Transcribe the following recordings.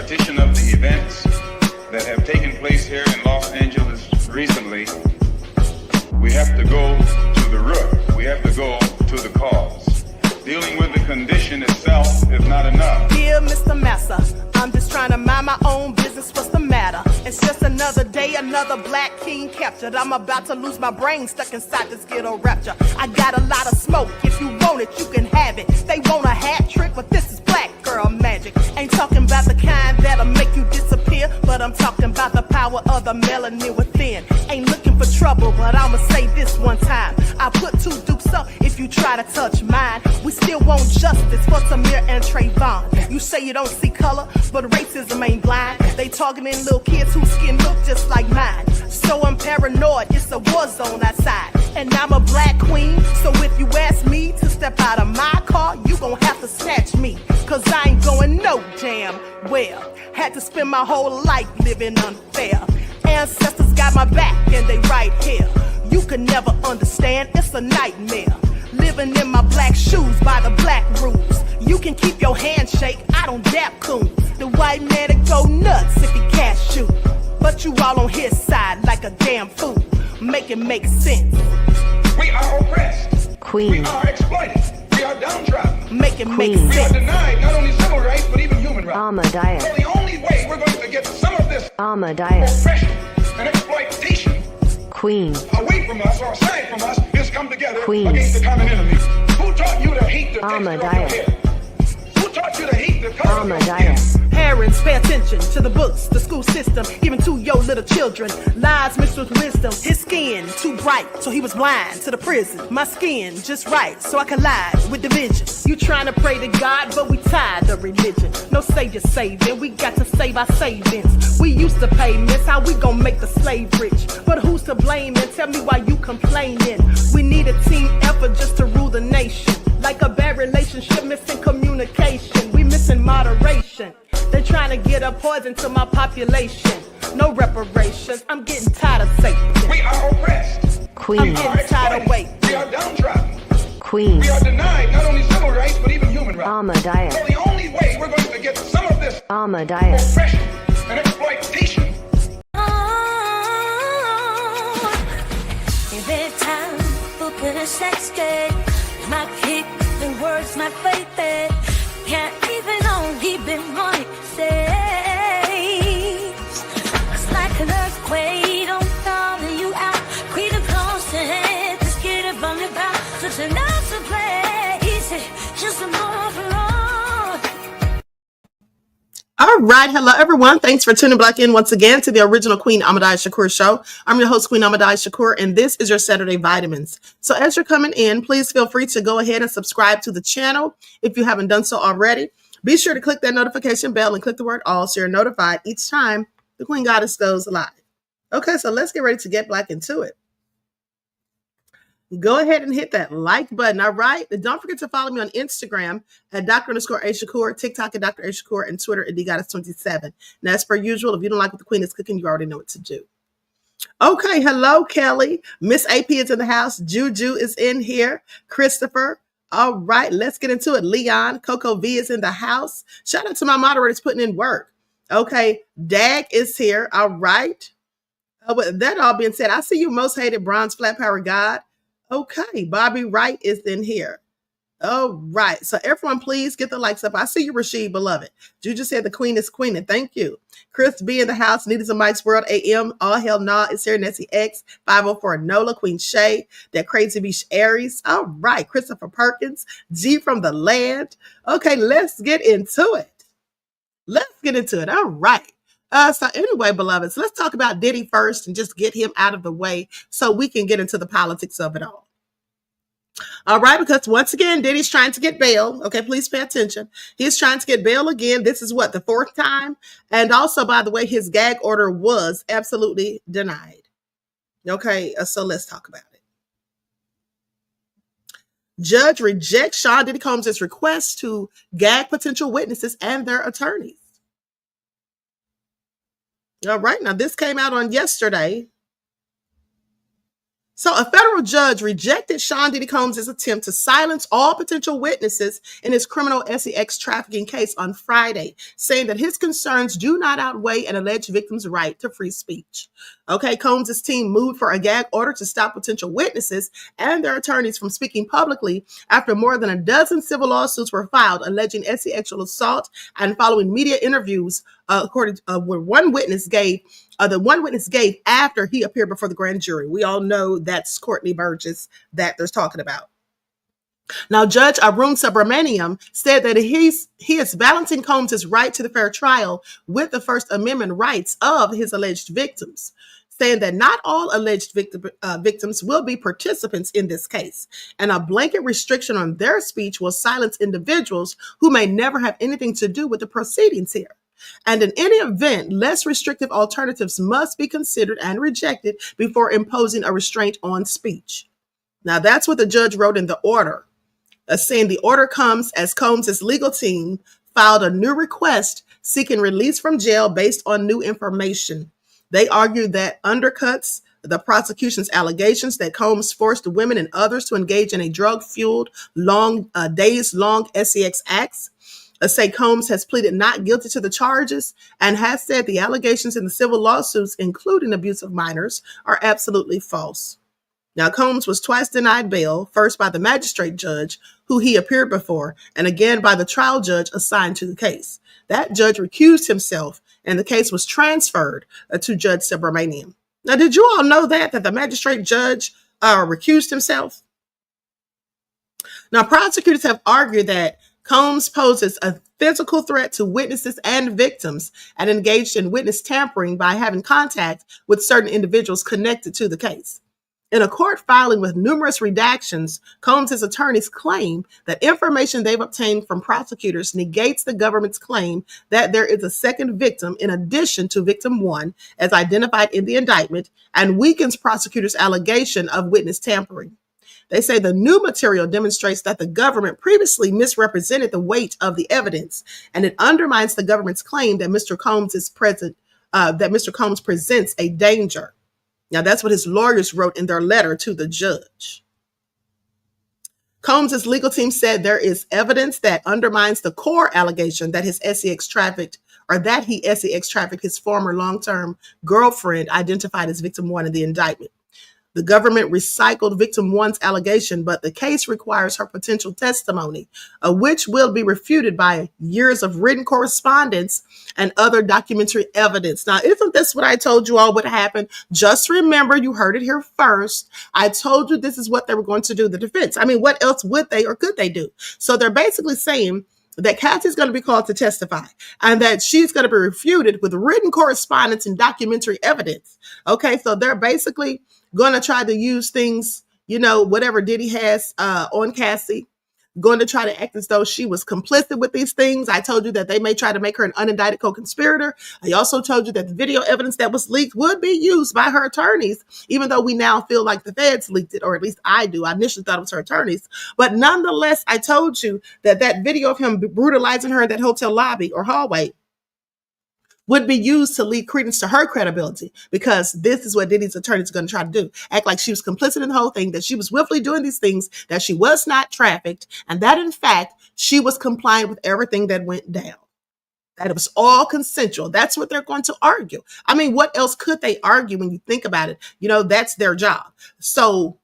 repetition of the events that have taken place here in Los Angeles recently, we have to go to the root. We have to go to the cause. Dealing with the condition itself is not enough. Dear Mr. Massa, I'm just trying to mind my own business. What's the matter? It's just another day, another black king captured. I'm about to lose my brain, stuck inside this ghetto rapture. I got a lot of smoke. If you want it, you can have it. They want a hat trick, but this is black girl magic. Ain't talking about the kind that'll make you disappear, but I'm talking about the power of the melanin within. Ain't looking for trouble, but I'ma say this one time. I put two dukes up if you try to touch mine. We still want justice for Samir and Trayvon. You say you don't see color, but racism ain't blind. They targeting little kids whose skin look just like mine. So I'm paranoid, it's a war zone outside. And I'm a black queen, so if you ask me to step out of my car, you gon' have to snatch me. Cause I ain't going no damn well. Had to spend my whole life living unfair. Ancestors got my back and they right here. You can never understand, it's a nightmare. Living in my black shoes by the black rules. You can keep your handshake, I don't dap coons. The white man to go nuts if he cash you. But you all on his side like a damn fool. Make it make sense. We are oppressed. Queen. We are exploited. We are downtrodden. Make it make Queen. We are sense. denied not only civil rights, but even human rights. Ahmadiyyah. So the only way we're going to get some of this Ahmadiyyah. oppression and exploitation Queen. away from us or aside from us is come together Queen. against the common enemy. Who taught you to hate the texture of your Ahmadiyyah. hair? Who taught you to hate the color of your skin? Ahmadiyyah. Parents, pay attention to the books, the school system, even to your little children. Lies mixed with wisdom. His skin too bright, so he was blind to the prison. My skin just right, so I collide with division. You trying to pray to God, but we tired of religion. No savior saving, we got to save our savings. We used to pay miss, how we gon' make the slave rich? But who's to blame and tell me why you complaining? We need a team effort just to rule the nation. Like a bad relationship, missing communication. We missing moderation. They're trying to get a poison to my population. No reparations. I'm getting tired of Satan. We are oppressed. I'm Queen. getting tired of waiting. We are downtrodden. Queen. We are denied not only civil rights, but even human rights. Ahmadiyyah. So the only way we're going to get some of this Ahmadiyyah. oppression and exploitation. Every time open a sex game, my kick, the words, my faith, can't even on keeping money safe. It's like an earthquake, don't call you out. Create a constant, just get it from the ground. Such an awesome place, just a more for all. All right. Hello, everyone. Thanks for tuning back in once again to the original Queen Ahmadiyyah Shakur show. I'm your host, Queen Ahmadiyyah Shakur, and this is your Saturday Vitamins. So as you're coming in, please feel free to go ahead and subscribe to the channel if you haven't done so already. Be sure to click that notification bell and click the word all so you're notified each time the Queen Goddess goes live. Okay, so let's get ready to get back into it. Go ahead and hit that like button. All right. And don't forget to follow me on Instagram at Dr._A Shakur, TikTok at Dr. A Shakur, and Twitter at DGoddess27. Now, as per usual, if you don't like what the Queen is cooking, you already know what to do. Okay. Hello, Kelly. Miss AP is in the house. Juju is in here. Christopher. All right. Let's get into it. Leon. Coco V is in the house. Shout out to my moderators putting in work. Okay. Dag is here. All right. With that all being said, I see you, most hated bronze flat power God. Okay, Bobby Wright is in here. All right, so everyone, please get the likes up. I see you, Rashid, beloved. Juju said the Queen is queen, and thank you. Chris B in the house. Needles and Mike's World AM. All hell nah is here. Nessie X 504 Nola Queen Shay. That crazy beach Aries. All right, Christopher Perkins. G from the land. Okay, let's get into it. All right. So anyway, beloveds, let's talk about Diddy first and just get him out of the way so we can get into the politics of it all. All right, because once again, Diddy's trying to get bail. Okay, please pay attention. He's trying to get bail again. This is what, the fourth time? And also, by the way, his gag order was absolutely denied. Okay, so let's talk about it. Judge rejects Sean Diddy Combs' request to gag potential witnesses and their attorneys. All right, now this came out on yesterday. So a federal judge rejected Sean Diddy Combs' attempt to silence all potential witnesses in his criminal sex trafficking case on Friday, saying that his concerns do not outweigh an alleged victim's right to free speech. Okay, Combs' team moved for a gag order to stop potential witnesses and their attorneys from speaking publicly after more than a dozen civil lawsuits were filed alleging sexual assault and following media interviews, according to where one witness gave after he appeared before the grand jury. We all know that's Courtney Burgess that they're talking about. Now, Judge Arun Subramaniam said that he is balancing Combs' right to the fair trial with the First Amendment rights of his alleged victims, saying that not all alleged victims will be participants in this case, and a blanket restriction on their speech will silence individuals who may never have anything to do with the proceedings here. And in any event, less restrictive alternatives must be considered and rejected before imposing a restraint on speech. Now, that's what the judge wrote in the order, saying the order comes as Combs' legal team filed a new request seeking release from jail based on new information. They argued that undercuts the prosecution's allegations that Combs forced women and others to engage in a drug-fueled, days-long sex acts. Say Combs has pleaded not guilty to the charges and has said the allegations in the civil lawsuits, including abuse of minors, are absolutely false. Now, Combs was twice denied bail, first by the magistrate judge who he appeared before, and again by the trial judge assigned to the case. That judge recused himself, and the case was transferred to Judge Subramaniam. Now, did you all know that the magistrate judge recused himself? Now, prosecutors have argued that Combs poses a physical threat to witnesses and victims and engaged in witness tampering by having contact with certain individuals connected to the case. In a court filing with numerous redactions, Combs' attorneys claim that information they've obtained from prosecutors negates the government's claim that there is a second victim in addition to victim one, as identified in the indictment, and weakens prosecutors' allegation of witness tampering. They say the new material demonstrates that the government previously misrepresented the weight of the evidence, and it undermines the government's claim that Mr. Combs presents a danger. Now, that's what his lawyers wrote in their letter to the judge. Combs' legal team said there is evidence that undermines the core allegation that he sex trafficked his former long-term girlfriend, identified as victim one in the indictment. The government recycled victim one's allegation, but the case requires her potential testimony, which will be refuted by years of written correspondence and other documentary evidence. Now, isn't this what I told you all would happen? Just remember, you heard it here first. I told you this is what they were going to do, the defense. I mean, what else would they or could they do? So they're basically saying that Kathy's going to be called to testify and that she's going to be refuted with written correspondence and documentary evidence. Okay, so they're basically going to try to use things, whatever Diddy has on Cassie, going to try to act as though she was complicit with these things. I told you that they may try to make her an unindicted co-conspirator. I also told you that the video evidence that was leaked would be used by her attorneys, even though we now feel like the feds leaked it, or at least I do. I initially thought it was her attorneys. But nonetheless, I told you that that video of him brutalizing her in that hotel lobby or hallway would be used to lead credence to her credibility, because this is what Diddy's attorneys are going to try to do. Act like she was complicit in the whole thing, that she was willfully doing these things, that she was not trafficked, and that, in fact, she was compliant with everything that went down. That it was all consensual. That's what they're going to argue. I mean, what else could they argue when you think about it? That's their job. So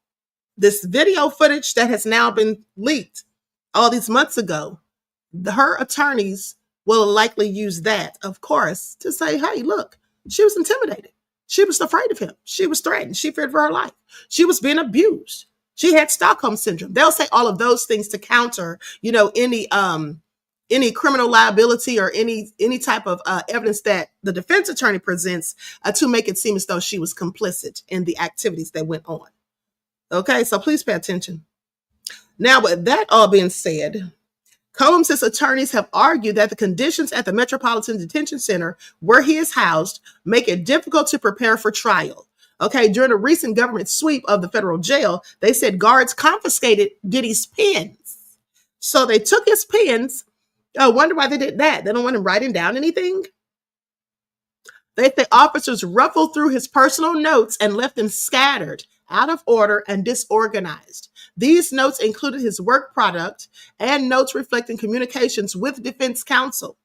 this video footage that has now been leaked all these months ago, her attorneys will likely use that, of course, to say, hey, look, she was intimidated. She was afraid of him. She was threatened. She feared for her life. She was being abused. She had Stockholm syndrome. They'll say all of those things to counter, any criminal liability or any type of evidence that the defense attorney presents to make it seem as though she was complicit in the activities that went on. Okay, so please pay attention. Now, with that all being said, Combs' attorneys have argued that the conditions at the Metropolitan Detention Center, where he is housed, make it difficult to prepare for trial. Okay, during a recent government sweep of the federal jail, they said guards confiscated Diddy's pens. So they took his pens. I wonder why they did that. They don't want him writing down anything. They say officers ruffled through his personal notes and left them scattered out of order, and disorganized. These notes included his work product and notes reflecting communications with defense counsel.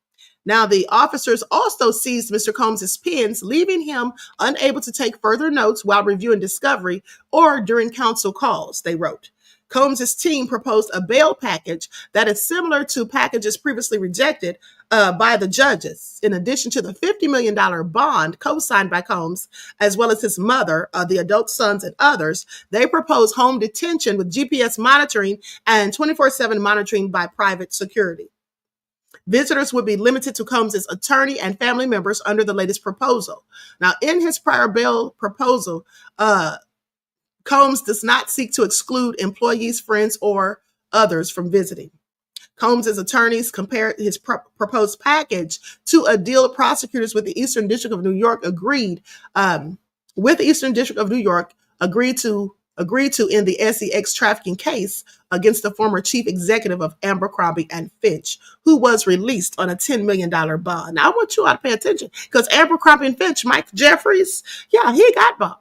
Now, the officers also seized Mr. Combs' pens, leaving him unable to take further notes while reviewing discovery or during counsel calls, they wrote. Combs' team proposed a bail package that is similar to packages previously rejected by the judges. In addition to the $50 million bond co-signed by Combs, as well as his mother, the adult sons, and others, they proposed home detention with GPS monitoring and 24/7 monitoring by private security. Visitors would be limited to Combs' attorney and family members under the latest proposal. Now, in his prior bail proposal, Combs does not seek to exclude employees, friends, or others from visiting. Combs' agreed to in the SEX trafficking case against the former chief executive of Abercrombie and Fitch, who was released on a $10 million bond. Now, I want you all to pay attention because Abercrombie and Fitch, Mike Jeffries, yeah, he got bond.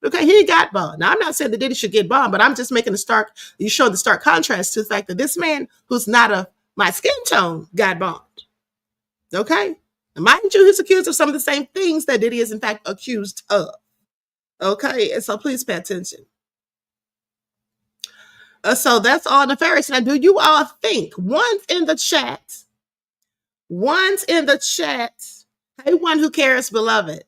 Okay, he got bond. Now, I'm not saying that Diddy should get bond, but I'm just making you show the stark contrast to the fact that this man who's not of my skin tone got bond. Okay? And mind you, he's accused of some of the same things that Diddy is in fact accused of. Okay, and so please pay attention. So that's all nefarious. Now, do you all think, one's in the chat, hey, one who cares, beloved.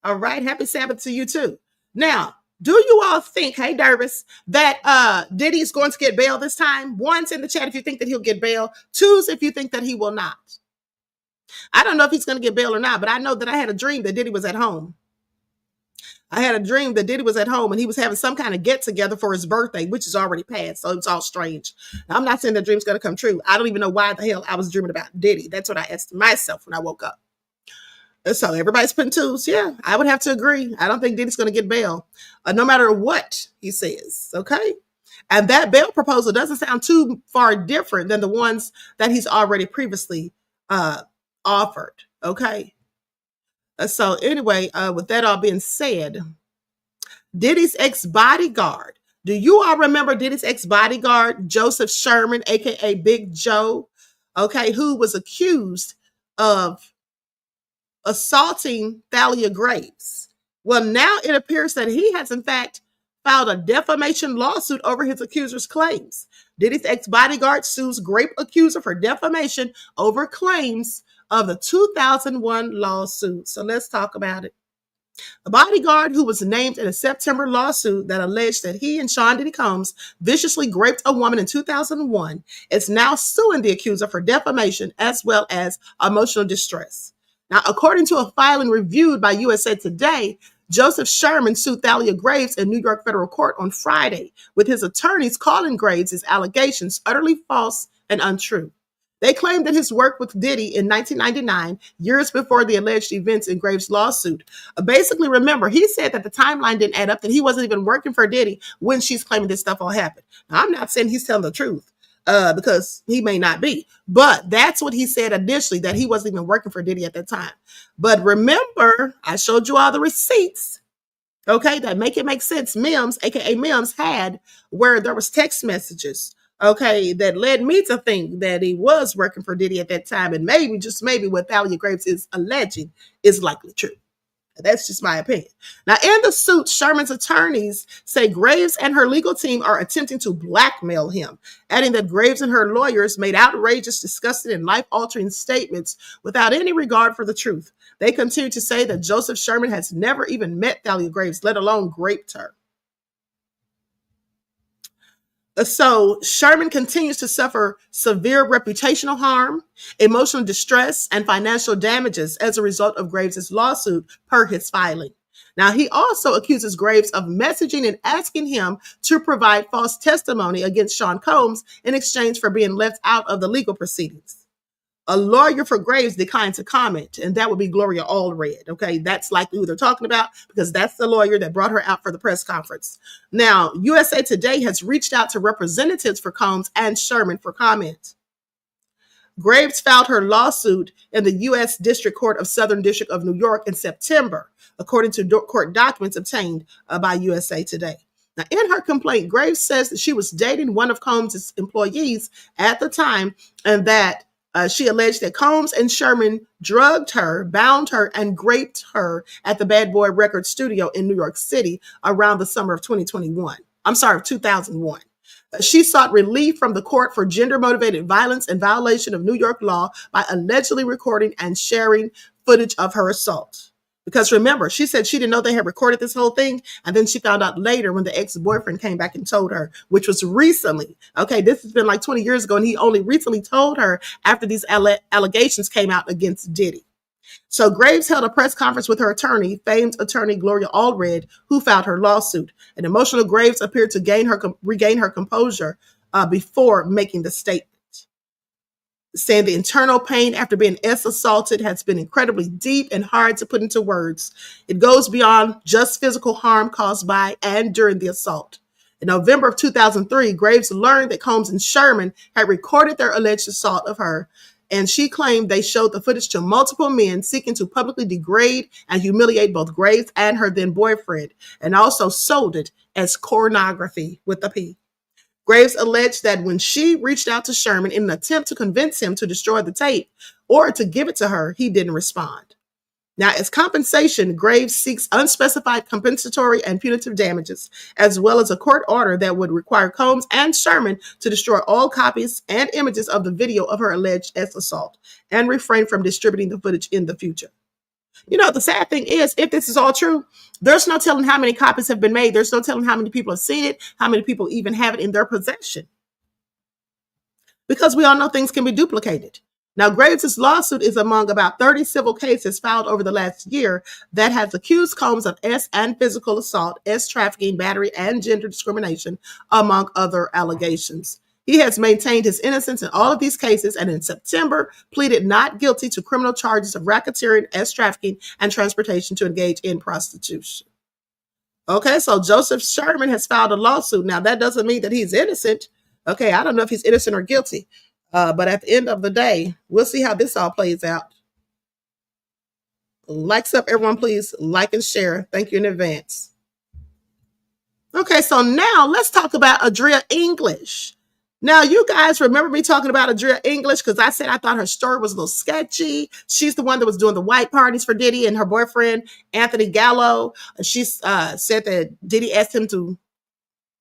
All right, happy Sabbath to you too. Now, do you all think, hey, Dervis, that Diddy's going to get bail this time? One's in the chat if you think that he'll get bail. Two's if you think that he will not. I don't know if he's going to get bail or not, but I know that I had a dream that Diddy was at home. I had a dream that Diddy was at home and he was having some kind of get together for his birthday, which is already passed. So it's all strange. Now, I'm not saying that dream's going to come true. I don't even know why the hell I was dreaming about Diddy. That's what I asked myself when I woke up. So everybody's putting twos. Yeah, I would have to agree. I don't think Diddy's going to get bail, no matter what he says. Okay. And that bail proposal doesn't sound too far different than the ones that he's already previously offered. Okay. So anyway, with that all being said, Diddy's ex-bodyguard. Do you all remember Diddy's ex-bodyguard, Joseph Sherman, aka Big Joe? Okay, who was accused of assaulting Thalia Graves. Well, now it appears that he has in fact filed a defamation lawsuit over his accuser's claims. Diddy's ex-bodyguard sues Grape accuser for defamation over claims of the 2001 lawsuit. So let's talk about it. A bodyguard who was named in a September lawsuit that alleged that he and Sean Diddy Combs viciously raped a woman in 2001 is now suing the accuser for defamation as well as emotional distress. Now, according to a filing reviewed by USA Today, Joseph Sherman sued Thalia Graves in New York federal court on Friday, with his attorneys calling Graves' allegations utterly false and untrue. They claimed that his work with Diddy in 1999, years before the alleged events in Graves' lawsuit. Basically, remember, he said that the timeline didn't add up, that he wasn't even working for Diddy when she's claiming this stuff all happened. Now, I'm not saying he's telling the truth, because he may not be. But that's what he said initially, that he wasn't even working for Diddy at that time. But remember, I showed you all the receipts, okay, that make it make sense. Mims, aka Mims, had where there was text messages, okay, that led me to think that he was working for Diddy at that time. And maybe, just maybe, what Thalia Graves is alleging is likely true. That's just my opinion. Now, in the suit, Sherman's attorneys say Graves and her legal team are attempting to blackmail him, adding that Graves and her lawyers made outrageous, disgusting, and life-altering statements without any regard for the truth. They continue to say that Joseph Sherman has never even met Thalia Graves, let alone raped her. So Sherman continues to suffer severe reputational harm, emotional distress, and financial damages as a result of Graves' lawsuit, per his filing. Now, he also accuses Graves of messaging and asking him to provide false testimony against Sean Combs in exchange for being left out of the legal proceedings. A lawyer for Graves declined to comment, and that would be Gloria Allred. Okay, that's likely who they're talking about because that's the lawyer that brought her out for the press conference. Now, USA Today has reached out to representatives for Combs and Sherman for comment. Graves filed her lawsuit in the U.S. District Court of Southern District of New York in September, according to court documents obtained by USA Today. Now, in her complaint, Graves says that she was dating one of Combs' employees at the time, and that she alleged that Combs and Sherman drugged her, bound her, and raped her at the Bad Boy Records studio in New York City around the summer of 2021. I'm sorry, of 2001. She sought relief from the court for gender-motivated violence and violation of New York law by allegedly recording and sharing footage of her assault. Because remember, she said she didn't know they had recorded this whole thing. And then she found out later when the ex-boyfriend came back and told her, which was recently. Okay, this has been like 20 years ago. And he only recently told her after these allegations came out against Diddy. So Graves held a press conference with her attorney, famed attorney Gloria Allred, who filed her lawsuit. And emotional Graves appeared to regain her composure before making the statement, saying the internal pain after being assaulted has been incredibly deep and hard to put into words. It goes beyond just physical harm caused by and during the assault. In November of 2003, Graves learned that Combs and Sherman had recorded their alleged assault of her, and she claimed they showed the footage to multiple men seeking to publicly degrade and humiliate both Graves and her then boyfriend, and also sold it as pornography with a P. Graves alleged that when she reached out to Sherman in an attempt to convince him to destroy the tape or to give it to her, he didn't respond. Now, as compensation, Graves seeks unspecified compensatory and punitive damages, as well as a court order that would require Combs and Sherman to destroy all copies and images of the video of her alleged assault and refrain from distributing the footage in the future. You know, the sad thing is, if this is all true, there's no telling how many copies have been made. There's no telling how many people have seen it, how many people even have it in their possession. Because we all know things can be duplicated. Now, Graves' lawsuit is among about 30 civil cases filed over the last year that has accused Combs of and physical assault, trafficking, battery, and gender discrimination, among other allegations. He has maintained his innocence in all of these cases, and in September pleaded not guilty to criminal charges of racketeering, trafficking, and transportation to engage in prostitution. Okay, so Joseph Sherman has filed a lawsuit. Now, that doesn't mean that he's innocent. Okay, I don't know if he's innocent or guilty. But at the end of the day, we'll see how this all plays out. Likes up, everyone, please. Like and share. Thank you in advance. Okay, so now let's talk about Adria English. Now, you guys remember me talking about Adria English because I said I thought her story was a little sketchy. She's the one that was doing the white parties for Diddy, and her boyfriend, Anthony Gallo. She said that Diddy asked him to,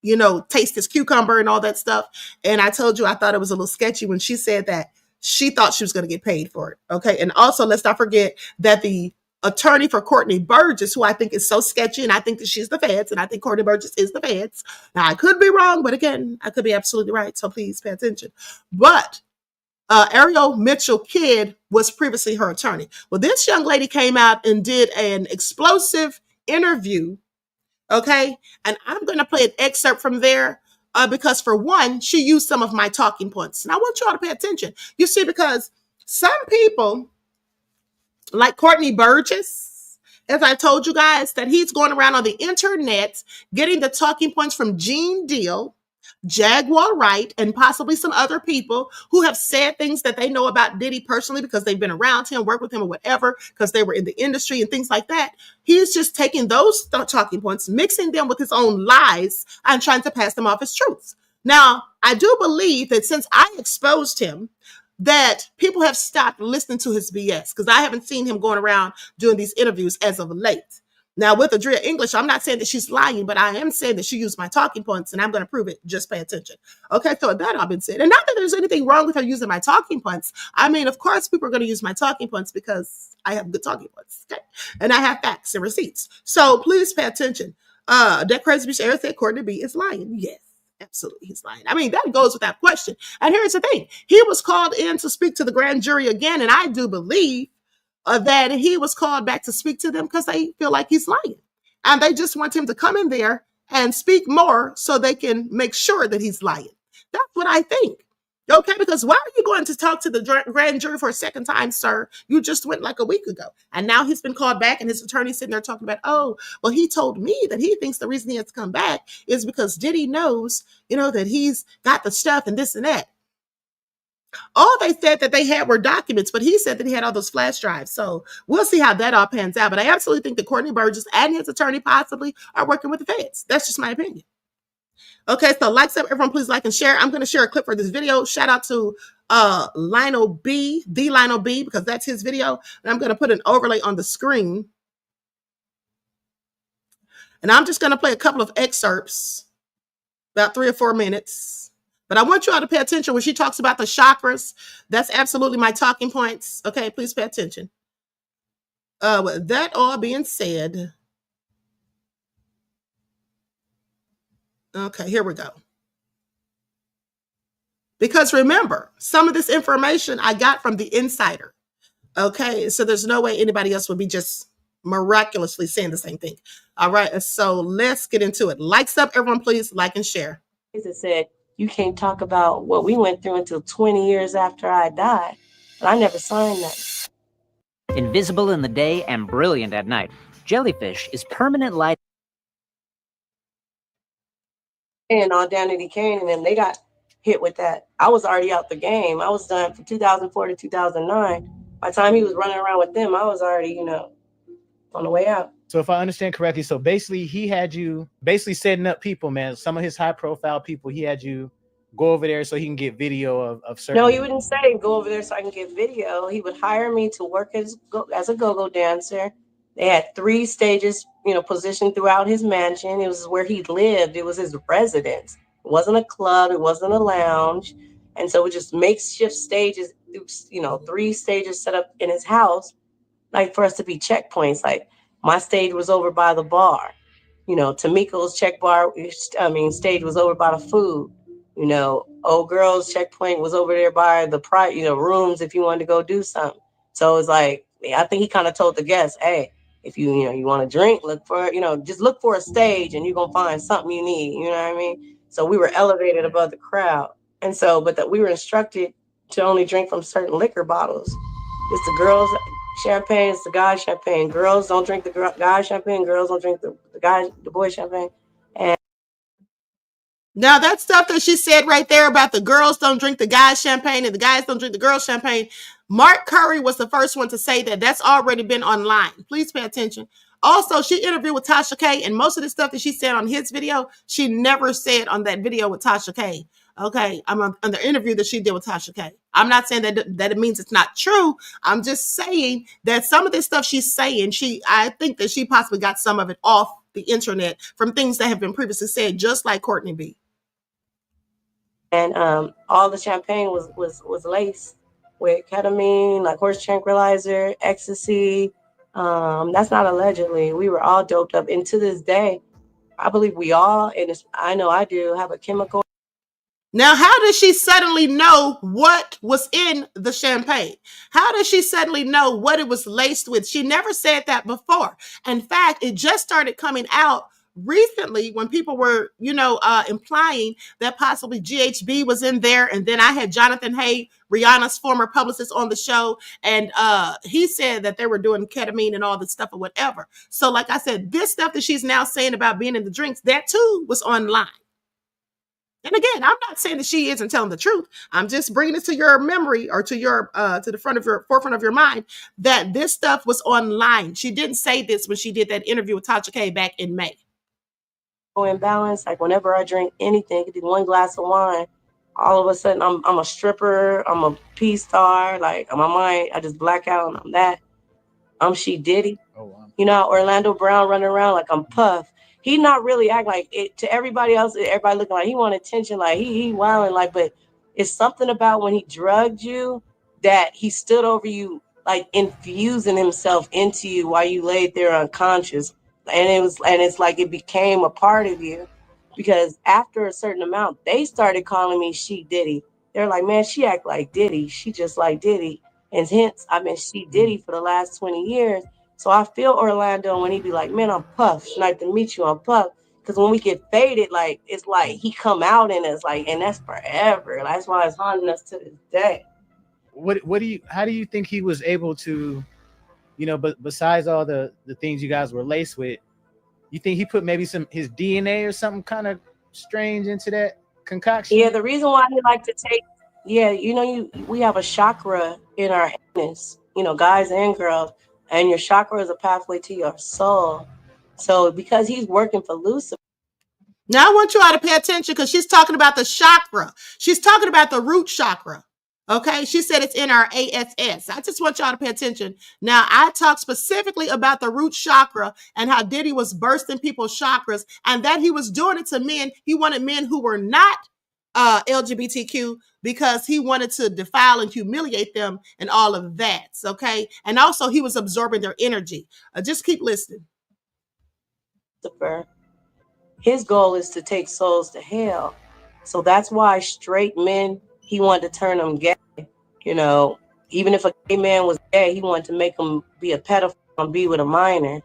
you know, taste his cucumber and all that stuff. And I told you I thought it was a little sketchy when she said that she thought she was going to get paid for it. Okay. And also, let's not forget that the attorney for Courtney Burgess, who I think is so sketchy, and I think that she's the feds, and I think Courtney Burgess is the feds. Now, I could be wrong, but again, I could be absolutely right. So please pay attention. But Ariel Mitchell Kidd was previously her attorney. Well, this young lady came out and did an explosive interview. Okay. And I'm going to play an excerpt from there because, for one, she used some of my talking points. And I want you all to pay attention. You see, because some people, like Courtney Burgess, as I told you guys, that he's going around on the internet getting the talking points from Gene Deal, Jaguar Wright, and possibly some other people who have said things that they know about Diddy personally because they've been around him, worked with him or whatever, because they were in the industry and things like that. He's just taking those talking points, mixing them with his own lies, and trying to pass them off as truths. Now, I do believe that since I exposed him, that people have stopped listening to his BS, because I haven't seen him going around doing these interviews as of late. Now, with Adria English, I'm not saying that she's lying, but I am saying that she used my talking points, and I'm going to prove it. Just pay attention. Okay, so that all been said. And not that there's anything wrong with her using my talking points. I mean, of course, people are going to use my talking points because I have good talking points, okay? And I have facts and receipts. So please pay attention. That crazy bitch Eric said Courtney B is lying. Yes, absolutely, he's lying. I mean, that goes without question. And here's the thing. He was called in to speak to the grand jury again, and I do believe that he was called back to speak to them because they feel like he's lying. And they just want him to come in there and speak more so they can make sure that he's lying. That's what I think. Okay, because why are you going to talk to the grand jury for a second time, sir? You just went like a week ago. And now he's been called back, and his attorney's sitting there talking about, oh, well, he told me that he thinks the reason he has to come back is because Diddy knows, you know, that he's got the stuff and this and that. All they said that they had were documents, but he said that he had all those flash drives. So we'll see how that all pans out. But I absolutely think that Courtney Burgess and his attorney possibly are working with the feds. That's just my opinion. Okay, so likes up, everyone, please like and share. I'm going to share a clip for this video. Shout out to Lionel B, the Lionel B, because that's his video. And I'm going to put an overlay on the screen. And I'm just going to play a couple of excerpts, about 3 or 4 minutes. But I want you all to pay attention when she talks about the chakras. That's absolutely my talking points. Okay, please pay attention. With that all being said, okay, here we go. Because remember, some of this information I got from the insider. Okay, so there's no way anybody else would be just miraculously saying the same thing. All right, so let's get into it. Likes up, everyone, please like and share. It said, you can't talk about what we went through until 20 years after I died. And I never signed that. Invisible in the day and brilliant at night, jellyfish is permanent light. And on Danity Kane, and then they got hit with that. I was already out the game. I was done from 2004 to 2009. By the time he was running around with them, I was already, on the way out. So if I understand correctly, so basically he had you basically setting up people, man. Some of his high profile people, he had you go over there so he can get video of certain. No, he wouldn't say go over there so I can get video. He would hire me to work as a go-go dancer. They had 3 stages, positioned throughout his mansion. It was where he lived. It was his residence. It wasn't a club. It wasn't a lounge. And so it just makeshift stages, 3 stages set up in his house, like for us to be checkpoints. Like my stage was over by the bar. Tamiko's stage was over by the food. Old girl's checkpoint was over there by the rooms if you wanted to go do something. So it's like, I think he kind of told the guests, hey, if you want to drink, look for, just look for a stage and you're going to find something you need. You know what I mean? So we were elevated above the crowd. And so, but we were instructed to only drink from certain liquor bottles. It's the girls' champagne, it's the guys' champagne. Girls don't drink the guys' champagne. Girls don't drink the boys' champagne. And now that stuff that she said right there about the girls don't drink the guys' champagne and the guys don't drink the girls' champagne, Mark Curry was the first one to say that. That's already been online. Please pay attention. Also, she interviewed with Tasha K, and most of the stuff that she said on his video, she never said on that video with Tasha K. Okay, I'm on the interview that she did with Tasha K. I'm not saying that it means it's not true. I'm just saying that some of this stuff she's saying, I think that she possibly got some of it off the internet from things that have been previously said, just like Courtney B. And all the champagne was laced with ketamine, like horse tranquilizer, ecstasy. That's not allegedly. We were all doped up. And to this day, I believe we all, and I know I do, have a chemical. Now, how does she suddenly know what was in the champagne? How does she suddenly know what it was laced with? She never said that before. In fact, it just started coming out recently when people were, implying that possibly GHB was in there. And then I had Jonathan Hay, Rihanna's former publicist, on the show. And he said that they were doing ketamine and all this stuff or whatever. So like I said, this stuff that she's now saying about being in the drinks, that too was online. And again, I'm not saying that she isn't telling the truth. I'm just bringing it to your memory or to your to the forefront of your mind that this stuff was online. She didn't say this when she did that interview with Tasha K back in May. Imbalance, like whenever I drink anything, it could be 1 glass of wine, all of a sudden I'm a stripper, I'm a P-star, like in my mind, I just black out and I'm that. I'm She Diddy. Oh, wow. Orlando Brown running around like I'm Puff. He not really act like it to everybody else. Everybody looking like he want attention, like he wilding, like, but it's something about when he drugged you that he stood over you, like infusing himself into you while you laid there unconscious. And it's like it became a part of you, because after a certain amount, they started calling me She Diddy. They're like, man, she act like Diddy. She just like Diddy. And hence, I've been She Diddy for the last 20 years. So I feel Orlando when he be like, man, I'm Puff. It's nice to meet you, I'm Puff. Because when we get faded, like, it's like he come out in us, like, and that's forever. That's why it's haunting us to this day. How do you think he was able to, but besides all the things you guys were laced with, you think he put maybe his DNA or something kind of strange into that concoction? Yeah, the reason why he like to take, we have a chakra in our anus, guys and girls, and your chakra is a pathway to your soul. So because he's working for Lucifer. Now I want you all to pay attention because she's talking about the chakra. She's talking about the root chakra. Okay, she said it's in our ASS. I just want y'all to pay attention. Now, I talked specifically about the root chakra and how Diddy was bursting people's chakras and that he was doing it to men. He wanted men who were not LGBTQ because he wanted to defile and humiliate them and all of that. Okay, and also he was absorbing their energy. Just keep listening. His goal is to take souls to hell. So that's why straight men, he wanted to turn them gay. You know, even if a gay man was gay, he wanted to make him be a pedophile and be with a minor.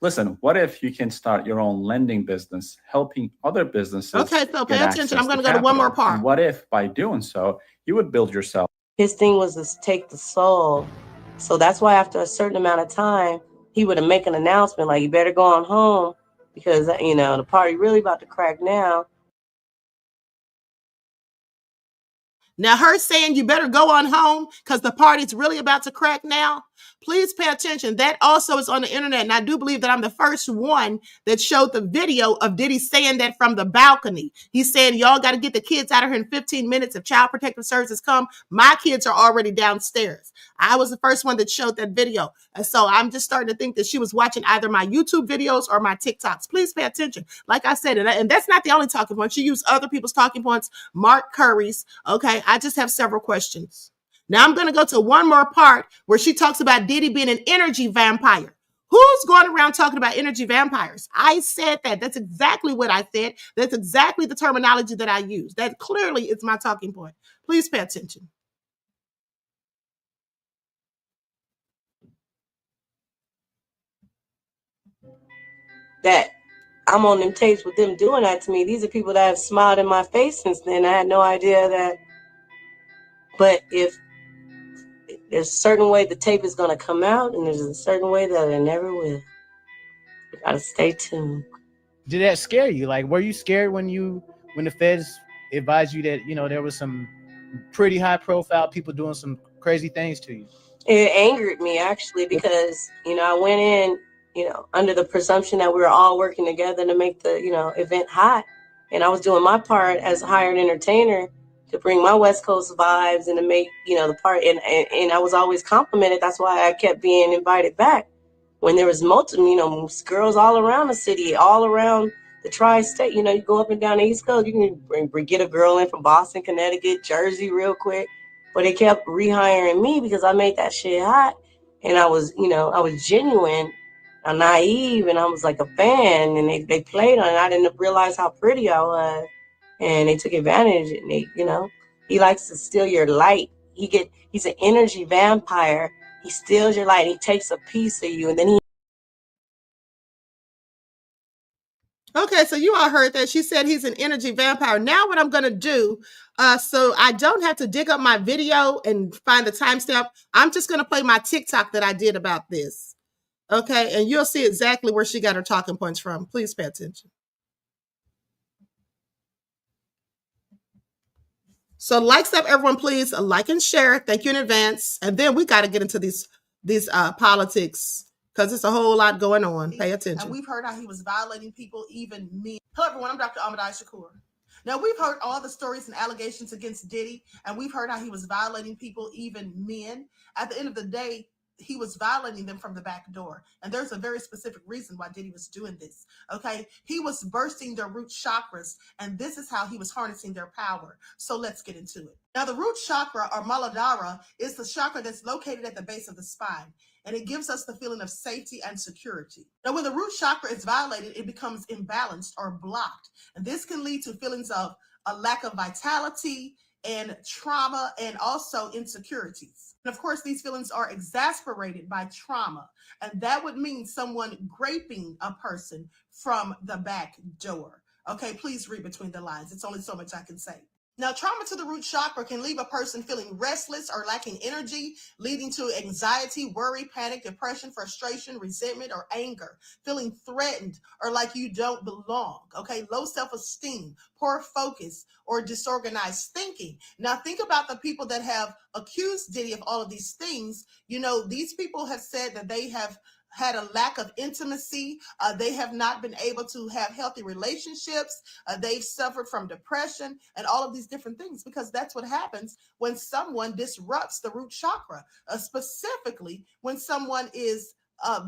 Listen, what if you can start your own lending business, helping other businesses? Okay, so pay attention. I'm going to go to one more part. And what if by doing so, you would build yourself? His thing was to take the soul. So that's why after a certain amount of time, he would make an announcement like, you better go on home because, you know, the party really about to crack now. Now, her saying you better go on home because the party's really about to crack now. Please pay attention. That also is on the internet. And I do believe that I'm the first one that showed the video of Diddy saying that from the balcony. He's saying, y'all got to get the kids out of here in 15 minutes. If Child Protective Services come, my kids are already downstairs. I was the first one that showed that video. And so I'm just starting to think that she was watching either my YouTube videos or my TikToks. Please pay attention. Like I said, and that's not the only talking point. She used other people's talking points, Mark Curry's. Okay, I just have several questions. Now I'm going to go to one more part where she talks about Diddy being an energy vampire. Who's going around talking about energy vampires? I said that. That's exactly what I said. That's exactly the terminology that I use. That clearly is my talking point. Please pay attention. That I'm on them tapes with them doing that to me. These are people that have smiled in my face since then. I had no idea that. But if there's a certain way the tape is going to come out, and there's a certain way that it never will. You got to stay tuned. Did that scare you? Like, were you scared when the feds advised you that, you know, there was some pretty high profile people doing some crazy things to you? It angered me, actually, because, you know, I went in, you know, under the presumption that we were all working together to make the, you know, event hot. And I was doing my part as a hired entertainer to bring my West Coast vibes and to make, you know, the part. And I was always complimented. That's why I kept being invited back. When there was multiple, you know, girls all around the city, all around the tri-state, you know, you go up and down the East Coast, you can get a girl in from Boston, Connecticut, Jersey real quick. But they kept rehiring me because I made that shit hot. And I was, you know, I was genuine, naive, and I was like a fan. And they played on it. I didn't realize how pretty I was. And they took advantage. And they, you know, he likes to steal your light. He's an energy vampire. He steals your light. He takes a piece of you. And then he. Okay, so you all heard that. She said he's an energy vampire. Now what I'm going to do, so I don't have to dig up my video and find the timestamp, I'm just going to play my TikTok that I did about this. Okay, and you'll see exactly where she got her talking points from. Please pay attention. So like stuff, everyone, please like and share. Thank you in advance. And then we got to get into these politics, because it's a whole lot going on. Pay attention. And we've heard how he was violating people, even me. Hello, everyone. I'm Dr. Ahmadiyyah Shakur. Now, we've heard all the stories and allegations against Diddy, and we've heard how he was violating people, even men. At the end of the day, he was violating them from the back door. And there's a very specific reason why Diddy was doing this. Okay. He was bursting their root chakras, and this is how he was harnessing their power. So let's get into it. Now, the root chakra, or Muladhara, is the chakra that's located at the base of the spine, and it gives us the feeling of safety and security. Now, when the root chakra is violated, it becomes imbalanced or blocked. And this can lead to feelings of a lack of vitality and trauma, and also insecurities. And of course, these feelings are exasperated by trauma. And that would mean someone raping a person from the back door. Okay, please read between the lines. It's only so much I can say. Now, trauma to the root chakra can leave a person feeling restless or lacking energy, leading to anxiety, worry, panic, depression, frustration, resentment, or anger, feeling threatened or like you don't belong, okay? Low self-esteem, poor focus, or disorganized thinking. Now, think about the people that have accused Diddy of all of these things. You know, these people have said that they have had a lack of intimacy. They have not been able to have healthy relationships. They've suffered from depression and all of these different things, because that's what happens when someone disrupts the root chakra, specifically when someone is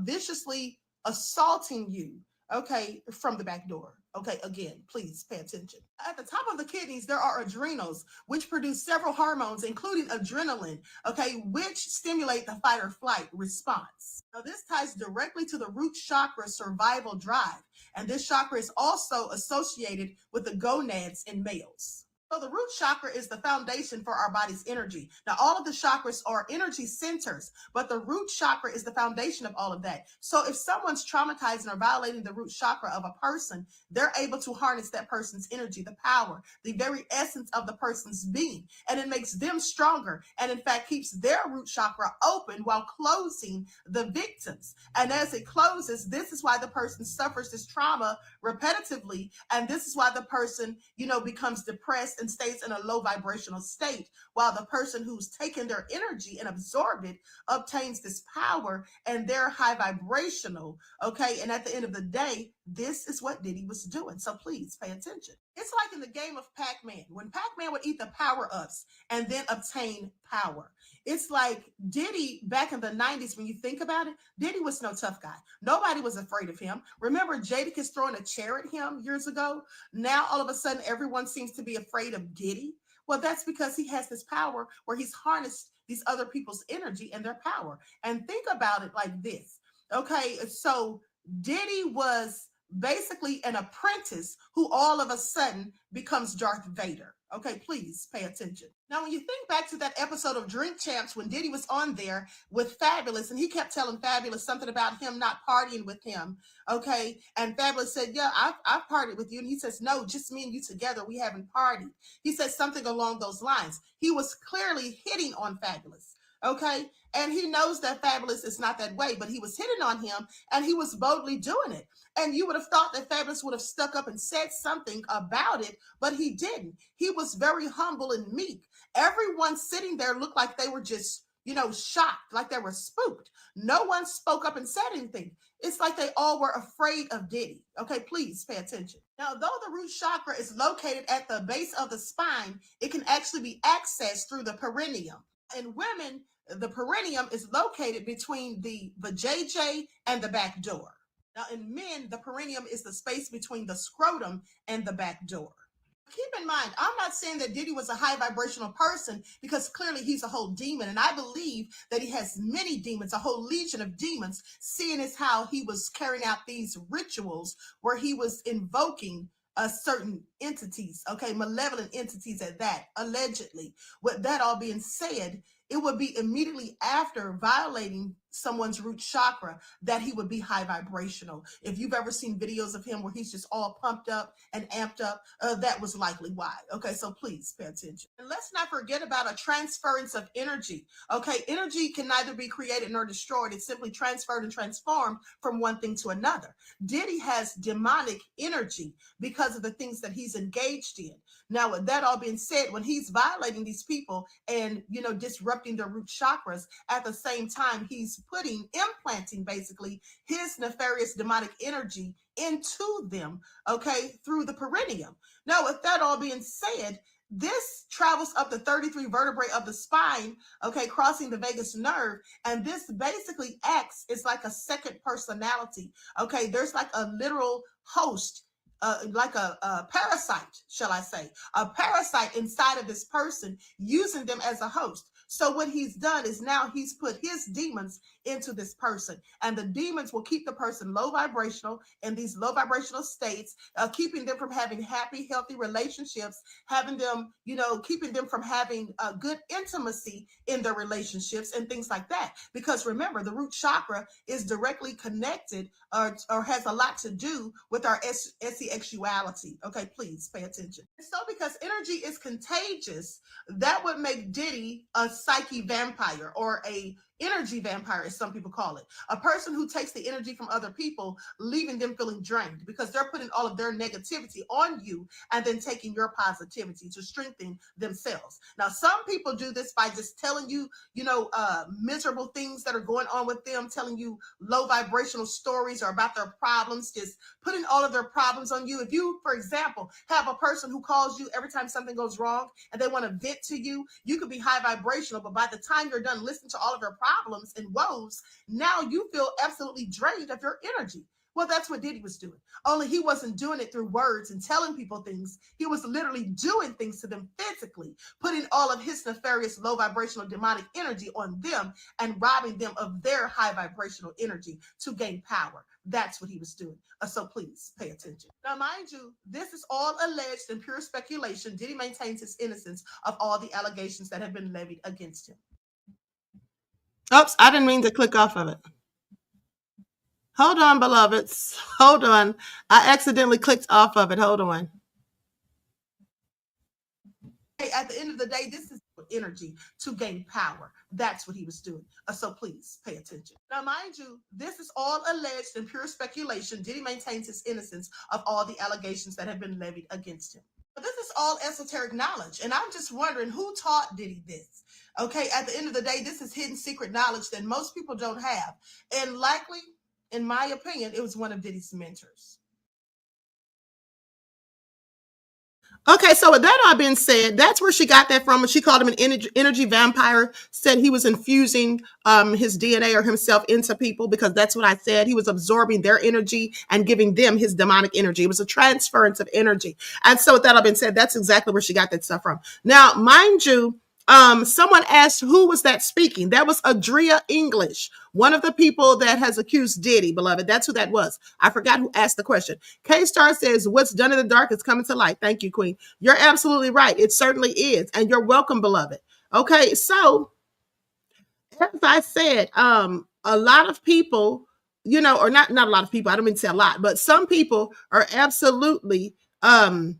viciously assaulting you, okay, from the back door. Okay, again, please pay attention. At the top of the kidneys, there are adrenals, which produce several hormones, including adrenaline, okay, which stimulate the fight or flight response. Now, this ties directly to the root chakra survival drive, and this chakra is also associated with the gonads in males. So the root chakra is the foundation for our body's energy. Now, all of the chakras are energy centers, but the root chakra is the foundation of all of that. So if someone's traumatizing or violating the root chakra of a person, they're able to harness that person's energy, the power, the very essence of the person's being, and it makes them stronger, and in fact keeps their root chakra open while closing the victims. And as it closes, this is why the person suffers this trauma repetitively, and this is why the person, becomes depressed and stays in a low vibrational state, while the person who's taken their energy and absorbed it obtains this power, and they're high vibrational, okay? And at the end of the day, this is what Diddy was doing. So please pay attention. It's like in the game of Pac-Man, when Pac-Man would eat the power-ups and then obtain power. It's like Diddy back in the 90s, when you think about it, Diddy was no tough guy. Nobody was afraid of him. Remember Jadakiss throwing a chair at him years ago? Now all of a sudden everyone seems to be afraid of Diddy. Well, that's because he has this power where he's harnessed these other people's energy and their power. And think about it like this. Okay, so Diddy was basically an apprentice who all of a sudden becomes Darth Vader. Okay, please pay attention. Now, when you think back to that episode of Drink Champs when Diddy was on there with Fabulous, and he kept telling Fabulous something about him not partying with him, okay? And Fabulous said, yeah, I've partied with you. And he says, no, just me and you together, we haven't partied. He said something along those lines. He was clearly hitting on Fabulous, okay? And he knows that Fabulous is not that way, but he was hitting on him, and he was boldly doing it. And you would have thought that Fabulous would have stuck up and said something about it, but he didn't. He was very humble and meek. Everyone sitting there looked like they were just, shocked, like they were spooked. No one spoke up and said anything. It's like they all were afraid of Diddy. Okay, please pay attention. Now, though the root chakra is located at the base of the spine, it can actually be accessed through the perineum. In women, the perineum is located between the vajayjay and the back door. Now, in men, the perineum is the space between the scrotum and the back door. Keep in mind, I'm not saying that Diddy was a high vibrational person, because clearly he's a whole demon. And I believe that he has many demons, a whole legion of demons, seeing as how he was carrying out these rituals where he was invoking certain entities, okay, malevolent entities at that, allegedly. With that all being said, it would be immediately after violating someone's root chakra that he would be high vibrational. If you've ever seen videos of him where he's just all pumped up and amped up, that was likely why. Okay, so please pay attention. And let's not forget about a transference of energy. Okay, energy can neither be created nor destroyed. It's simply transferred and transformed from one thing to another. Diddy has demonic energy because of the things that he's engaged in. Now, with that all being said, when he's violating these people and, disrupting their root chakras, at the same time, he's implanting basically his nefarious demonic energy into them, okay, through the perineum. Now, with that all being said, this travels up the 33 vertebrae of the spine, okay, crossing the vagus nerve. And this basically acts as like a second personality, okay? There's like a literal host, like a parasite, shall I say, a parasite inside of this person, using them as a host. So what he's done is now he's put his demons into this person, and the demons will keep the person low vibrational in these low vibrational states, keeping them from having happy, healthy relationships, having them, keeping them from having a good intimacy in their relationships and things like that. Because remember, the root chakra is directly connected or has a lot to do with our sexuality. Okay, please pay attention. So because energy is contagious, that would make Diddy a psyche vampire, or a energy vampire, as some people call it. A person who takes the energy from other people, leaving them feeling drained because they're putting all of their negativity on you and then taking your positivity to strengthen themselves. Now, some people do this by just telling you, miserable things that are going on with them, telling you low vibrational stories or about their problems, just putting all of their problems on you. If you, for example, have a person who calls you every time something goes wrong and they want to vent to you, you could be high vibrational, but by the time you're done listening to all of their problems and woes, now you feel absolutely drained of your energy. Well, that's what Diddy was doing. Only he wasn't doing it through words and telling people things. He was literally doing things to them physically, putting all of his nefarious, low vibrational, demonic energy on them and robbing them of their high vibrational energy to gain power. That's what he was doing. So please pay attention. Now, mind you, this is all alleged and pure speculation. Diddy maintains his innocence of all the allegations that have been levied against him. Oops, I didn't mean to click off of it. Hold on, beloveds. Hold on. I accidentally clicked off of it. Hold on. At the end of the day, this is energy to gain power. That's what he was doing. So please pay attention. Now, mind you, this is all alleged and pure speculation. Diddy maintains his innocence of all the allegations that have been levied against him. But this is all esoteric knowledge. And I'm just wondering who taught Diddy this. Okay, at the end of the day, this is hidden secret knowledge that most people don't have. And likely, in my opinion, it was one of Diddy's mentors. Okay, so with that all being said, that's where she got that from. She called him an energy vampire, said he was infusing his DNA or himself into people, because that's what I said. He was absorbing their energy and giving them his demonic energy. It was a transference of energy. And so with that all being said, that's exactly where she got that stuff from. Now, mind you, someone asked, who was that speaking? That was Adria English, one of the people that has accused Diddy, beloved. That's who that was. I forgot who asked the question. K-Star says, what's done in the dark is coming to light. Thank you, Queen. You're absolutely right. It certainly is. And you're welcome, beloved. Okay, so as I said, a lot of people, or not a lot of people, I don't mean to say a lot, but some people are absolutely taking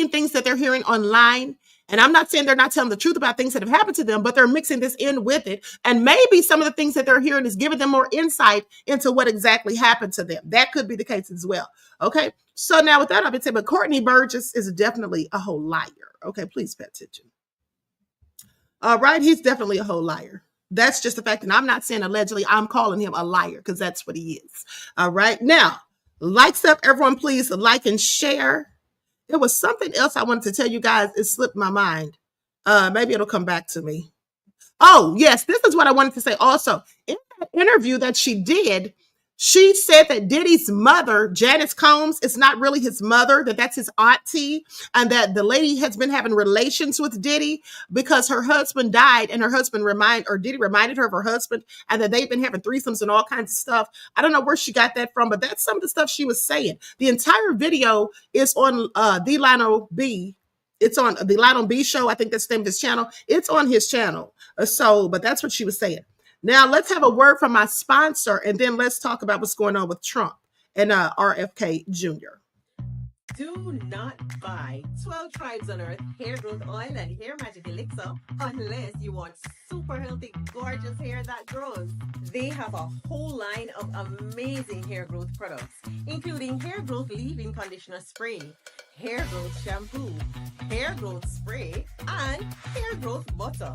things that they're hearing online. And I'm not saying they're not telling the truth about things that have happened to them, but they're mixing this in with it. And maybe some of the things that they're hearing is giving them more insight into what exactly happened to them. That could be the case as well. Okay. So now with that, I've been saying, but Courtney Burgess is definitely a whole liar. Okay. Please pay attention. All right. He's definitely a whole liar. That's just the fact. And I'm not saying allegedly, I'm calling him a liar because that's what he is. All right. Now, likes up, everyone, please like and share. There was something else I wanted to tell you guys. It slipped my mind. Maybe it'll come back to me. Oh, yes. This is what I wanted to say also. In that interview that she did, she said that Diddy's mother, Janice Combs, is not really his mother, that's his auntie, and that the lady has been having relations with Diddy because her husband died, and her husband Diddy reminded her of her husband, and that they've been having threesomes and all kinds of stuff. I don't know where she got that from, but that's some of the stuff she was saying. The entire video is on The Lionel B. It's on The Lionel B Show. I think that's the name of his channel. It's on his channel. But that's what she was saying. Now, let's have a word from my sponsor, and then let's talk about what's going on with Trump and RFK Jr. Do not buy 12 Tribes on Earth hair growth oil and hair magic elixir unless you want super healthy, gorgeous hair that grows. They have a whole line of amazing hair growth products, including hair growth leave-in conditioner spray, hair growth shampoo, hair growth spray, and hair growth butter.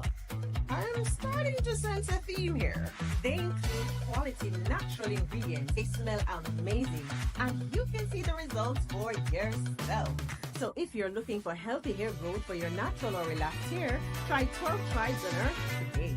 I'm starting to sense a theme here. They include quality natural ingredients. They smell amazing, and you can see the results for yourself. So if you're looking for healthy hair growth for your natural or relaxed hair, try 12 Tribes on Earth today.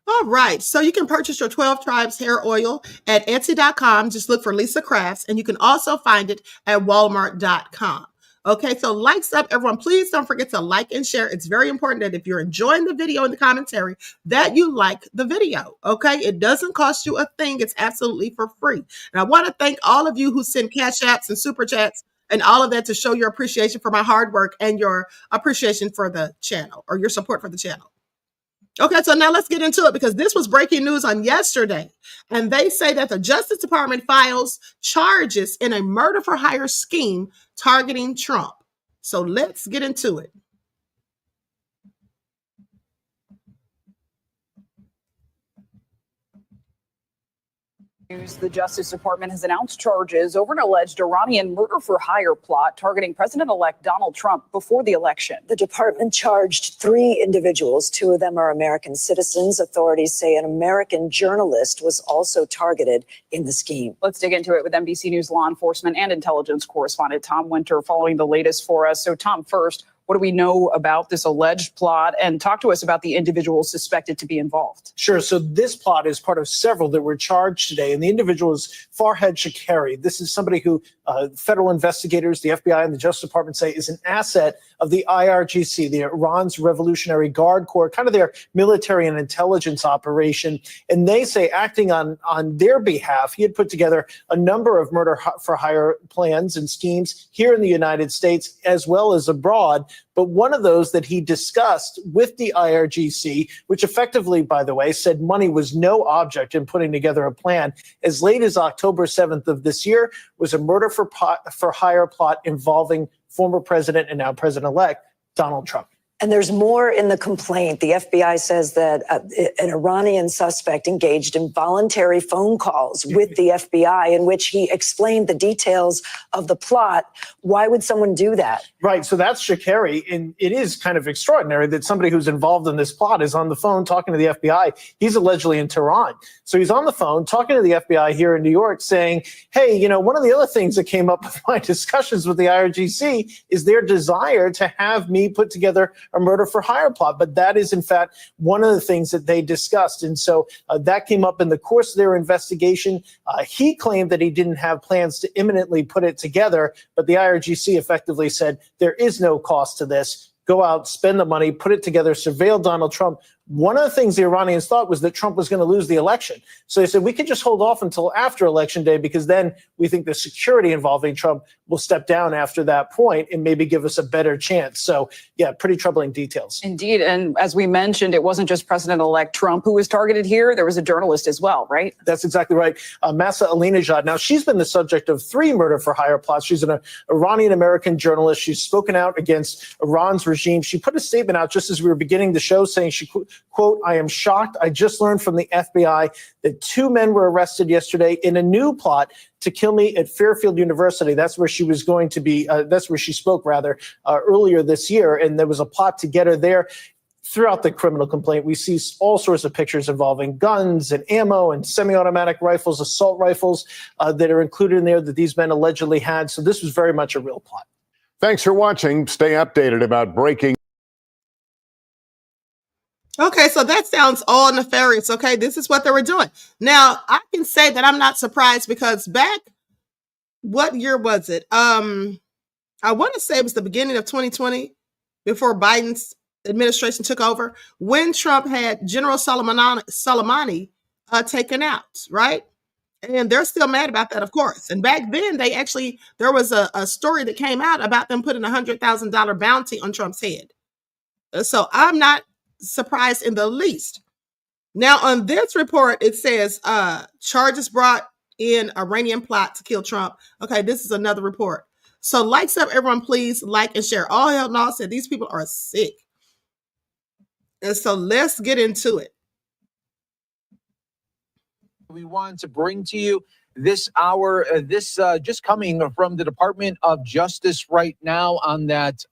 All right. So you can purchase your 12 Tribes hair oil at Etsy.com. Just look for Lisa Crafts, and you can also find it at Walmart.com. Okay, so likes up, everyone. Please don't forget to like and share. It's very important that if you're enjoying the video and the commentary, that you like the video. Okay, it doesn't cost you a thing. It's absolutely for free. And I want to thank all of you who send cash apps and super chats and all of that to show your appreciation for my hard work and your appreciation for the channel, or your support for the channel. Okay, so now let's get into it, because this was breaking news on yesterday. And they say that the Justice Department files charges in a murder for hire scheme targeting Trump. So let's get into it. The Justice Department has announced charges over an alleged Iranian murder-for-hire plot targeting President-elect Donald Trump before the election. The department charged 3 individuals. 2 of them are American citizens. Authorities say an American journalist was also targeted in the scheme. Let's dig into it with NBC News law enforcement and intelligence correspondent Tom Winter following the latest for us. So, Tom, first, what do we know about this alleged plot? And talk to us about the individuals suspected to be involved. Sure. So this plot is part of several that were charged today. And the individual is Farhad Shakari. This is somebody who federal investigators, the FBI and the Justice Department say is an asset of the IRGC, the Iran's Revolutionary Guard Corps, kind of their military and intelligence operation. And they say, acting on their behalf, he had put together a number of murder-for-hire plans and schemes here in the United States as well as abroad. But one of those that he discussed with the IRGC, which effectively, by the way, said money was no object in putting together a plan, as late as October 7th of this year, was a murder-for-hire plot involving former president and now president-elect Donald Trump. And there's more in the complaint. The FBI says that an Iranian suspect engaged in voluntary phone calls with the FBI in which he explained the details of the plot. Why would someone do that? Right. So that's Shakari. And it is kind of extraordinary that somebody who's involved in this plot is on the phone talking to the FBI. He's allegedly in Tehran. So he's on the phone talking to the FBI here in New York saying, hey, you know, one of the other things that came up with my discussions with the IRGC is their desire to have me put together a murder-for-hire plot. But that is, in fact, one of the things that they discussed. And so that came up in the course of their investigation. He claimed that he didn't have plans to imminently put it together, but the IRGC effectively said there is no cost to this. Go out, spend the money, put it together, surveil Donald Trump. One of the things the Iranians thought was that Trump was going to lose the election. So they said, we could just hold off until after Election Day because then we think the security involving Trump will step down after that point and maybe give us a better chance. So, yeah, pretty troubling details. Indeed. And as we mentioned, it wasn't just President-elect Trump who was targeted here. There was a journalist as well, right? That's exactly right. Mahsa Ahmadinejad. Now, she's been the subject of 3 murder-for-hire plots. She's an Iranian-American journalist. She's spoken out against Iran's regime. She put a statement out just as we were beginning the show saying she quote, I am shocked. I just learned from the FBI that 2 men were arrested yesterday in a new plot to kill me at Fairfield University. That's where she was going to be. That's where she spoke, rather, earlier this year. And there was a plot to get her there. Throughout the criminal complaint, we see all sorts of pictures involving guns and ammo and semi-automatic rifles, assault rifles that are included in there that these men allegedly had. So this was very much a real plot. Thanks for watching. Stay updated about breaking. Okay, so that sounds all nefarious. Okay, this is what they were doing. Now, I can say that I'm not surprised because back, what year was it? I want to say it was the beginning of 2020, before Biden's administration took over, when Trump had General Soleimani taken out, right? And they're still mad about that, of course. And back then, there was a story that came out about them putting a $100,000 bounty on Trump's head. So I'm not surprised in the least. Now, on this report, it says charges brought in Iranian plot to kill Trump. Okay, this is another report. So likes up, everyone, please like and share. All hell no said these people are sick. And so let's get into it. We want to bring to you this hour, just coming from the Department of Justice right now on that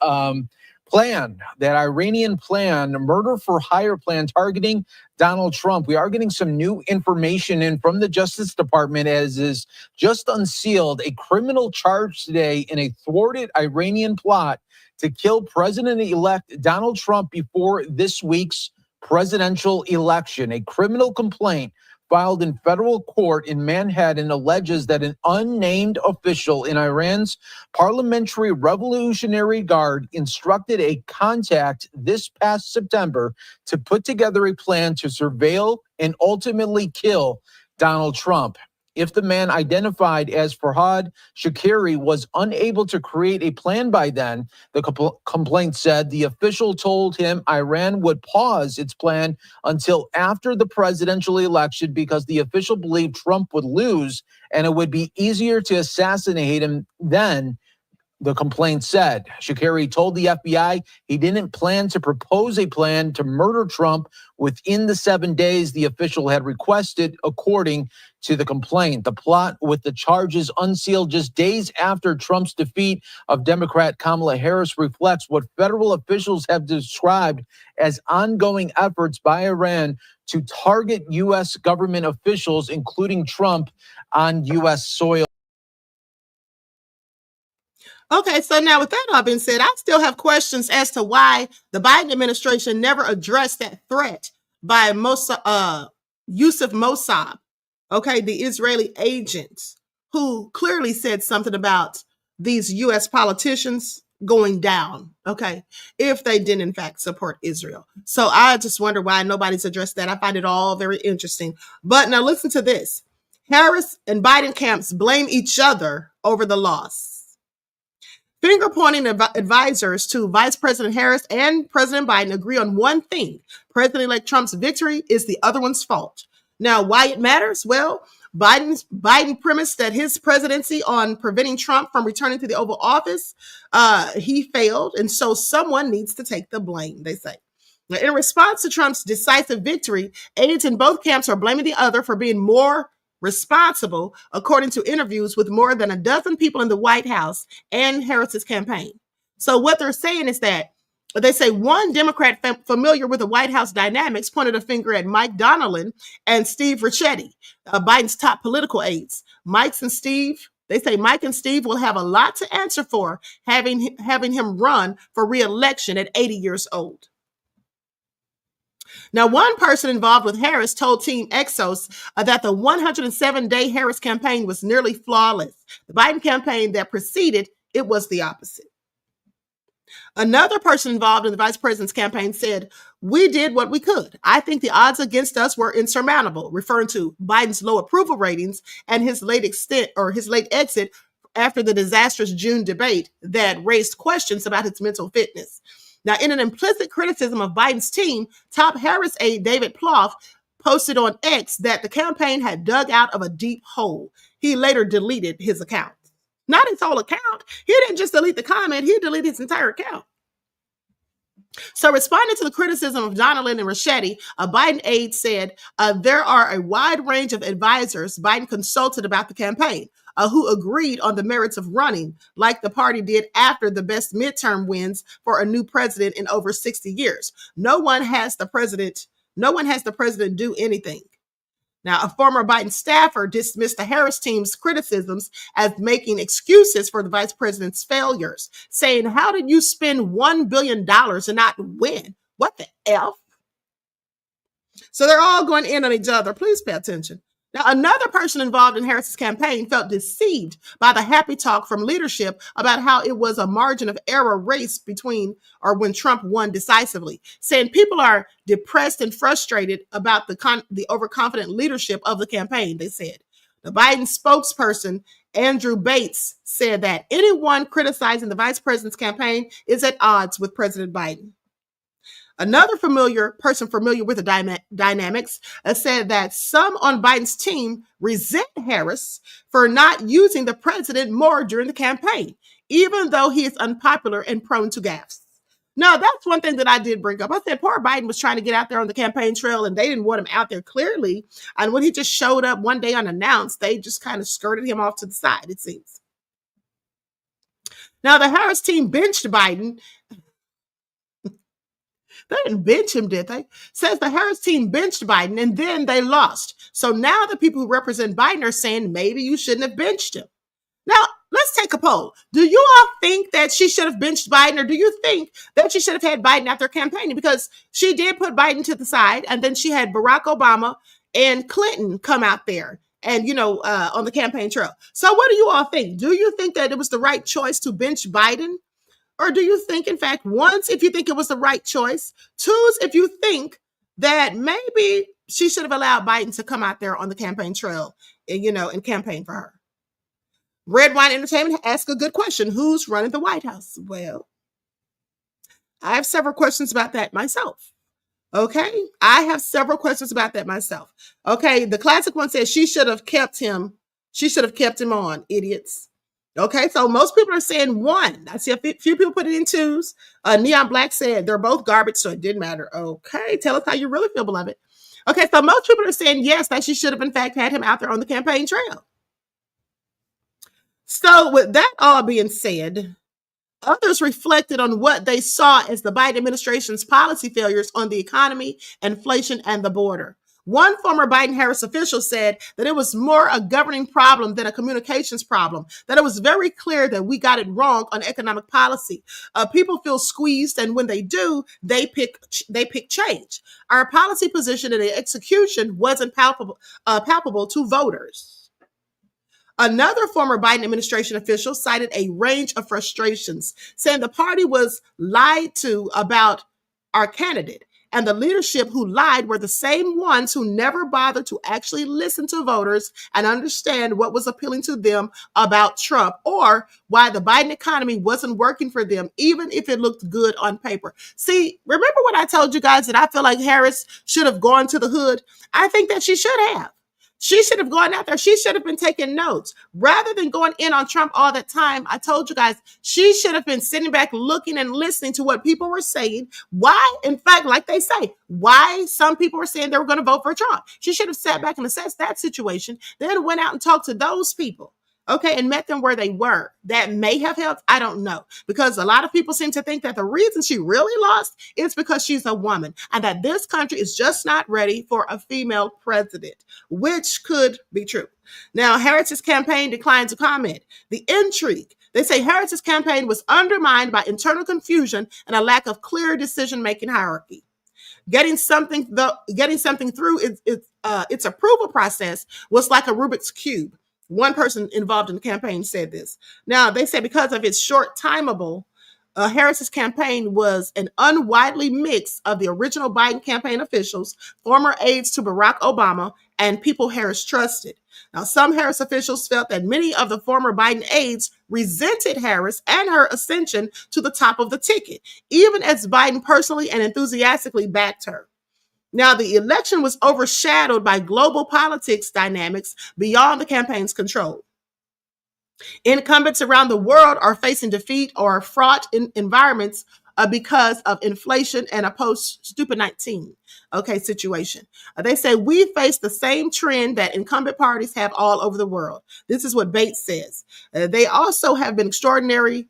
plan, that Iranian plan, murder-for-hire plan targeting Donald Trump. We are getting some new information in from the Justice Department as is just unsealed a criminal charge today in a thwarted Iranian plot to kill President-elect Donald Trump before this week's presidential election. A criminal complaint filed in federal court in Manhattan alleges that an unnamed official in Iran's Parliamentary Revolutionary Guard instructed a contact this past September to put together a plan to surveil and ultimately kill Donald Trump. If the man identified as Farhad Shakari was unable to create a plan by then, the complaint said the official told him Iran would pause its plan until after the presidential election because the official believed Trump would lose and it would be easier to assassinate him then the complaint said. Shakur told the FBI he didn't plan to propose a plan to murder Trump within the 7 days the official had requested, according to the complaint. The plot with the charges unsealed just days after Trump's defeat of Democrat Kamala Harris reflects what federal officials have described as ongoing efforts by Iran to target U.S. government officials, including Trump, on U.S. soil. Okay, so now with that all being said, I still have questions as to why the Biden administration never addressed that threat by Yusuf Mossad, okay, the Israeli agent who clearly said something about these U.S. politicians going down, okay, if they didn't in fact support Israel. So I just wonder why nobody's addressed that. I find it all very interesting. But now listen to this. Harris and Biden camps blame each other over the loss. Finger-pointing advisors to Vice President Harris and President Biden agree on one thing. President-elect Trump's victory is the other one's fault. Now, why it matters? Well, Biden premised that his presidency on preventing Trump from returning to the Oval Office, he failed, and so someone needs to take the blame, they say. Now, in response to Trump's decisive victory, aides in both camps are blaming the other for being more responsible, according to interviews with more than a dozen people in the White House and Harris's campaign. So what they're saying is that they say one Democrat familiar with the White House dynamics pointed a finger at Mike Donnellan and Steve Ricchetti, Biden's top political aides. They say Mike and Steve will have a lot to answer for having him run for re-election at 80 years old. Now, one person involved with Harris told Team Exos that the 107-day Harris campaign was nearly flawless. The Biden campaign that preceded it was the opposite. Another person involved in the vice president's campaign said, "We did what we could. I think the odds against us were insurmountable," referring to Biden's low approval ratings and his late exit after the disastrous June debate that raised questions about his mental fitness. Now, in an implicit criticism of Biden's team, top Harris aide David Plouffe posted on X that the campaign had dug out of a deep hole. He later deleted his account. Not his whole account. He didn't just delete the comment, he deleted his entire account. So responding to the criticism of Donnellan and Ricchetti, a Biden aide said, there are a wide range of advisors Biden consulted about the campaign who agreed on the merits of running, like the party did after the best midterm wins for a new president in over 60 years. No one has the president do anything. Now, a former Biden staffer dismissed the Harris team's criticisms as making excuses for the vice president's failures, saying, "How did you spend $1 billion and not win? What the F?" So they're all going in on each other. Please pay attention. Now, another person involved in Harris's campaign felt deceived by the happy talk from leadership about how it was a margin of error race when Trump won decisively, saying people are depressed and frustrated about the overconfident leadership of the campaign, they said. The Biden spokesperson, Andrew Bates, said that anyone criticizing the vice president's campaign is at odds with President Biden. Another person familiar with the dynamics said that some on Biden's team resent Harris for not using the president more during the campaign, even though he is unpopular and prone to gaffes. Now, that's one thing that I did bring up. I said poor Biden was trying to get out there on the campaign trail and they didn't want him out there clearly. And when he just showed up one day unannounced, they just kind of skirted him off to the side, it seems. Now, the Harris team benched Biden. They didn't bench him, did they? Says the Harris team benched Biden and then they lost. So now the people who represent Biden are saying maybe you shouldn't have benched him. Now, let's take a poll. Do you all think that she should have benched Biden, or do you think that she should have had Biden out there campaigning? Because she did put Biden to the side, and then she had Barack Obama and Clinton come out there and, on the campaign trail. So what do you all think? Do you think that it was the right choice to bench Biden? Or do you think, in fact, once, if you think it was the right choice, twos, if you think that maybe she should have allowed Biden to come out there on the campaign trail and campaign for her? Red Wine Entertainment asked a good question. Who's running the White House? Well, I have several questions about that myself. Okay? I have several questions about that myself. Okay? The classic one says she should have kept him. She should have kept him on, idiots. Okay, so most people are saying 1. I see a few people put it in 2s. Neon Black said they're both garbage, so it didn't matter. Okay, tell us how you really feel, beloved. Okay, so most people are saying yes, that she should have in fact had him out there on the campaign trail. So with that all being said, others reflected on what they saw as the Biden administration's policy failures on the economy, inflation, and the border. One former Biden-Harris official said that it was more a governing problem than a communications problem, that it was very clear that we got it wrong on economic policy. People feel squeezed, and when they do, they pick change. Our policy position and the execution wasn't palpable to voters. Another former Biden administration official cited a range of frustrations, saying the party was lied to about our candidate, and the leadership who lied were the same ones who never bothered to actually listen to voters and understand what was appealing to them about Trump or why the Biden economy wasn't working for them, even if it looked good on paper. See, remember when I told you guys that I feel like Harris should have gone to the hood? I think that she should have. She should have gone out there. She should have been taking notes rather than going in on Trump all that time. I told you guys, she should have been sitting back, looking and listening to what people were saying. Why, in fact, like they say, why some people were saying they were going to vote for Trump. She should have sat back and assessed that situation, then went out and talked to those people. Okay, and met them where they were. That may have helped. I don't know. Because a lot of people seem to think that the reason she really lost is because she's a woman and that this country is just not ready for a female president, which could be true. Now, Harris's campaign declined to comment. The intrigue. They say Harris's campaign was undermined by internal confusion and a lack of clear decision-making hierarchy. Getting something through its approval process was like a Rubik's Cube. One person involved in the campaign said this. Now, they say because of its short timeable, Harris's campaign was an unwidely mix of the original Biden campaign officials, former aides to Barack Obama, and people Harris trusted. Now, some Harris officials felt that many of the former Biden aides resented Harris and her ascension to the top of the ticket, even as Biden personally and enthusiastically backed her. Now, the election was overshadowed by global politics dynamics beyond the campaign's control. Incumbents around the world are facing defeat or fraught environments because of inflation and a post-stupid-19 situation. They say we face the same trend that incumbent parties have all over the world. This is what Bates says. There also has been extraordinary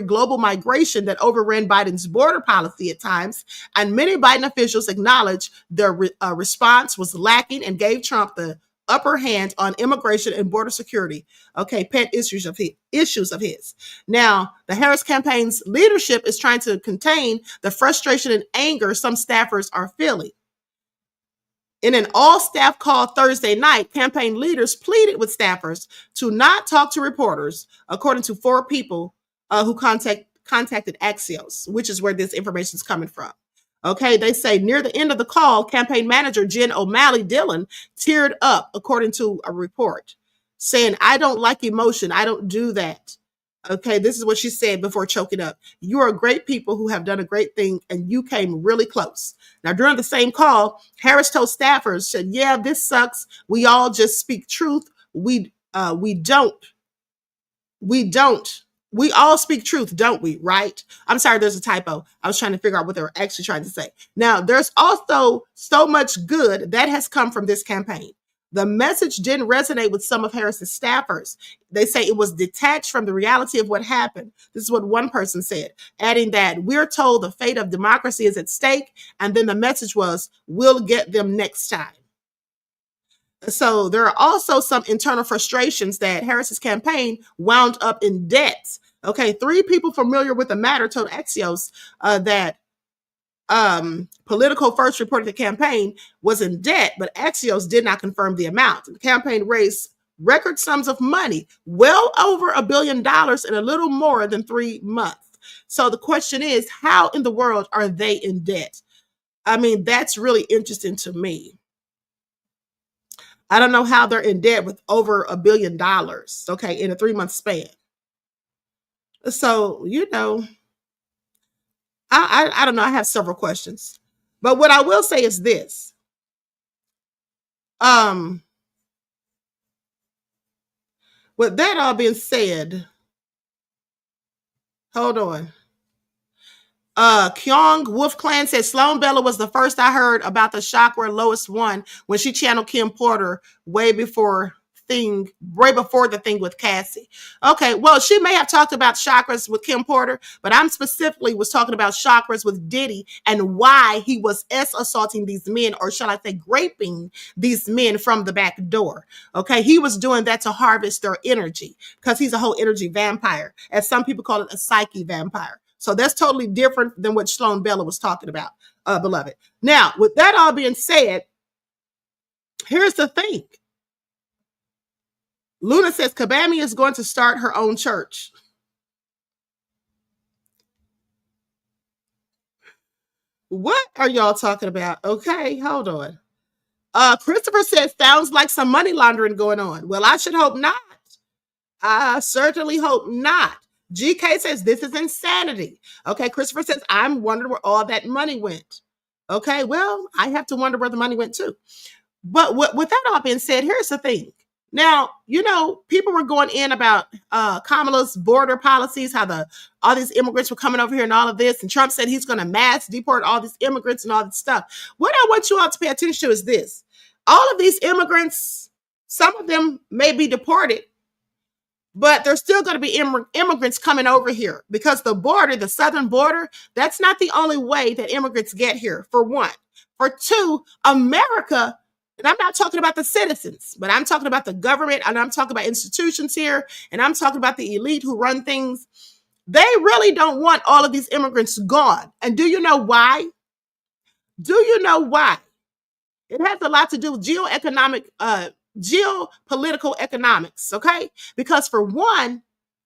global migration that overran Biden's border policy at times, and many Biden officials acknowledge their response was lacking and gave Trump the upper hand on immigration and border security. Okay, pet issues of his. Now, the Harris campaign's leadership is trying to contain the frustration and anger some staffers are feeling. In an all-staff call Thursday night, campaign leaders pleaded with staffers to not talk to reporters, according to 4 people who contacted Axios, which is where this information is coming from. Okay, they say near the end of the call, campaign manager Jen O'Malley Dillon teared up, according to a report, saying, "I don't like emotion. I don't do that." Okay, this is what she said before choking up. "You are great people who have done a great thing, and you came really close." Now, during the same call, Harris told staffers, said, "Yeah, this sucks. We all just speak truth. We all speak truth, don't we? Right?" I'm sorry, there's a typo. I was trying to figure out what they were actually trying to say. Now, there's also so much good that has come from this campaign. The message didn't resonate with some of Harris's staffers. They say it was detached from the reality of what happened. This is what one person said, adding that we're told the fate of democracy is at stake. And then the message was, we'll get them next time. So there are also some internal frustrations that Harris's campaign wound up in debt. Okay, 3 people familiar with the matter told Axios that Politico first reported the campaign was in debt, but Axios did not confirm the amount. The campaign raised record sums of money, well over $1 billion in a little more than 3 months. So the question is, how in the world are they in debt? I mean, that's really interesting to me. I don't know how they're in debt with over $1 billion, okay, in a 3-month span. So, I don't know. I have several questions. But what I will say is this. With that all being said, hold on. Kyung Wolf Clan said Sloan Bella was the first I heard about the shock where Lois won when she channeled Kim Porter way before the thing with Cassie. Okay, well, she may have talked about chakras with Kim Porter, but I'm specifically was talking about chakras with Diddy and why he was assaulting these men, or shall I say graping these men from the back door. Okay, he was doing that to harvest their energy because he's a whole energy vampire, as some people call it, a psyche vampire. So that's totally different than what Sloan Bella was talking about, beloved. Now, with that all being said, here's the thing. Luna says Kabami is going to start her own church. What are y'all talking about? Okay, hold on. Christopher says, sounds like some money laundering going on. Well, I should hope not. I certainly hope not. GK says, this is insanity. Okay, Christopher says, I'm wondering where all that money went. Okay, well, I have to wonder where the money went too. But with that all being said, here's the thing. Now, you know, people were going in about Kamala's border policies, how all these immigrants were coming over here and all of this. And Trump said he's going to mass deport all these immigrants and all this stuff. What I want you all to pay attention to is this. All of these immigrants, some of them may be deported, but there's still going to be immigrants coming over here because the border, the southern border, that's not the only way that immigrants get here, for one. For two, America, and I'm not talking about the citizens, but I'm talking about the government, and I'm talking about institutions here, and I'm talking about the elite who run things. They really don't want all of these immigrants gone. And do you know why? Do you know why? It has a lot to do with geopolitical economics, okay? Because for one,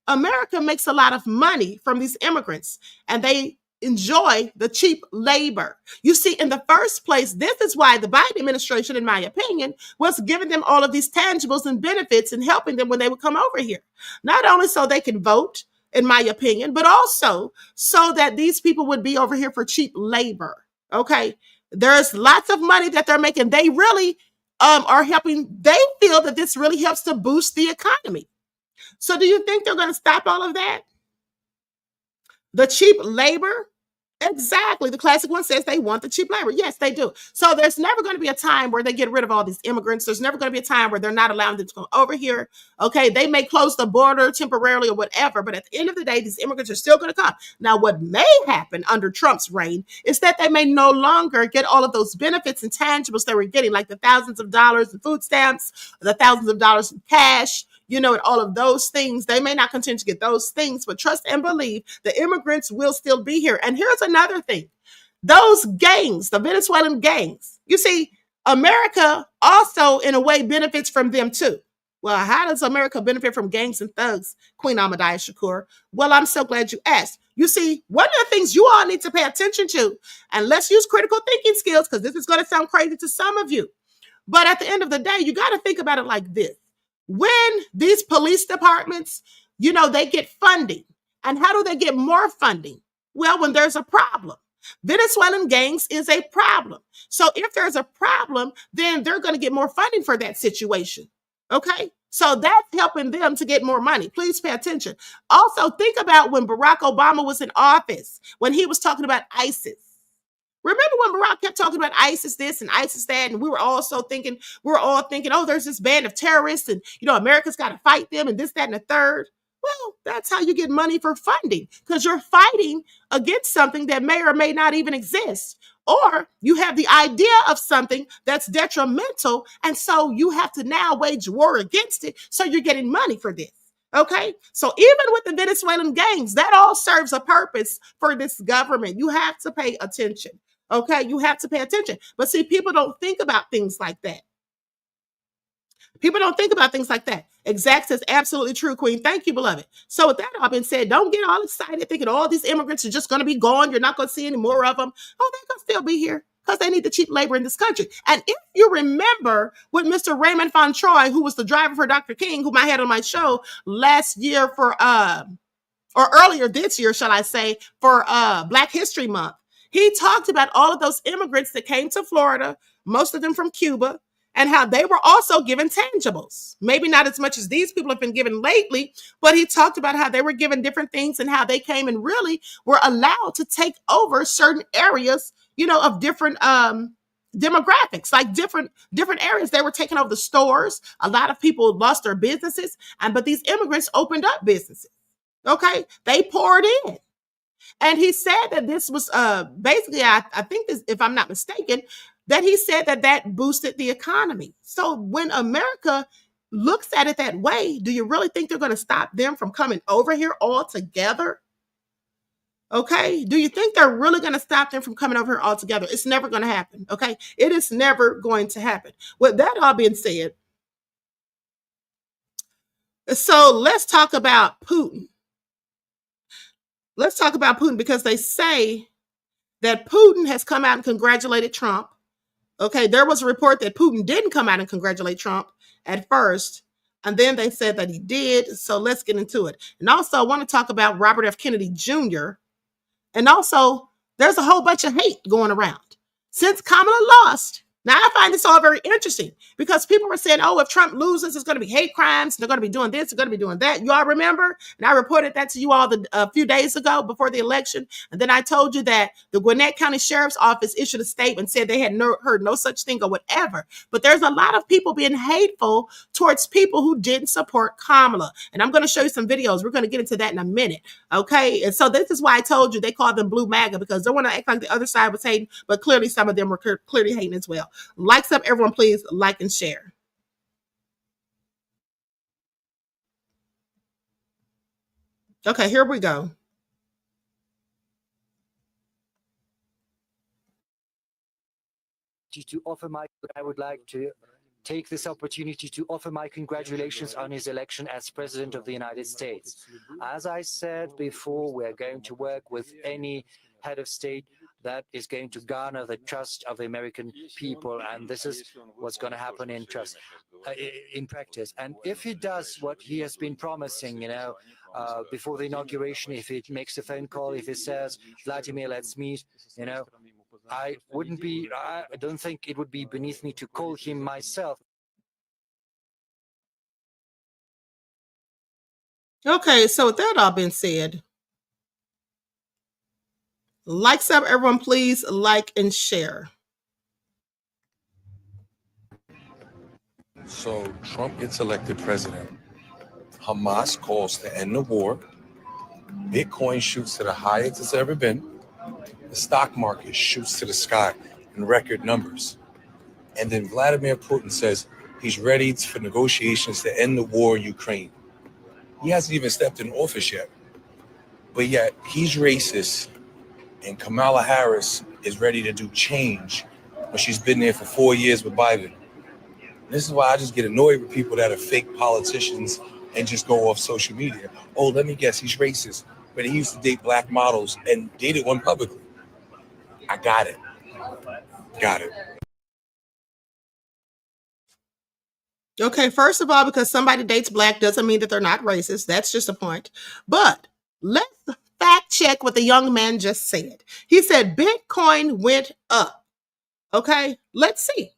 America makes a lot of money from these immigrants, and they enjoy the cheap labor. You see, in the first place, this is why the Biden administration, in my opinion, was giving them all of these tangibles and benefits and helping them when they would come over here. Not only so they can vote, in my opinion, but also so that these people would be over here for cheap labor, okay? There's lots of money that they're making. They really are helping. They feel that this really helps to boost the economy. So do you think they're going to stop all of that? The cheap labor? Exactly. The classic one says they want the cheap labor. Yes, they do. So there's never going to be a time where they get rid of all these immigrants. There's never going to be a time where they're not allowing them to come over here. Okay, they may close the border temporarily or whatever, but at the end of the day, these immigrants are still going to come. Now, what may happen under Trump's reign is that they may no longer get all of those benefits and tangibles they were getting, like the thousands of dollars in food stamps, the thousands of dollars in cash, you know, and all of those things. They may not continue to get those things, but trust and believe the immigrants will still be here. And here's another thing. Those gangs, the Venezuelan gangs, you see, America also, in a way, benefits from them too. Well, how does America benefit from gangs and thugs, Queen Ahmadiyyah Shakur? Well, I'm so glad you asked. You see, one of the things you all need to pay attention to, and let's use critical thinking skills, because this is going to sound crazy to some of you. But at the end of the day, you got to think about it like this. When these police departments, you know, they get funding. And how do they get more funding? Well, when there's a problem. Venezuelan gangs is a problem. So if there's a problem, then they're going to get more funding for that situation. Okay? So that's helping them to get more money. Please pay attention. Also, think about when Barack Obama was in office, when he was talking about ISIS. Remember when Barack kept talking about ISIS this and ISIS that, and we were all thinking, oh, there's this band of terrorists, and you know, America's got to fight them, and this, that, and the third. Well, that's how you get money for funding, because you're fighting against something that may or may not even exist. Or you have the idea of something that's detrimental, and so you have to now wage war against it, so you're getting money for this. Okay, so even with the Venezuelan gangs, that all serves a purpose for this government. You have to pay attention. Okay, you have to pay attention. But see, people don't think about things like that. People don't think about things like that. Exact says absolutely true, Queen. Thank you, beloved. So with that all being said, don't get all excited thinking all these immigrants are just going to be gone. You're not going to see any more of them. Oh, they're going to still be here because they need the cheap labor in this country. And if you remember with Mr. Raymond Von Troy, who was the driver for Dr. King, whom I had on my show last year for, or earlier this year, shall I say, for Black History Month, he talked about all of those immigrants that came to Florida, most of them from Cuba, and how they were also given tangibles. Maybe not as much as these people have been given lately, but he talked about how they were given different things and how they came and really were allowed to take over certain areas, of different demographics, like different areas. They were taking over the stores. A lot of people lost their businesses, but these immigrants opened up businesses. Okay, they poured in. And he said that this was basically, I think this, if I'm not mistaken, that he said that boosted the economy. So when America looks at it that way, do you really think they're going to stop them from coming over here altogether? Okay, do you think they're really going to stop them from coming over here altogether? It's never going to happen. Okay, it is never going to happen. With that all being said, so let's talk about Putin. Let's talk about Putin, because they say that Putin has come out and congratulated Trump. Okay, there was a report that Putin didn't come out and congratulate Trump at first, and then they said that he did. So let's get into it. And also, I want to talk about Robert F. Kennedy Jr. And also, there's a whole bunch of hate going around since Kamala lost. Now, I find this all very interesting because people were saying, oh, if Trump loses, it's going to be hate crimes. They're going to be doing this. They're going to be doing that. You all remember? And I reported that to you all a few days ago before the election. And then I told you that the Gwinnett County Sheriff's Office issued a statement, said they had heard no such thing or whatever. But there's a lot of people being hateful towards people who didn't support Kamala. And I'm going to show you some videos. We're going to get into that in a minute. Okay. And so this is why I told you they called them Blue MAGA, because they want to act like the other side was hating, but clearly some of them were clearly hating as well. Likes up, everyone, please like and share. Okay, here we go. I would like to take this opportunity to offer my congratulations on his election as President of the United States. As I said before, we're going to work with any head of state that is going to garner the trust of the American people, and this is what's going to happen in practice. And if he does what he has been promising, before the inauguration, if he makes a phone call, if he says, Vladimir, let's meet, I don't think it would be beneath me to call him myself. Okay, so with that all been said, likes up, everyone, please like and share. So Trump gets elected president. Hamas calls to end the war. Bitcoin shoots to the highest it's ever been. The stock market shoots to the sky in record numbers. And then Vladimir Putin says he's ready for negotiations to end the war in Ukraine. He hasn't even stepped in office yet. But yet he's racist, and Kamala Harris is ready to do change when she's been there for 4 years with Biden. This is why I just get annoyed with people that are fake politicians and just go off social media. Oh, let me guess, he's racist, but he used to date black models and dated one publicly. I got it. Got it. Okay, first of all, because somebody dates black doesn't mean that they're not racist. That's just a point. But let's fact check what the young man just said. He said Bitcoin went up. Okay, let's see.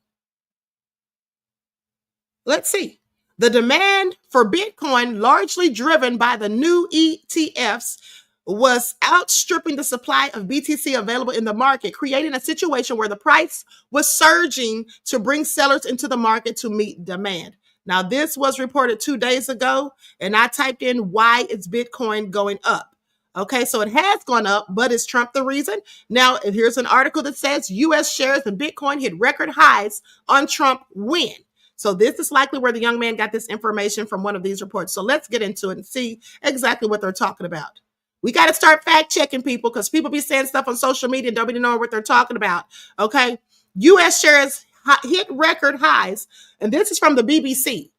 Let's see. The demand for Bitcoin, largely driven by the new ETFs, was outstripping the supply of BTC available in the market, creating a situation where the price was surging to bring sellers into the market to meet demand. Now, this was reported 2 days ago, and I typed in, why is Bitcoin going up? Okay, so it has gone up, but is Trump the reason? Now, here's an article that says U.S. shares in Bitcoin hit record highs on Trump win. So this is likely where the young man got this information from one of these reports. So let's get into it and see exactly what they're talking about. We got to start fact checking people, because people be saying stuff on social media and don't even know what they're talking about. Okay. U.S. shares hit record highs. And this is from the BBC.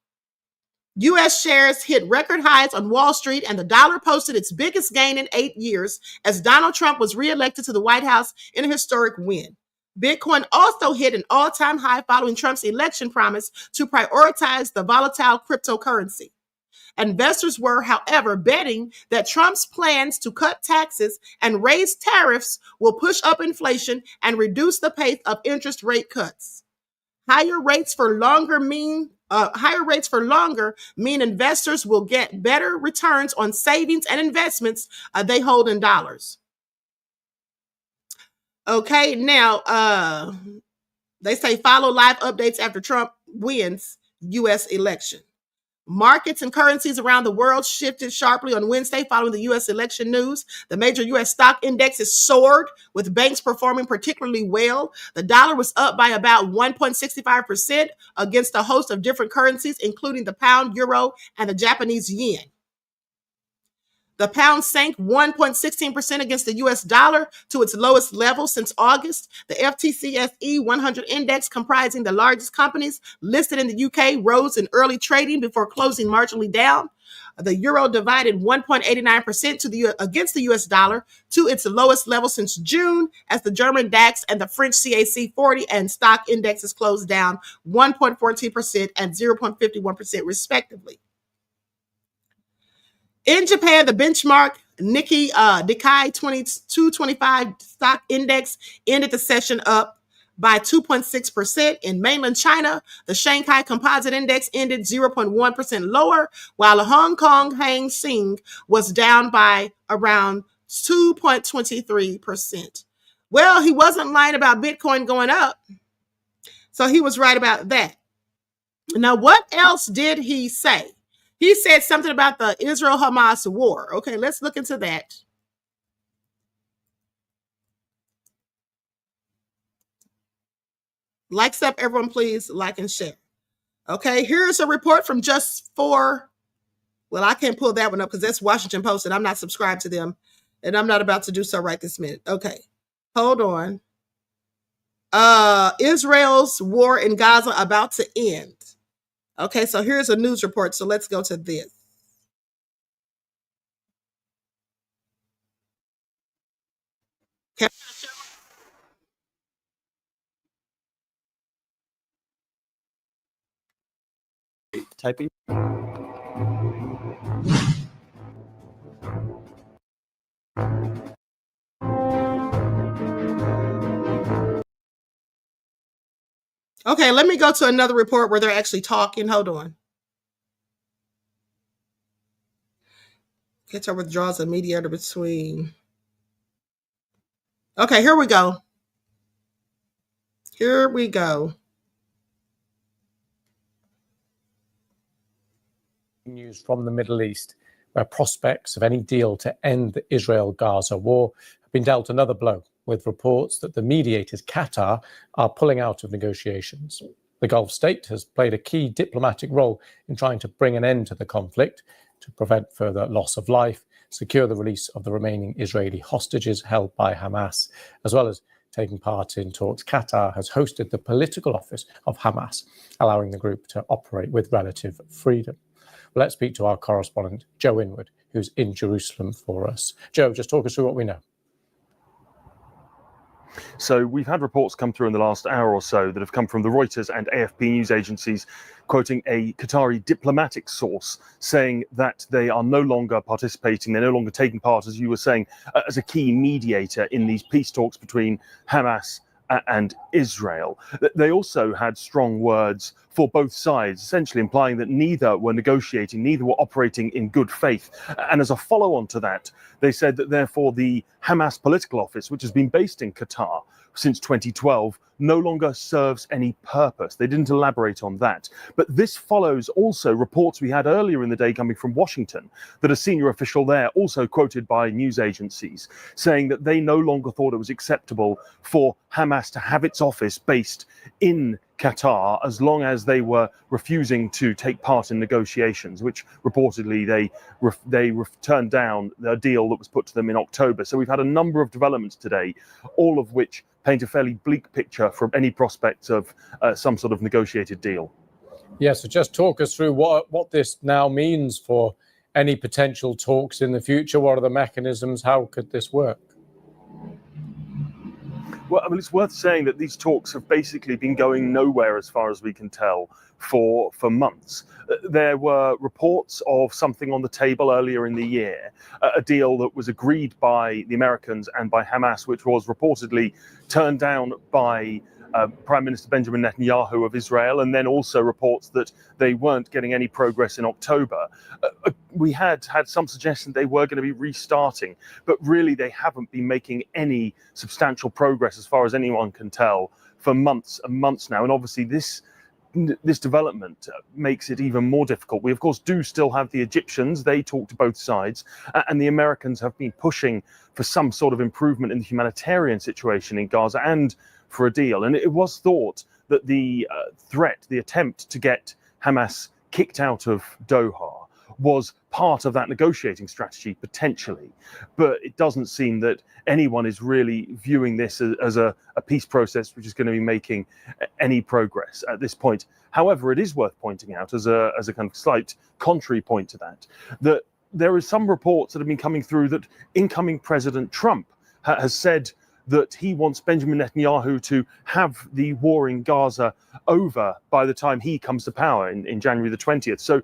U.S. shares hit record highs on Wall Street, and the dollar posted its biggest gain in 8 years as Donald Trump was reelected to the White House in a historic win. Bitcoin also hit an all-time high following Trump's election promise to prioritize the volatile cryptocurrency. Investors were, however, betting that Trump's plans to cut taxes and raise tariffs will push up inflation and reduce the pace of interest rate cuts. Higher rates for longer mean investors will get better returns on savings and investments they hold in dollars. Okay, now they say follow live updates after Trump wins U.S. election. Markets and currencies around the world shifted sharply on Wednesday following the U.S. election news. The major U.S. stock indexes soared, with banks performing particularly well. The dollar was up by about 1.65% against a host of different currencies, including the pound, euro, and the Japanese yen. The pound sank 1.16% against the U.S. dollar to its lowest level since August. The FTSE 100 index, comprising the largest companies listed in the UK, rose in early trading before closing marginally down. The euro divided 1.89% against the U.S. dollar to its lowest level since June, as the German DAX and the French CAC 40 and stock indexes closed down 1.42% and 0.51% respectively. In Japan, the benchmark Nikkei 2225 stock index ended the session up by 2.6%. In mainland China, the Shanghai Composite Index ended 0.1% lower, while the Hong Kong Hang Seng was down by around 2.23%. Well, he wasn't lying about Bitcoin going up, so he was right about that. Now, what else did he say? He said something about the Israel-Hamas war. Okay, let's look into that. Like stuff, everyone, please like and share. Okay, here's a report from well, I can't pull that one up because that's Washington Post and I'm not subscribed to them and I'm not about to do so right this minute. Okay, hold on. Israel's war in Gaza about to end. Okay, so here's a news report. So let's go to this. Typing. Okay, let me go to another report where they're actually talking. Hold on. Qatar withdraws a mediator between. Okay, here we go. Here we go. News from the Middle East, where prospects of any deal to end the Israel-Gaza war have been dealt another blow, with reports that the mediators, Qatar, are pulling out of negotiations. The Gulf state has played a key diplomatic role in trying to bring an end to the conflict, to prevent further loss of life, secure the release of the remaining Israeli hostages held by Hamas, as well as taking part in talks. Qatar has hosted the political office of Hamas, allowing the group to operate with relative freedom. Well, let's speak to our correspondent, Joe Inwood, who's in Jerusalem for us. Joe, just talk us through what we know. So we've had reports come through in the last hour or so that have come from the Reuters and AFP news agencies, quoting a Qatari diplomatic source saying that they are no longer participating, they're no longer taking part, as you were saying, as a key mediator in these peace talks between Hamas and Israel. They also had strong words for both sides, essentially implying that neither were negotiating, neither were operating in good faith. And as a follow-on to that, they said that therefore the Hamas political office, which has been based in Qatar since 2012, no longer serves any purpose. They didn't elaborate on that. But this follows also reports we had earlier in the day coming from Washington that a senior official there, also quoted by news agencies, saying that they no longer thought it was acceptable for Hamas to have its office based in Qatar as long as they were refusing to take part in negotiations, which reportedly they turned down the deal that was put to them in October. So we've had a number of developments today, all of which paint a fairly bleak picture from any prospects of some sort of negotiated deal. Yeah, so just talk us through what this now means for any potential talks in the future. What are the mechanisms? How could this work? Well, I mean, it's worth saying that these talks have basically been going nowhere as far as we can tell for months. There were reports of something on the table earlier in the year, a deal that was agreed by the Americans and by Hamas, which was reportedly turned down by Prime Minister Benjamin Netanyahu of Israel, and then also reports that they weren't getting any progress in October. We had some suggestion they were going to be restarting, but really they haven't been making any substantial progress as far as anyone can tell for months and months now. And obviously this development makes it even more difficult. We, of course, do still have the Egyptians. They talk to both sides, and the Americans have been pushing for some sort of improvement in the humanitarian situation in Gaza and for a deal. And it was thought that the attempt to get Hamas kicked out of Doha was part of that negotiating strategy, potentially. But it doesn't seem that anyone is really viewing this as a peace process which is going to be making any progress at this point. However, it is worth pointing out, as a kind of slight contrary point to that there is some reports that have been coming through that incoming President Trump has said that he wants Benjamin Netanyahu to have the war in Gaza over by the time he comes to power in January the 20th. So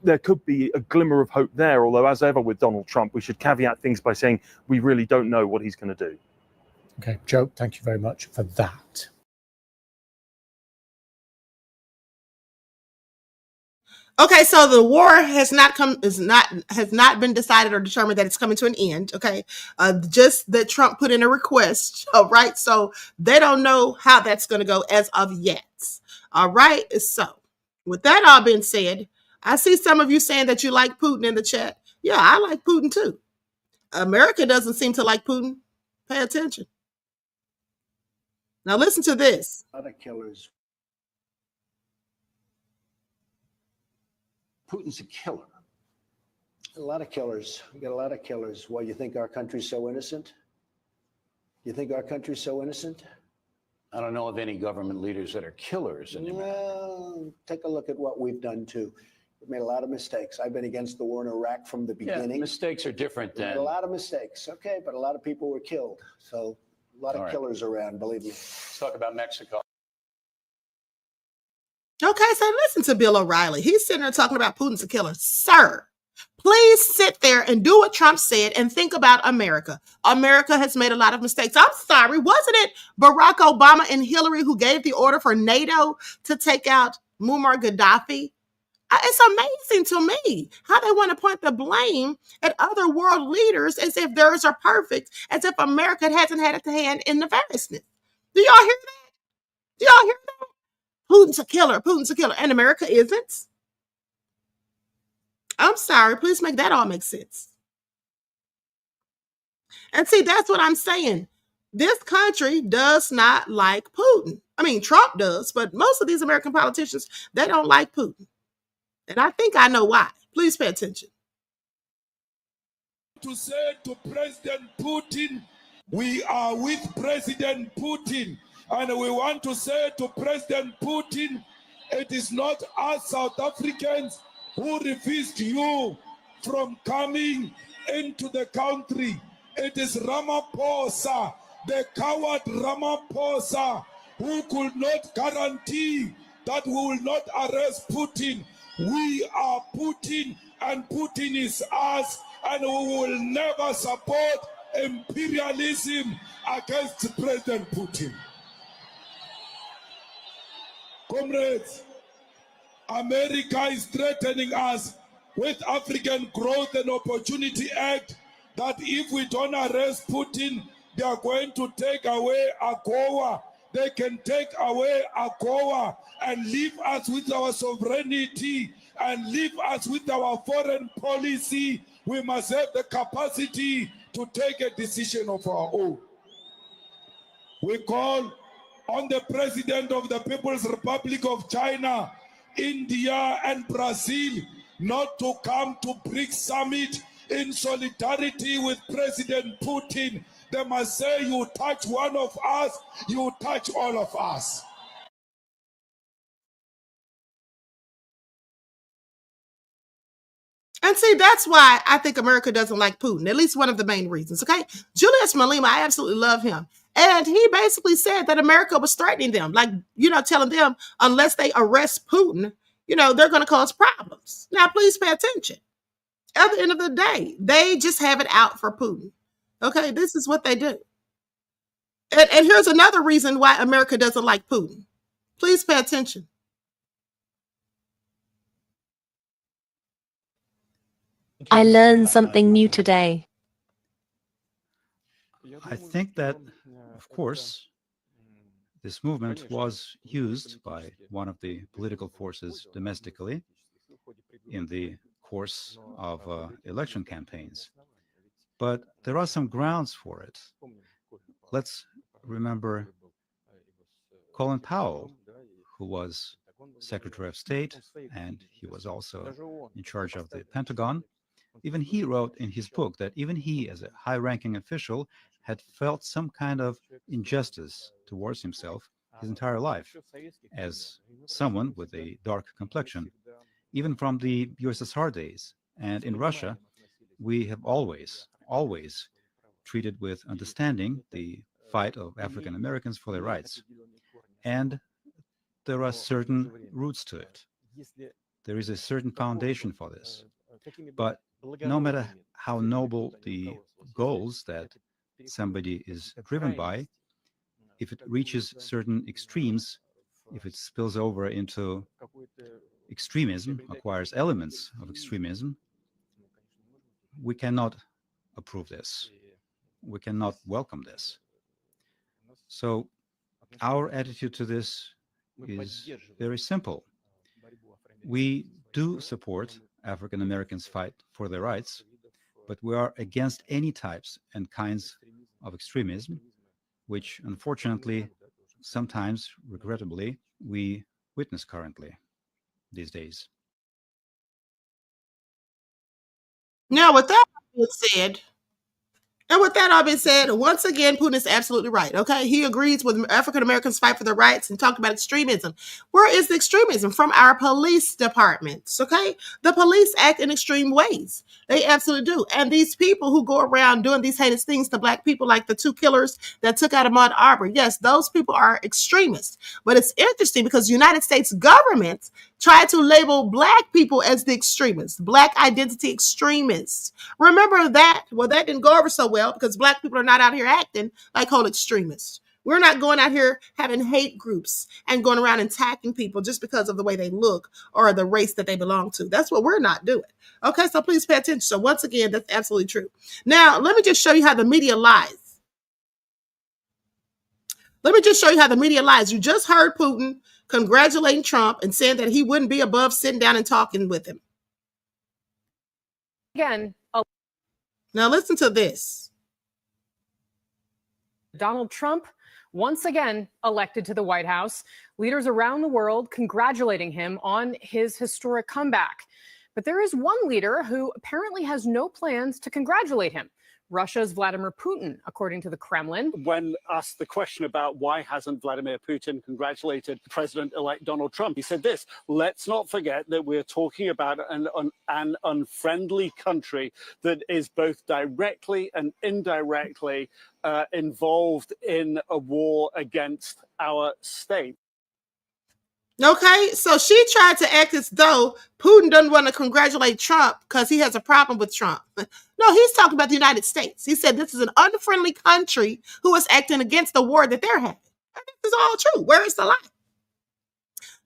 there could be a glimmer of hope there, although as ever with Donald Trump, we should caveat things by saying we really don't know what he's going to do. Okay, Joe, thank you very much for that. Okay, so the war has not been decided or determined that it's coming to an end. Okay, just that Trump put in a request. All right, so they don't know how that's going to go as of yet. All right, so with that all being said, I see some of you saying that you like Putin in the chat. Yeah, I like Putin too. America doesn't seem to like Putin. Pay attention. Now listen to this. A lot of killers. Putin's a killer. A lot of killers. We got a lot of killers. Why, you think our country's so innocent? You think our country's so innocent? I don't know of any government leaders that are killers anymore. Well, take a look at what we've done too. We've made a lot of mistakes. I've been against the war in Iraq from the beginning. Yeah, mistakes are different We made than. a lot of mistakes. Okay, but a lot of people were killed. So a lot of killers around, believe me. Let's talk about Mexico. Okay, so listen to Bill O'Reilly. He's sitting there talking about Putin's a killer. Sir, please sit there and do what Trump said and think about America. America has made a lot of mistakes. I'm sorry, wasn't it Barack Obama and Hillary who gave the order for NATO to take out Muammar Gaddafi? It's amazing to me how they want to point the blame at other world leaders as if theirs are perfect, as if America hasn't had a hand in the variousness. Do y'all hear that? Do y'all hear that? Putin's a killer. Putin's a killer. And America isn't? I'm sorry. Please make that all make sense. And see, that's what I'm saying. This country does not like Putin. I mean, Trump does, but most of these American politicians, they don't like Putin. And I think I know why. Please pay attention. To say to President Putin, we are with President Putin. And we want to say to President Putin, it is not us South Africans who refused you from coming into the country. It is Ramaphosa, the coward Ramaphosa, who could not guarantee that we will not arrest Putin. We are Putin, and Putin is us, and we will never support imperialism against President Putin. Comrades, America is threatening us with African Growth and Opportunity Act that if we don't arrest Putin, they are going to take away AGOA. They can take away AGOA and leave us with our sovereignty and leave us with our foreign policy. We must have the capacity to take a decision of our own. We call on the President of the People's Republic of China, India, and Brazil not to come to BRICS Summit in solidarity with President Putin. They must say, you touch one of us, you touch all of us. And see, that's why I think America doesn't like Putin, at least one of the main reasons, okay? Julius Malema, I absolutely love him. And he basically said that America was threatening them, like, telling them unless they arrest Putin, they're going to cause problems. Now, please pay attention. At the end of the day, they just have it out for Putin. Okay, this is what they do. And here's another reason why America doesn't like Putin. Please pay attention. I learned something new today. I think that, of course, this movement was used by one of the political forces domestically in the course of election campaigns. But there are some grounds for it. Let's remember Colin Powell, who was Secretary of State, and he was also in charge of the Pentagon. Even he wrote in his book that even he, as a high-ranking official, had felt some kind of injustice towards himself his entire life, as someone with a dark complexion, even from the USSR days. And in Russia, we have always treated with understanding the fight of African Americans for their rights. And there are certain roots to it. There is a certain foundation for this. But no matter how noble the goals that somebody is driven by, if it reaches certain extremes, if it spills over into extremism, acquires elements of extremism, we cannot approve this. We cannot welcome this. So our attitude to this is very simple. We do support African Americans' fight for their rights, but we are against any types and kinds of extremism, which unfortunately, sometimes, regrettably, we witness currently these days. Now, with that being said, once again, Putin is absolutely right. Okay, he agrees with African Americans' fight for their rights and talked about extremism. Where is the extremism? From our police departments. Okay, the police act in extreme ways. They absolutely do. And these people who go around doing these heinous things to black people, like the two killers that took out Ahmaud Arbery, yes, those people are extremists. But it's interesting because the United States government tried to label black people as the extremists, black identity extremists. Remember that? Well, that didn't go over so well because black people are not out here acting like whole extremists. We're not going out here having hate groups and going around attacking people just because of the way they look or the race that they belong to. That's what we're not doing. Okay, so please pay attention. So once again, that's absolutely true. Now, let me just show you how the media lies. You just heard Putin congratulating Trump and saying that he wouldn't be above sitting down and talking with him. Again, now listen to this. Donald Trump, once again elected to the White House. Leaders around the world congratulating him on his historic comeback. But there is one leader who apparently has no plans to congratulate him. Russia's Vladimir Putin, according to the Kremlin. When asked the question about why hasn't Vladimir Putin congratulated President-elect Donald Trump, he said this: let's not forget that we're talking about an unfriendly country that is both directly and indirectly involved in a war against our state. Okay, so she tried to act as though Putin doesn't want to congratulate Trump because he has a problem with Trump. No, he's talking about the United States. He said this is an unfriendly country who is acting against the war that they're having. And this is all true. Where is the lie?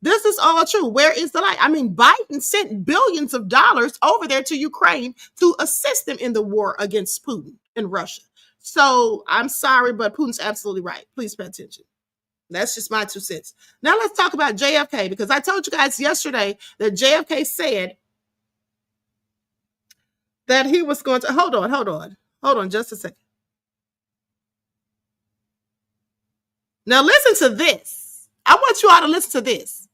This is all true. Where is the lie? I mean, Biden sent billions of dollars over there to Ukraine to assist them in the war against Putin in Russia. So I'm sorry, but Putin's absolutely right. Please pay attention. That's just my 2 cents. Now let's talk about JFK, because I told you guys yesterday that JFK said that he was going to, hold on just a second. Now listen to this. I want you all to listen to this.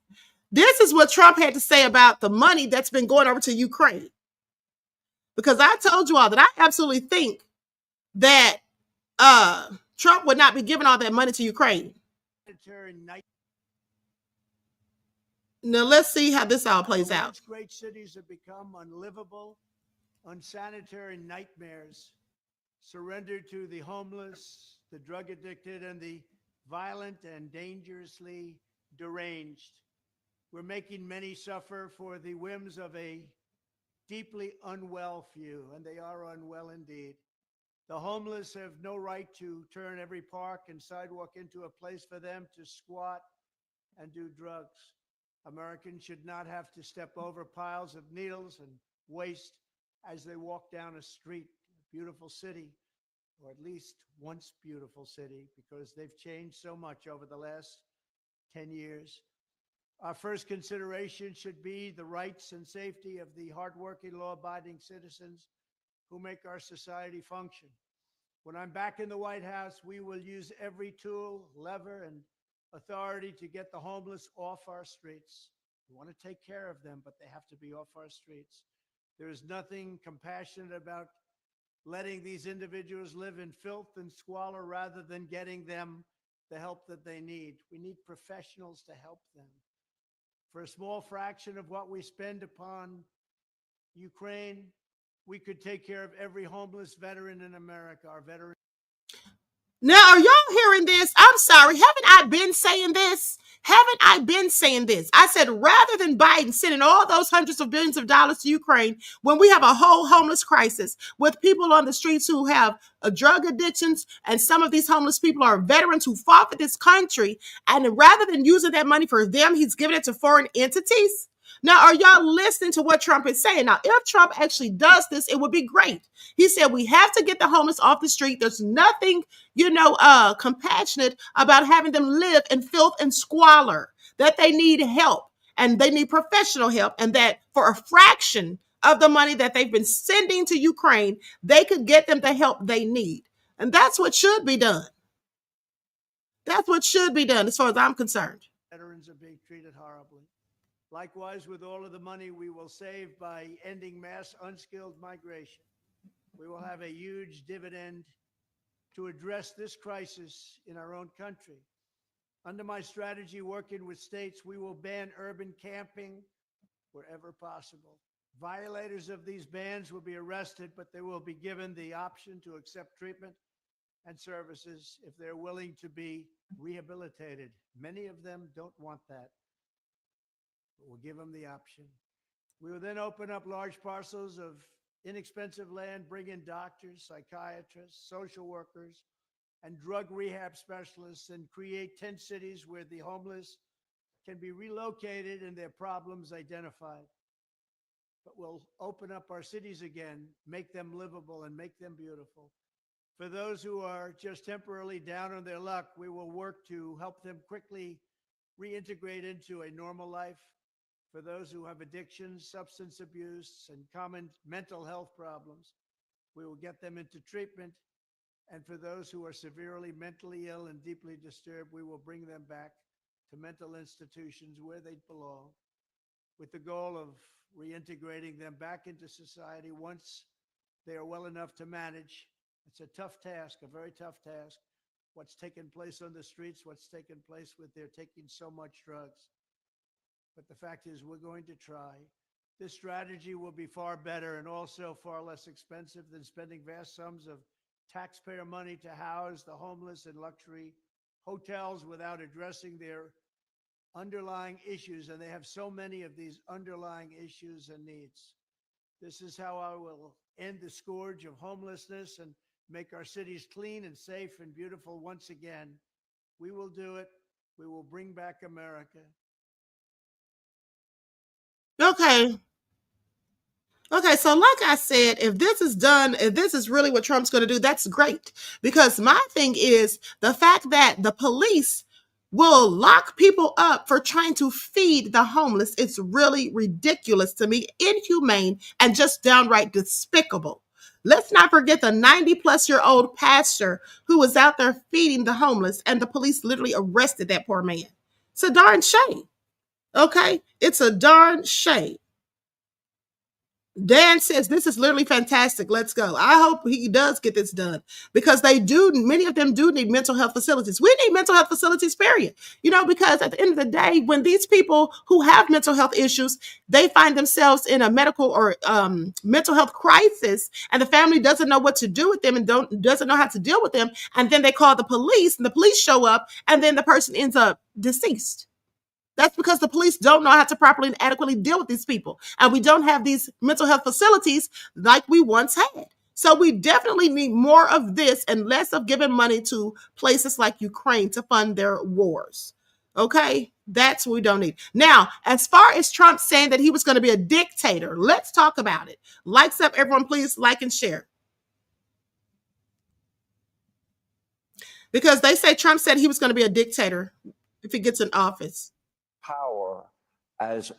This is what Trump had to say about the money that's been going over to Ukraine. Because I told you all that I absolutely think that Trump would not be giving all that money to Ukraine. Now let's see how this all plays out. Great cities have become unlivable, unsanitary nightmares, surrendered to the homeless, the drug addicted, and the violent and dangerously deranged. We're making many suffer for the whims of a deeply unwell few, and they are unwell indeed. The homeless have no right to turn every park and sidewalk into a place for them to squat and do drugs. Americans should not have to step over piles of needles and waste as they walk down a street, a beautiful city, or at least once beautiful city, because they've changed so much over the last 10 years. Our first consideration should be the rights and safety of the hardworking, law-abiding citizens who make our society function. When I'm back in the White House, we will use every tool, lever, and authority to get the homeless off our streets. We want to take care of them, but they have to be off our streets. There is nothing compassionate about letting these individuals live in filth and squalor rather than getting them the help that they need. We need professionals to help them. For a small fraction of what we spend upon Ukraine, we could take care of every homeless veteran in America. Our veterans. Now, are y'all hearing this? I'm sorry. Haven't I been saying this? Haven't I been saying this? I said, rather than Biden sending all those hundreds of billions of dollars to Ukraine, when we have a whole homeless crisis with people on the streets who have drug addictions, and some of these homeless people are veterans who fought for this country, and rather than using that money for them, he's giving it to foreign entities. Now, are y'all listening to what Trump is saying? Now, if Trump actually does this, it would be great. He said we have to get the homeless off the street. There's nothing, compassionate about having them live in filth and squalor, that they need help and they need professional help, and that for a fraction of the money that they've been sending to Ukraine, they could get them the help they need. And that's what should be done. That's what should be done as far as I'm concerned. Veterans are being treated horribly. Likewise, with all of the money we will save by ending mass unskilled migration, we will have a huge dividend to address this crisis in our own country. Under my strategy, working with states, we will ban urban camping wherever possible. Violators of these bans will be arrested, but they will be given the option to accept treatment and services if they're willing to be rehabilitated. Many of them don't want that. We'll give them the option. We will then open up large parcels of inexpensive land, bring in doctors, psychiatrists, social workers, and drug rehab specialists, and create 10 cities where the homeless can be relocated and their problems identified. But we'll open up our cities again, make them livable, and make them beautiful. For those who are just temporarily down on their luck, we will work to help them quickly reintegrate into a normal life. For those who have addictions, substance abuse, and common mental health problems, we will get them into treatment. And for those who are severely mentally ill and deeply disturbed, we will bring them back to mental institutions where they belong, with the goal of reintegrating them back into society once they are well enough to manage. It's a tough task, a very tough task. What's taken place on the streets, what's taken place with their taking so much drugs. But the fact is, we're going to try. This strategy will be far better and also far less expensive than spending vast sums of taxpayer money to house the homeless in luxury hotels without addressing their underlying issues. And they have so many of these underlying issues and needs. This is how I will end the scourge of homelessness and make our cities clean and safe and beautiful once again. We will do it. We will bring back America. Okay, so like I said, if this is done, if this is really what Trump's going to do, that's great. Because my thing is the fact that the police will lock people up for trying to feed the homeless. It's really ridiculous to me, inhumane, and just downright despicable. Let's not forget the 90-plus-year-old pastor who was out there feeding the homeless, and the police literally arrested that poor man. It's a darn shame. Okay? It's a darn shame. Dan says, this is literally fantastic. Let's go. I hope he does get this done, because many of them do need mental health facilities. We need mental health facilities, period. Because at the end of the day, when these people who have mental health issues, they find themselves in a medical or mental health crisis, and the family doesn't know what to do with them and doesn't know how to deal with them. And then they call the police, and the police show up, and then the person ends up deceased. That's because the police don't know how to properly and adequately deal with these people. And we don't have these mental health facilities like we once had. So we definitely need more of this and less of giving money to places like Ukraine to fund their wars. Okay, that's what we don't need. Now, as far as Trump saying that he was going to be a dictator, let's talk about it. Likes up, everyone, please like and share. Because they say Trump said he was going to be a dictator if he gets in office. Power as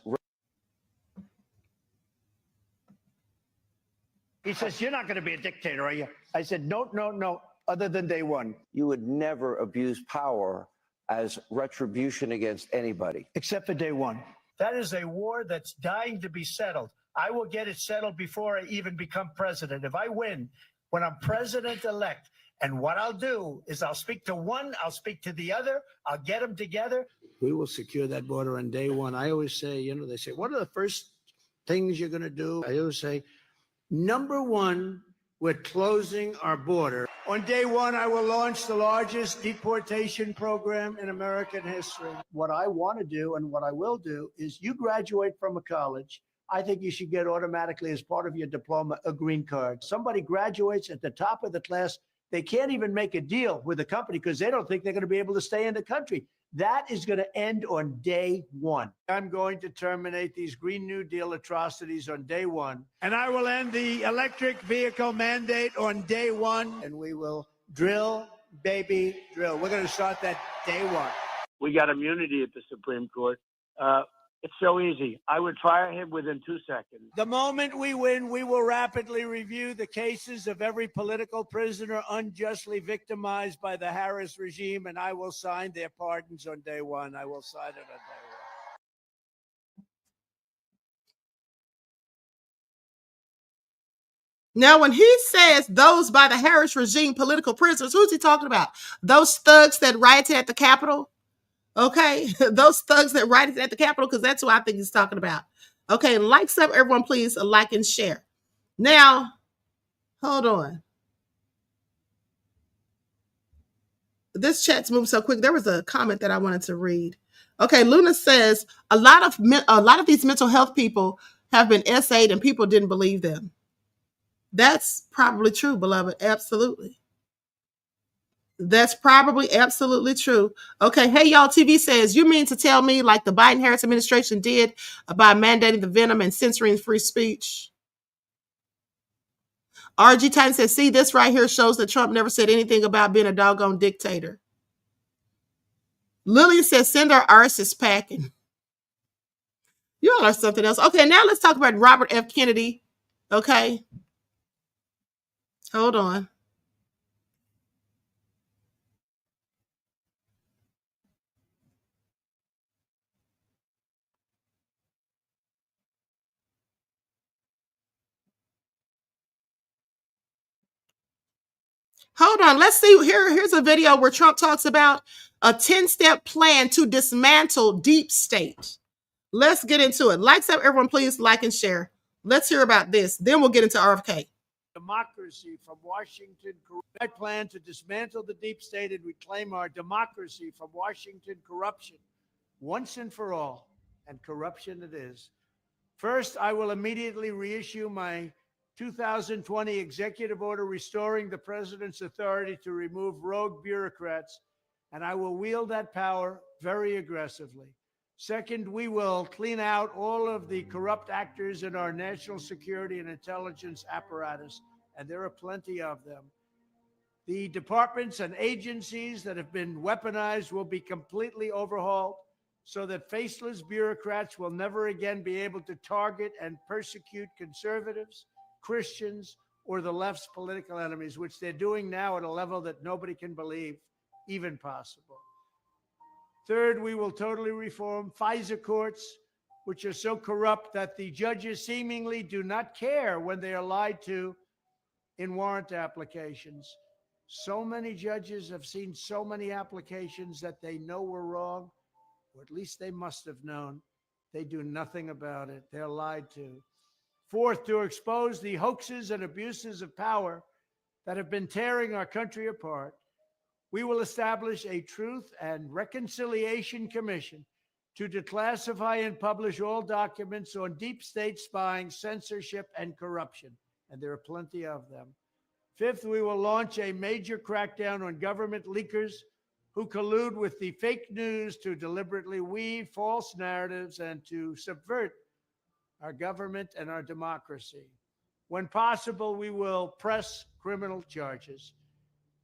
He says, you're not going to be a dictator, are you? I said, no, other than day one. you would never abuse power as retribution against anybody. Except for day one. That is a war that's dying to be settled. I will get it settled before I even become president. If I win, when I'm president-elect, and what I'll do is I'll speak to one, I'll speak to the other, I'll get them together. We will secure that border on day one. I always say, you know, they say, what are the first things you're going to do? I always say, number one, we're closing our border. On day one, I will launch the largest deportation program in American history. What I want to do and what I will do is you graduate from a college, I think you should get automatically as part of your diploma a green card. Somebody graduates at the top of the class, they can't even make a deal with the company because they don't think they're going to be able to stay in the country. That is going to end on day one. I'm going to terminate these Green New Deal atrocities on day one. And I will end the electric vehicle mandate on day one. And we will drill, baby, drill. We're going to start that day one. We got immunity at the Supreme Court. It's so easy. I would fire him within 2 seconds. The moment we win, we will rapidly review the cases of every political prisoner unjustly victimized by the Harris regime, and I will sign their pardons on day one. I will sign it on day one. Now, when he says those by the Harris regime political prisoners, who's he talking about? Those thugs that rioted at the Capitol? Okay, those thugs that rioted at the Capitol, because that's who I think he's talking about. Okay, likes up, everyone, please like and share. Now, hold on. This chat's moving so quick. There was a comment that I wanted to read. Okay, Luna says a lot of these mental health people have been essayed and people didn't believe them. That's probably true, beloved. Absolutely. That's probably absolutely true. Okay. Hey, y'all, TV says, you mean to tell me like the Biden-Harris administration did by mandating the venom and censoring free speech? RG Titan says, see, this right here shows that Trump never said anything about being a doggone dictator. Lillian says, send our artists packing. You all are something else. Okay, now let's talk about Robert F. Kennedy. Okay. Hold on. Hold on. Let's see. Here's a video where Trump talks about a 10-step plan to dismantle deep state. Let's get into it. Likes up, everyone, please like and share. Let's hear about this. Then we'll get into RFK. Democracy from Washington. I plan to dismantle the deep state and reclaim our democracy from Washington corruption once and for all. And corruption it is. First, I will immediately reissue my 2020 executive order restoring the president's authority to remove rogue bureaucrats, and I will wield that power very aggressively. Second, we will clean out all of the corrupt actors in our national security and intelligence apparatus, and there are plenty of them. The departments and agencies that have been weaponized will be completely overhauled so that faceless bureaucrats will never again be able to target and persecute conservatives, Christians, or the left's political enemies, which they're doing now at a level that nobody can believe even possible. Third, we will totally reform FISA courts, which are so corrupt that the judges seemingly do not care when they are lied to in warrant applications. So many judges have seen so many applications that they know were wrong, or at least they must have known. They do nothing about it. They're lied to. Fourth, to expose the hoaxes and abuses of power that have been tearing our country apart, we will establish a Truth and Reconciliation Commission to declassify and publish all documents on deep state spying, censorship, and corruption. And there are plenty of them. Fifth, we will launch a major crackdown on government leakers who collude with the fake news to deliberately weave false narratives and to subvert our government and our democracy. When possible, we will press criminal charges.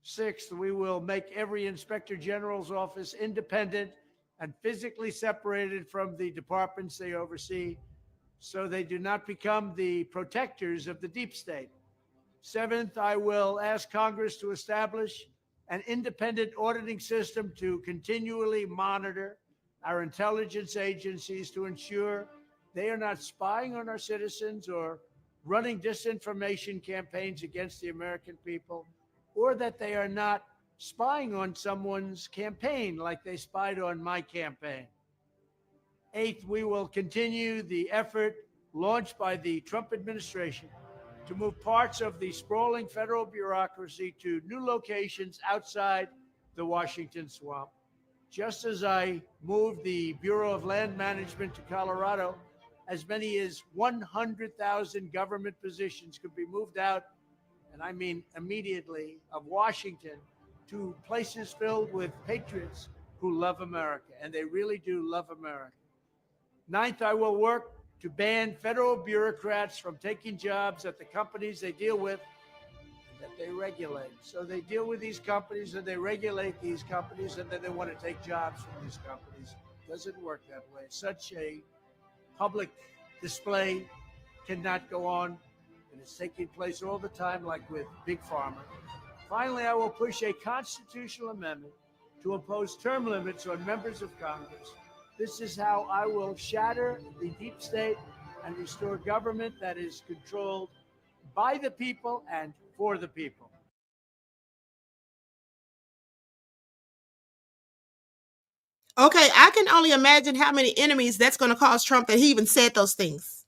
Sixth, we will make every inspector general's office independent and physically separated from the departments they oversee so they do not become the protectors of the deep state. Seventh, I will ask Congress to establish an independent auditing system to continually monitor our intelligence agencies to ensure they are not spying on our citizens or running disinformation campaigns against the American people, or that they are not spying on someone's campaign like they spied on my campaign. Eighth, we will continue the effort launched by the Trump administration to move parts of the sprawling federal bureaucracy to new locations outside the Washington swamp. Just as I moved the Bureau of Land Management to Colorado, as many as 100,000 government positions could be moved out, and I mean immediately, of Washington to places filled with patriots who love America, and they really do love America. Ninth, I will work to ban federal bureaucrats from taking jobs at the companies they deal with and that they regulate. So they deal with these companies and they regulate these companies, and then they want to take jobs from these companies. It doesn't work that way. Such a public display cannot go on, and it's taking place all the time, like with Big Pharma. Finally, I will push a constitutional amendment to impose term limits on members of Congress. This is how I will shatter the deep state and restore government that is controlled by the people and for the people. Okay, I can only imagine how many enemies that's going to cause Trump that he even said those things.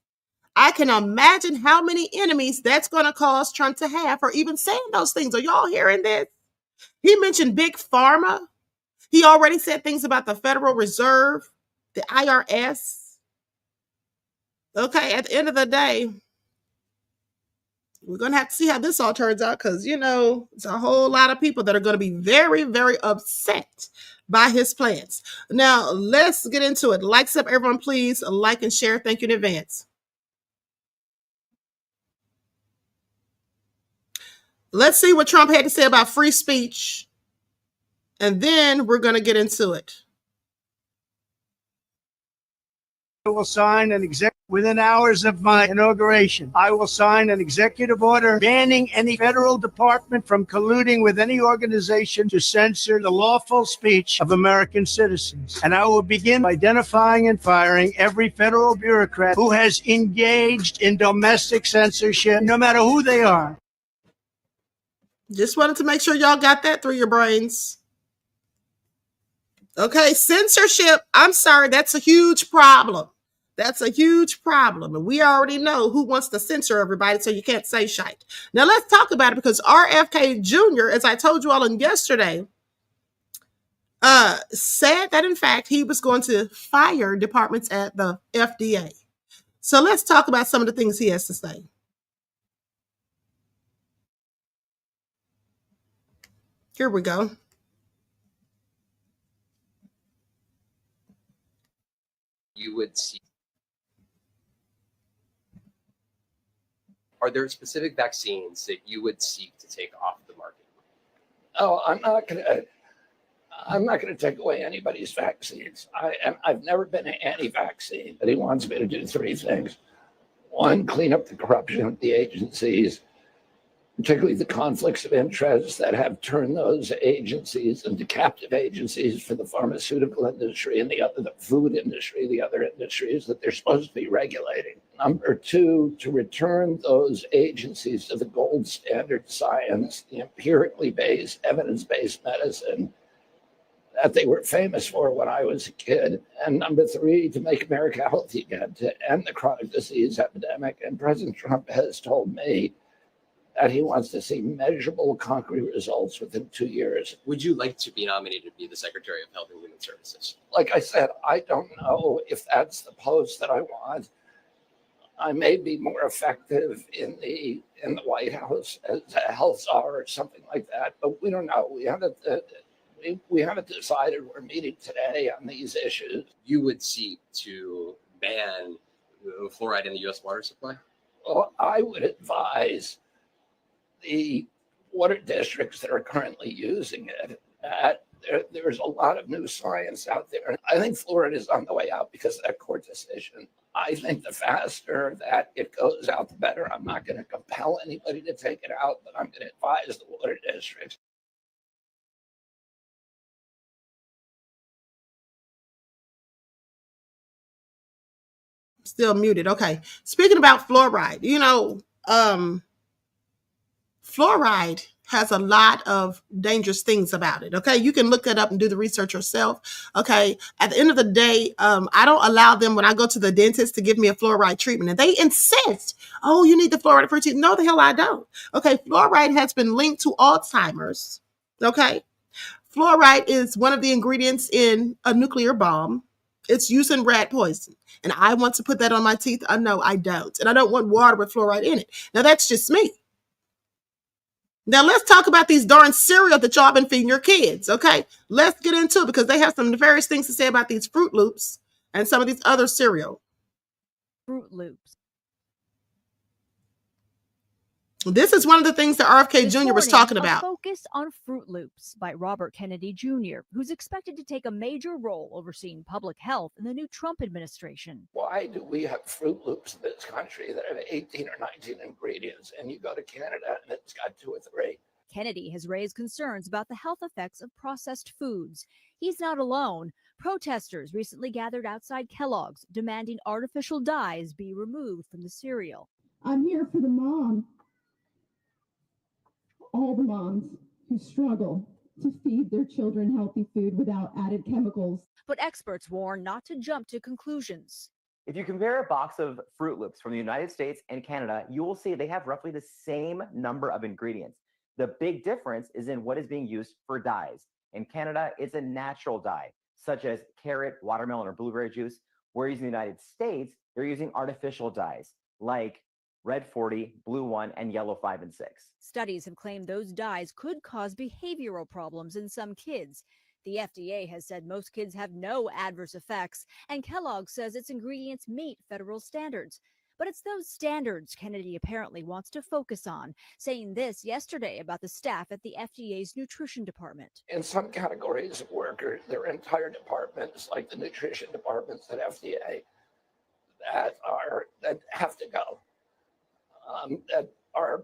I can imagine how many enemies that's going to cause Trump to have for even saying those things. Are y'all hearing this? He mentioned Big Pharma. He already said things about the Federal Reserve, the IRS. Okay, at the end of the day, we're going to have to see how this all turns out because, you know, it's a whole lot of people that are going to be very, very upset by his plans. Now, let's get into it. Likes up, everyone, please. Like and share. Thank you in advance. Let's see what Trump had to say about free speech, and then we're going to get into it. I will sign an within hours of my inauguration. I will sign an executive order banning any federal department from colluding with any organization to censor the lawful speech of American citizens. And I will begin by identifying and firing every federal bureaucrat who has engaged in domestic censorship, no matter who they are. Just wanted to make sure y'all got that through your brains. Okay, censorship. I'm sorry, that's a huge problem. That's a huge problem. And we already know who wants to censor everybody, so you can't say shite. Now let's talk about it because RFK Jr., as I told you all on yesterday, said that in fact he was going to fire departments at the FDA. So let's talk about some of the things he has to say. Here we go. You would see. Are there specific vaccines that you would seek to take off the market? Oh, I'm not going to take away anybody's vaccines. I've never been anti-vaccine, but he wants me to do three things. One, clean up the corruption of the agencies, particularly the conflicts of interest that have turned those agencies into captive agencies for the pharmaceutical industry and the food industry, the other industries that they're supposed to be regulating. Number two, to return those agencies to the gold standard science, the empirically based, evidence-based medicine that they were famous for when I was a kid. And number three, to make America healthy again, to end the chronic disease epidemic. And President Trump has told me that he wants to see measurable, concrete results within 2 years. Would you like to be nominated to be the Secretary of Health and Human Services? Like I said, I don't know if that's the post that I want. I may be more effective in the White House as a health czar or something like that, but we don't know. We haven't decided. We're meeting today on these issues. You would seek to ban fluoride in the U.S. water supply? Well, I would advise the water districts that are currently using it that there's a lot of new science out there. I think fluoride is on the way out because of that court decision. I think the faster that it goes out, the better. I'm not going to compel anybody to take it out, but I'm going to advise the water districts. Still muted. Okay. Speaking about fluoride, fluoride has a lot of dangerous things about it. Okay. You can look it up and do the research yourself. Okay. At the end of the day, I don't allow them when I go to the dentist to give me a fluoride treatment. And they insist, oh, you need the fluoride for teeth. No, the hell I don't. Okay. Fluoride has been linked to Alzheimer's. Okay. Fluoride is one of the ingredients in a nuclear bomb. It's used in rat poison. And I want to put that on my teeth? No, I don't. And I don't want water with fluoride in it. Now, that's just me. Now, let's talk about these darn cereal that y'all been feeding your kids, okay? Let's get into it because they have some nefarious things to say about these Fruit Loops and some of these other cereal. Fruit Loops. This is one of the things that RFK Jr. was talking about. Focus on Fruit Loops by Robert Kennedy Jr., who's expected to take a major role overseeing public health in the new Trump administration. Why do we have Fruit Loops in this country that have 18 or 19 ingredients, and you go to Canada and it's got 2 or 3? Kennedy has raised concerns about the health effects of processed foods. He's not alone. Protesters recently gathered outside Kellogg's, demanding artificial dyes be removed from the cereal. I'm here for the mom. All the moms who struggle to feed their children healthy food without added chemicals. But experts warn not to jump to conclusions. If you compare a box of Fruit Loops from the United States and Canada, you will see they have roughly the same number of ingredients. The big difference is in what is being used for dyes. In Canada, it's a natural dye, such as carrot, watermelon, or blueberry juice, whereas in the United States, they're using artificial dyes like red 40, blue 1, and yellow 5 and 6. Studies have claimed those dyes could cause behavioral problems in some kids. The FDA has said most kids have no adverse effects, and Kellogg says its ingredients meet federal standards. But it's those standards Kennedy apparently wants to focus on, saying this yesterday about the staff at the FDA's nutrition department. In some categories of workers, there are entire departments, like the nutrition departments at FDA, that have to go. That are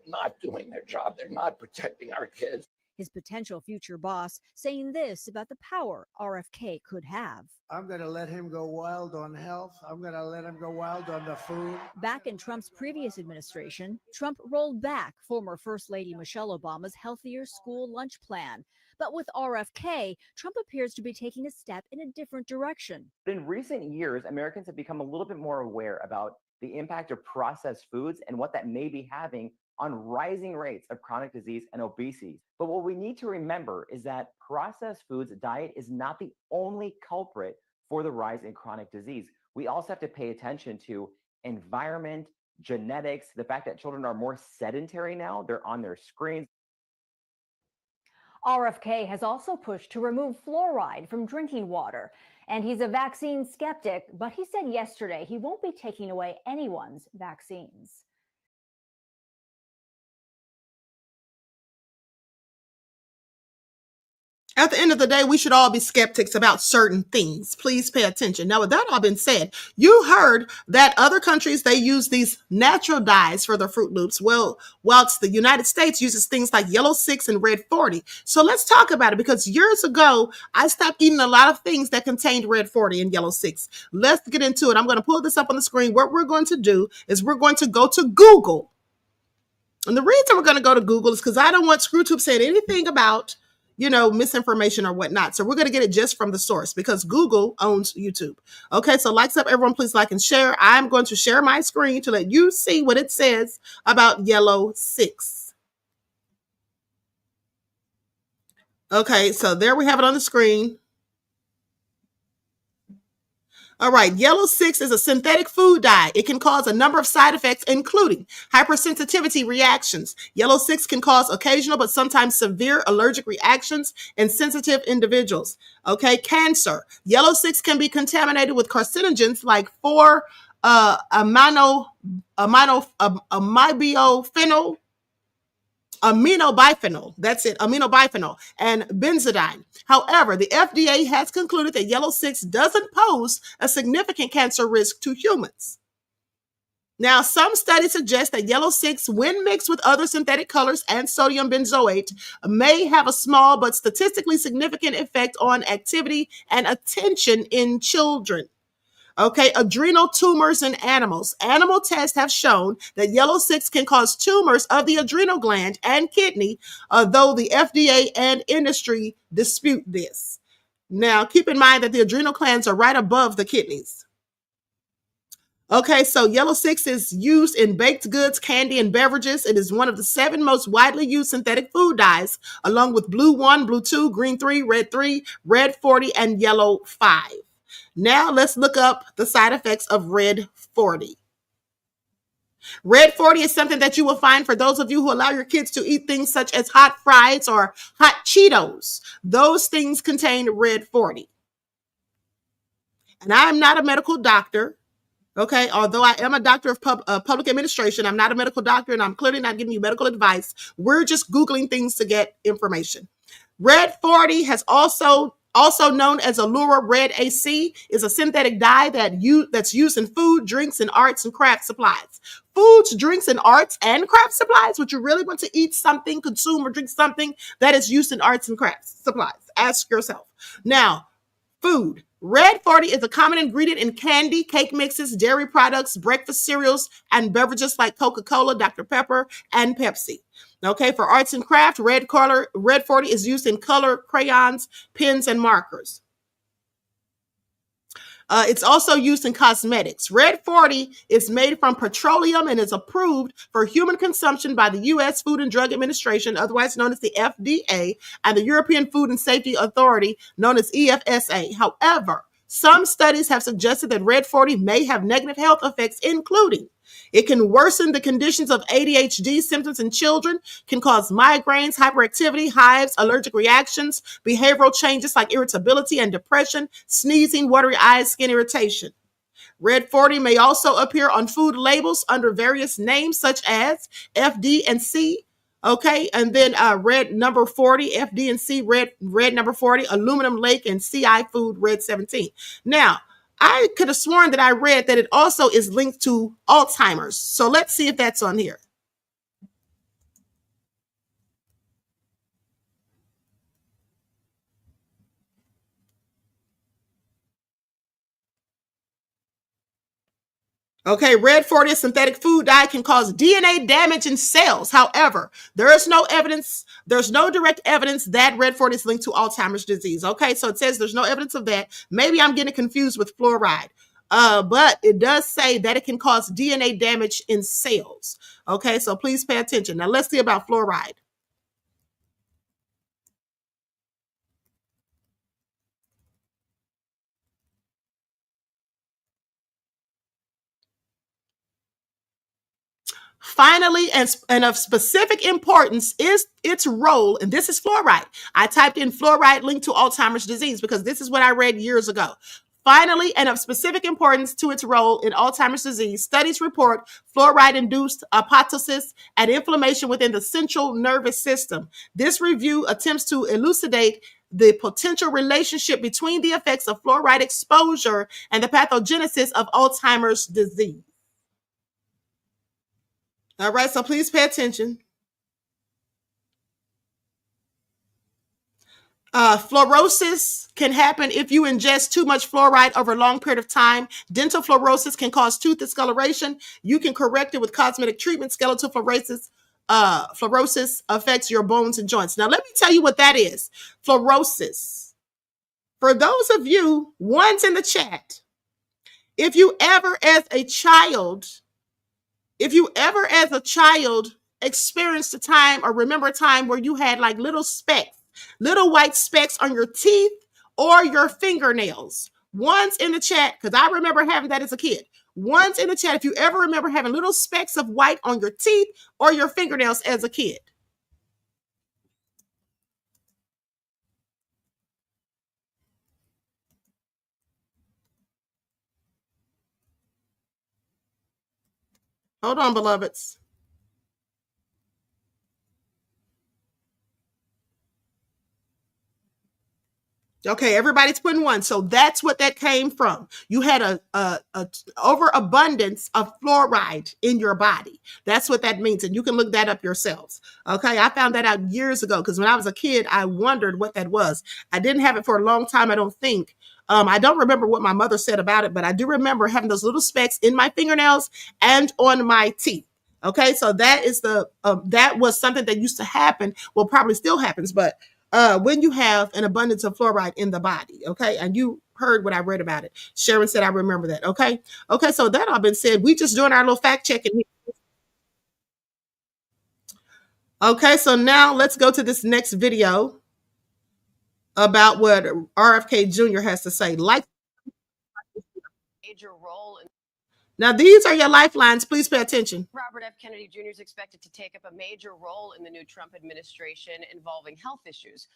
not doing their job. They're not protecting our kids. His potential future boss saying this about the power RFK could have. I'm going to let him go wild on health. I'm going to let him go wild on the food. Back in Trump's previous administration, Trump rolled back former First Lady Michelle Obama's healthier school lunch plan. But with RFK, Trump appears to be taking a step in a different direction. In recent years, Americans have become a little bit more aware about the impact of processed foods and what that may be having on rising rates of chronic disease and obesity. But what we need to remember is that processed foods diet is not the only culprit for the rise in chronic disease. We also have to pay attention to environment, genetics, the fact that children are more sedentary now, they're on their screens. RFK has also pushed to remove fluoride from drinking water. And he's a vaccine skeptic, but he said yesterday he won't be taking away anyone's vaccines. At the end of the day, we should all be skeptics about certain things. Please pay attention. Now, with that all been said, you heard that other countries, they use these natural dyes for their Fruit Loops. Well, whilst the United States uses things like yellow 6 and red 40. So let's talk about it, because years ago, I stopped eating a lot of things that contained red 40 and yellow 6. Let's get into it. I'm going to pull this up on the screen. What we're going to do is we're going to go to Google. And the reason we're going to go to Google is because I don't want ScrewTube saying anything about misinformation or whatnot. So we're going to get it just from the source because Google owns YouTube. Okay, so likes up, everyone, please like and share. I'm going to share my screen to let you see what it says about yellow 6. Okay, so there we have it on the screen. All right, yellow 6 is a synthetic food dye. It can cause a number of side effects, including hypersensitivity reactions. Yellow 6 can cause occasional but sometimes severe allergic reactions in sensitive individuals. Okay, cancer. Yellow 6 can be contaminated with carcinogens like 4-aminobiphenol, that's it, aminobiphenol, and benzodiazepine. However, the FDA has concluded that yellow 6 doesn't pose a significant cancer risk to humans. Now, some studies suggest that yellow 6, when mixed with other synthetic colors and sodium benzoate, may have a small but statistically significant effect on activity and attention in children. Okay, adrenal tumors in animals. Animal tests have shown that yellow 6 can cause tumors of the adrenal gland and kidney, though the FDA and industry dispute this. Now, keep in mind that the adrenal glands are right above the kidneys. Okay, so yellow 6 is used in baked goods, candy, and beverages. It is one of the 7 most widely used synthetic food dyes, along with blue 1, blue 2, green 3, red 40, and yellow 5. Now let's look up the side effects of red 40. Red 40 is something that you will find for those of you who allow your kids to eat things such as hot fries or hot Cheetos. Those things contain red 40. And I am not a medical doctor. Okay, although I am a doctor of public administration, I'm not a medical doctor, and I'm clearly not giving you medical advice. We're just Googling things to get information. Red 40 has also known as Allura Red AC, is a synthetic dye that's used in food, drinks, and arts and craft supplies. Foods, drinks, and arts and craft supplies. Would you really want to eat something, consume, or drink something that is used in arts and crafts supplies? Ask yourself. Now, food. Red 40 is a common ingredient in candy, cake mixes, dairy products, breakfast cereals, and beverages like Coca-Cola, Dr. Pepper, and Pepsi. Okay, for arts and craft, red 40 is used in color, crayons, pens, and markers. It's also used in cosmetics. Red 40 is made from petroleum and is approved for human consumption by the U.S. Food and Drug Administration, otherwise known as the FDA, and the European Food and Safety Authority, known as EFSA. However, some studies have suggested that red 40 may have negative health effects, including it can worsen the conditions of ADHD symptoms in children, can cause migraines, hyperactivity, hives, allergic reactions, behavioral changes like irritability and depression, sneezing, watery eyes, skin irritation. Red 40 may also appear on food labels under various names such as FD and C. Okay, and then red number 40, FD and C, red number 40, aluminum lake, and CI food, red 17. Now, I could have sworn that I read that it also is linked to Alzheimer's. So let's see if that's on here. Okay, red 40, synthetic food dye, can cause DNA damage in cells. However, there is no evidence, there's no direct evidence that red 40 is linked to Alzheimer's disease. Okay, so it says there's no evidence of that. Maybe I'm getting confused with fluoride. But it does say that it can cause DNA damage in cells. Okay, so please pay attention. Now let's see about fluoride. Finally, and of specific importance is its role, and this is fluoride. I typed in fluoride linked to Alzheimer's disease because this is what I read years ago. Finally, and of specific importance to its role in Alzheimer's disease, studies report fluoride-induced apoptosis and inflammation within the central nervous system. This review attempts to elucidate the potential relationship between the effects of fluoride exposure and the pathogenesis of Alzheimer's disease. All right, so please pay attention. Fluorosis can happen if you ingest too much fluoride over a long period of time. Dental fluorosis can cause tooth discoloration. You can correct it with cosmetic treatment. Skeletal fluorosis affects your bones and joints. Now, let me tell you what that is. Fluorosis. For those of you, ones in the chat, if you ever as a child experienced a time or remember a time where you had like little white specks on your teeth or your fingernails, Ones in the chat, because I remember having that as a kid. Ones in the chat if you ever remember having little specks of white on your teeth or your fingernails as a kid. Hold on, beloveds. Okay, everybody's putting one. So that's what that came from. You had a overabundance of fluoride in your body. That's what that means. And you can look that up yourselves. Okay, I found that out years ago because when I was a kid, I wondered what that was. I didn't have it for a long time, I don't think. I don't remember what my mother said about it, but I do remember having those little specks in my fingernails and on my teeth. Okay, so that is that was something that used to happen. Well, probably still happens, but when you have an abundance of fluoride in the body, okay, and you heard what I read about it. Sharon said, I remember that, okay? Okay, so that all been said, we just doing our little fact checking here. Okay, so now let's go to this next video about what RFK Jr. has to say. Major role in Now, these are your lifelines. Please pay attention. Robert F. Kennedy Jr. is expected to take up a major role in the new Trump administration involving health issues.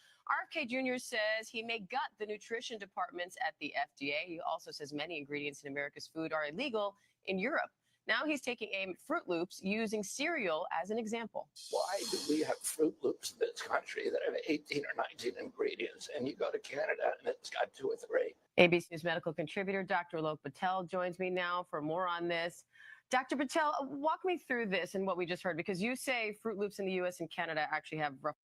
RFK Jr. says he may gut the nutrition departments at the FDA. He also says many ingredients in America's food are illegal in Europe. Now he's taking aim at Fruit Loops, using cereal as an example. Why do we have Fruit Loops in this country that have 18 or 19 ingredients, and you go to Canada and it's got 2 or 3? ABC News medical contributor Dr. Alok Patel joins me now for more on this. Dr. Patel, walk me through this and what we just heard, because you say Fruit Loops in the U.S. and Canada actually have rough.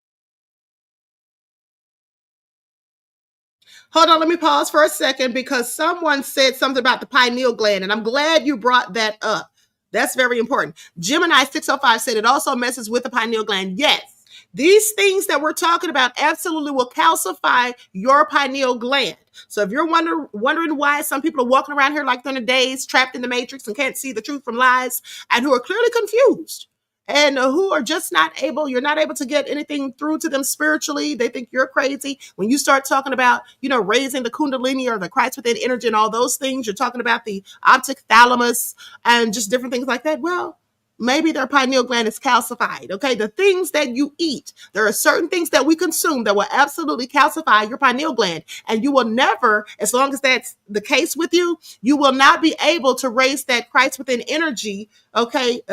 Hold on, let me pause for a second because someone said something about the pineal gland, and I'm glad you brought that up. That's very important. Gemini 605 said it also messes with the pineal gland. Yes, these things that we're talking about absolutely will calcify your pineal gland. So if you're wondering why some people are walking around here like they're in a daze, trapped in the matrix and can't see the truth from lies, and who are clearly confused, and who are just not able, you're not able to get anything through to them spiritually. They think you're crazy. When you start talking about, raising the Kundalini or the Christ within energy and all those things, you're talking about the optic thalamus and just different things like that. Well, maybe their pineal gland is calcified. Okay. The things that you eat, there are certain things that we consume that will absolutely calcify your pineal gland. And you will never, as long as that's the case with you, you will not be able to raise that Christ within energy. Okay.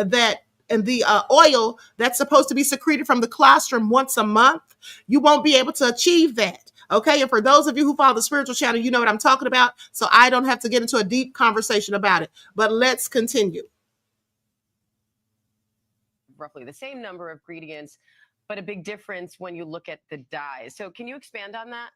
And the oil that's supposed to be secreted from the colostrum once a month, you won't be able to achieve that. Okay. And for those of you who follow the spiritual channel, you know what I'm talking about. So I don't have to get into a deep conversation about it, but let's continue. Roughly the same number of ingredients, but a big difference when you look at the dyes. So can you expand on that?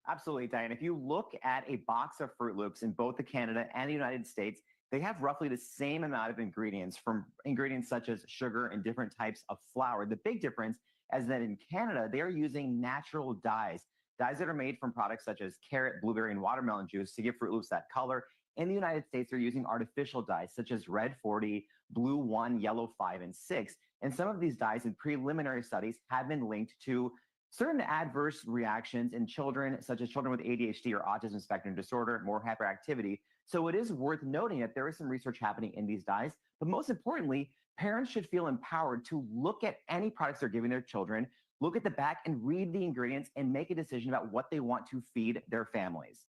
Absolutely, Diane. If you look at a box of Fruit Loops in both the Canada and the United States, they have roughly the same amount of ingredients, from ingredients such as sugar and different types of flour. The big difference is that in Canada, they are using natural dyes that are made from products such as carrot, blueberry, and watermelon juice to give Fruit Loops that color. In the United States, they're using artificial dyes such as red 40, blue 1, yellow 5, and 6. And some of these dyes in preliminary studies have been linked to certain adverse reactions in children, such as children with ADHD or autism spectrum disorder, more hyperactivity. So it is worth noting that there is some research happening in these dyes, but most importantly, parents should feel empowered to look at any products they're giving their children, look at the back and read the ingredients and make a decision about what they want to feed their families.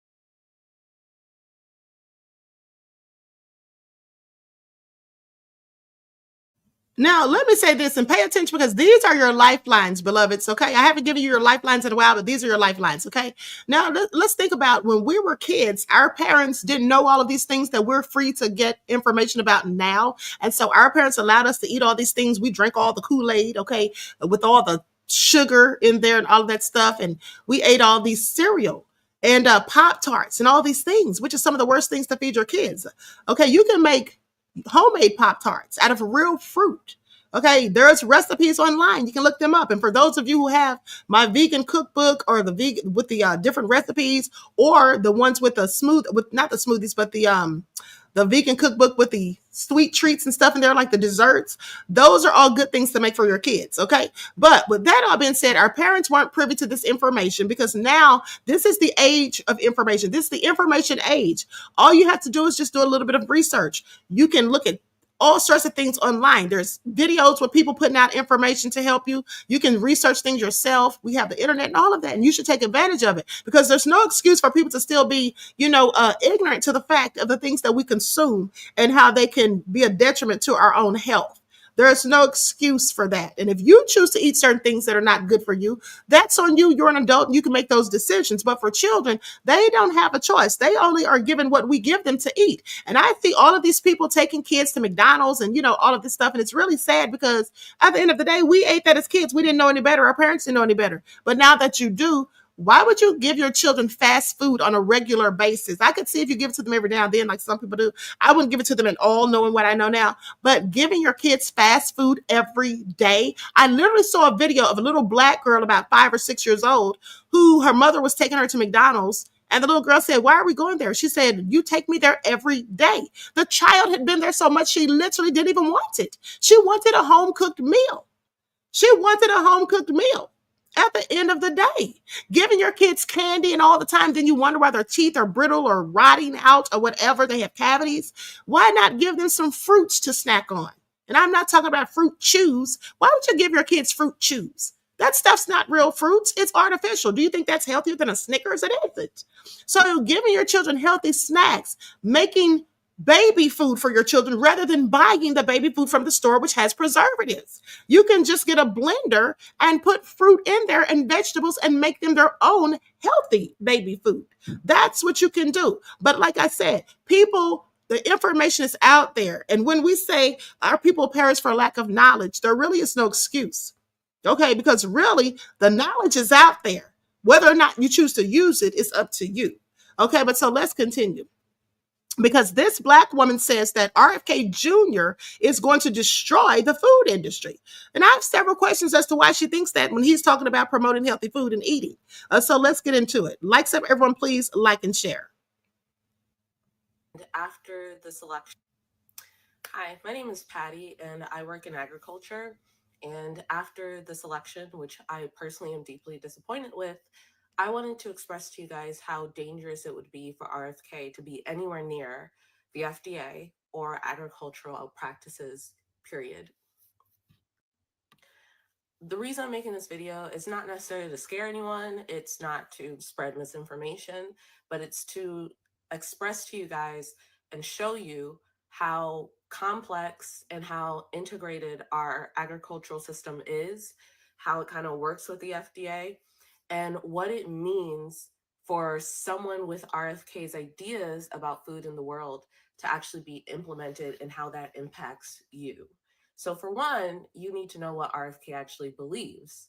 Now, let me say this and pay attention because these are your lifelines, beloveds, okay? I haven't given you your lifelines in a while, but these are your lifelines, okay? Now, let's think about when we were kids, our parents didn't know all of these things that we're free to get information about now. And so our parents allowed us to eat all these things. We drank all the Kool-Aid, okay, with all the sugar in there and all of that stuff. And we ate all these cereal and Pop-Tarts and all these things, which is some of the worst things to feed your kids. Okay, you can make homemade Pop-Tarts out of real fruit. Okay, there's recipes online. You can look them up. And for those of you who have my vegan cookbook or the vegan with the different recipes, or the ones with the not the smoothies, but the the vegan cookbook with the sweet treats and stuff in there, like the desserts. Those are all good things to make for your kids, okay? But with that all being said, our parents weren't privy to this information because now this is the age of information. This is the information age. All you have to do is just do a little bit of research. You can look at all sorts of things online. There's videos with people putting out information to help you. You can research things yourself. We have the internet and all of that, and you should take advantage of it because there's no excuse for people to still be, ignorant to the fact of the things that we consume and how they can be a detriment to our own health. There's no excuse for that. And if you choose to eat certain things that are not good for you, that's on you. You're an adult and you can make those decisions. But for children, they don't have a choice. They only are given what we give them to eat. And I see all of these people taking kids to McDonald's and, all of this stuff. And it's really sad because at the end of the day, we ate that as kids. We didn't know any better. Our parents didn't know any better. But now that you do, why would you give your children fast food on a regular basis? I could see if you give it to them every now and then, like some people do. I wouldn't give it to them at all, knowing what I know now. But giving your kids fast food every day. I literally saw a video of a little black girl about 5 or 6 years old who her mother was taking her to McDonald's. And the little girl said, "Why are we going there?" She said, "You take me there every day." The child had been there so much, she literally didn't even want it. She wanted a home-cooked meal. She wanted a home-cooked meal. At the end of the day, giving your kids candy and all the time, then you wonder why their teeth are brittle or rotting out or whatever, they have cavities. Why not give them some fruits to snack on? And I'm not talking about fruit chews. Why would you give your kids fruit chews? That stuff's not real fruits. It's artificial. Do you think that's healthier than a Snickers? It isn't. So giving your children healthy snacks, making baby food for your children rather than buying the baby food from the store, which has preservatives. You can just get a blender and put fruit in there and vegetables and make them their own healthy baby food. That's what you can do. But like I said, the information is out there. And when we say our people perish for lack of knowledge, there really is no excuse. Okay, because really the knowledge is out there. Whether or not you choose to use it is up to you. Okay, but so let's continue. Because this black woman says that RFK Jr. is going to destroy the food industry. And I have several questions as to why she thinks that when he's talking about promoting healthy food and eating. So let's get into it. Likes up, everyone, please like and share. After this election. Hi, my name is Patty and I work in agriculture. And after this election, which I personally am deeply disappointed with, I wanted to express to you guys how dangerous it would be for RFK to be anywhere near the FDA or agricultural practices, period. The reason I'm making this video is not necessarily to scare anyone. It's not to spread misinformation, but it's to express to you guys and show you how complex and how integrated our agricultural system is, how it kind of works with the FDA, and what it means for someone with RFK's ideas about food in the world to actually be implemented and how that impacts you. So for one, you need to know what RFK actually believes.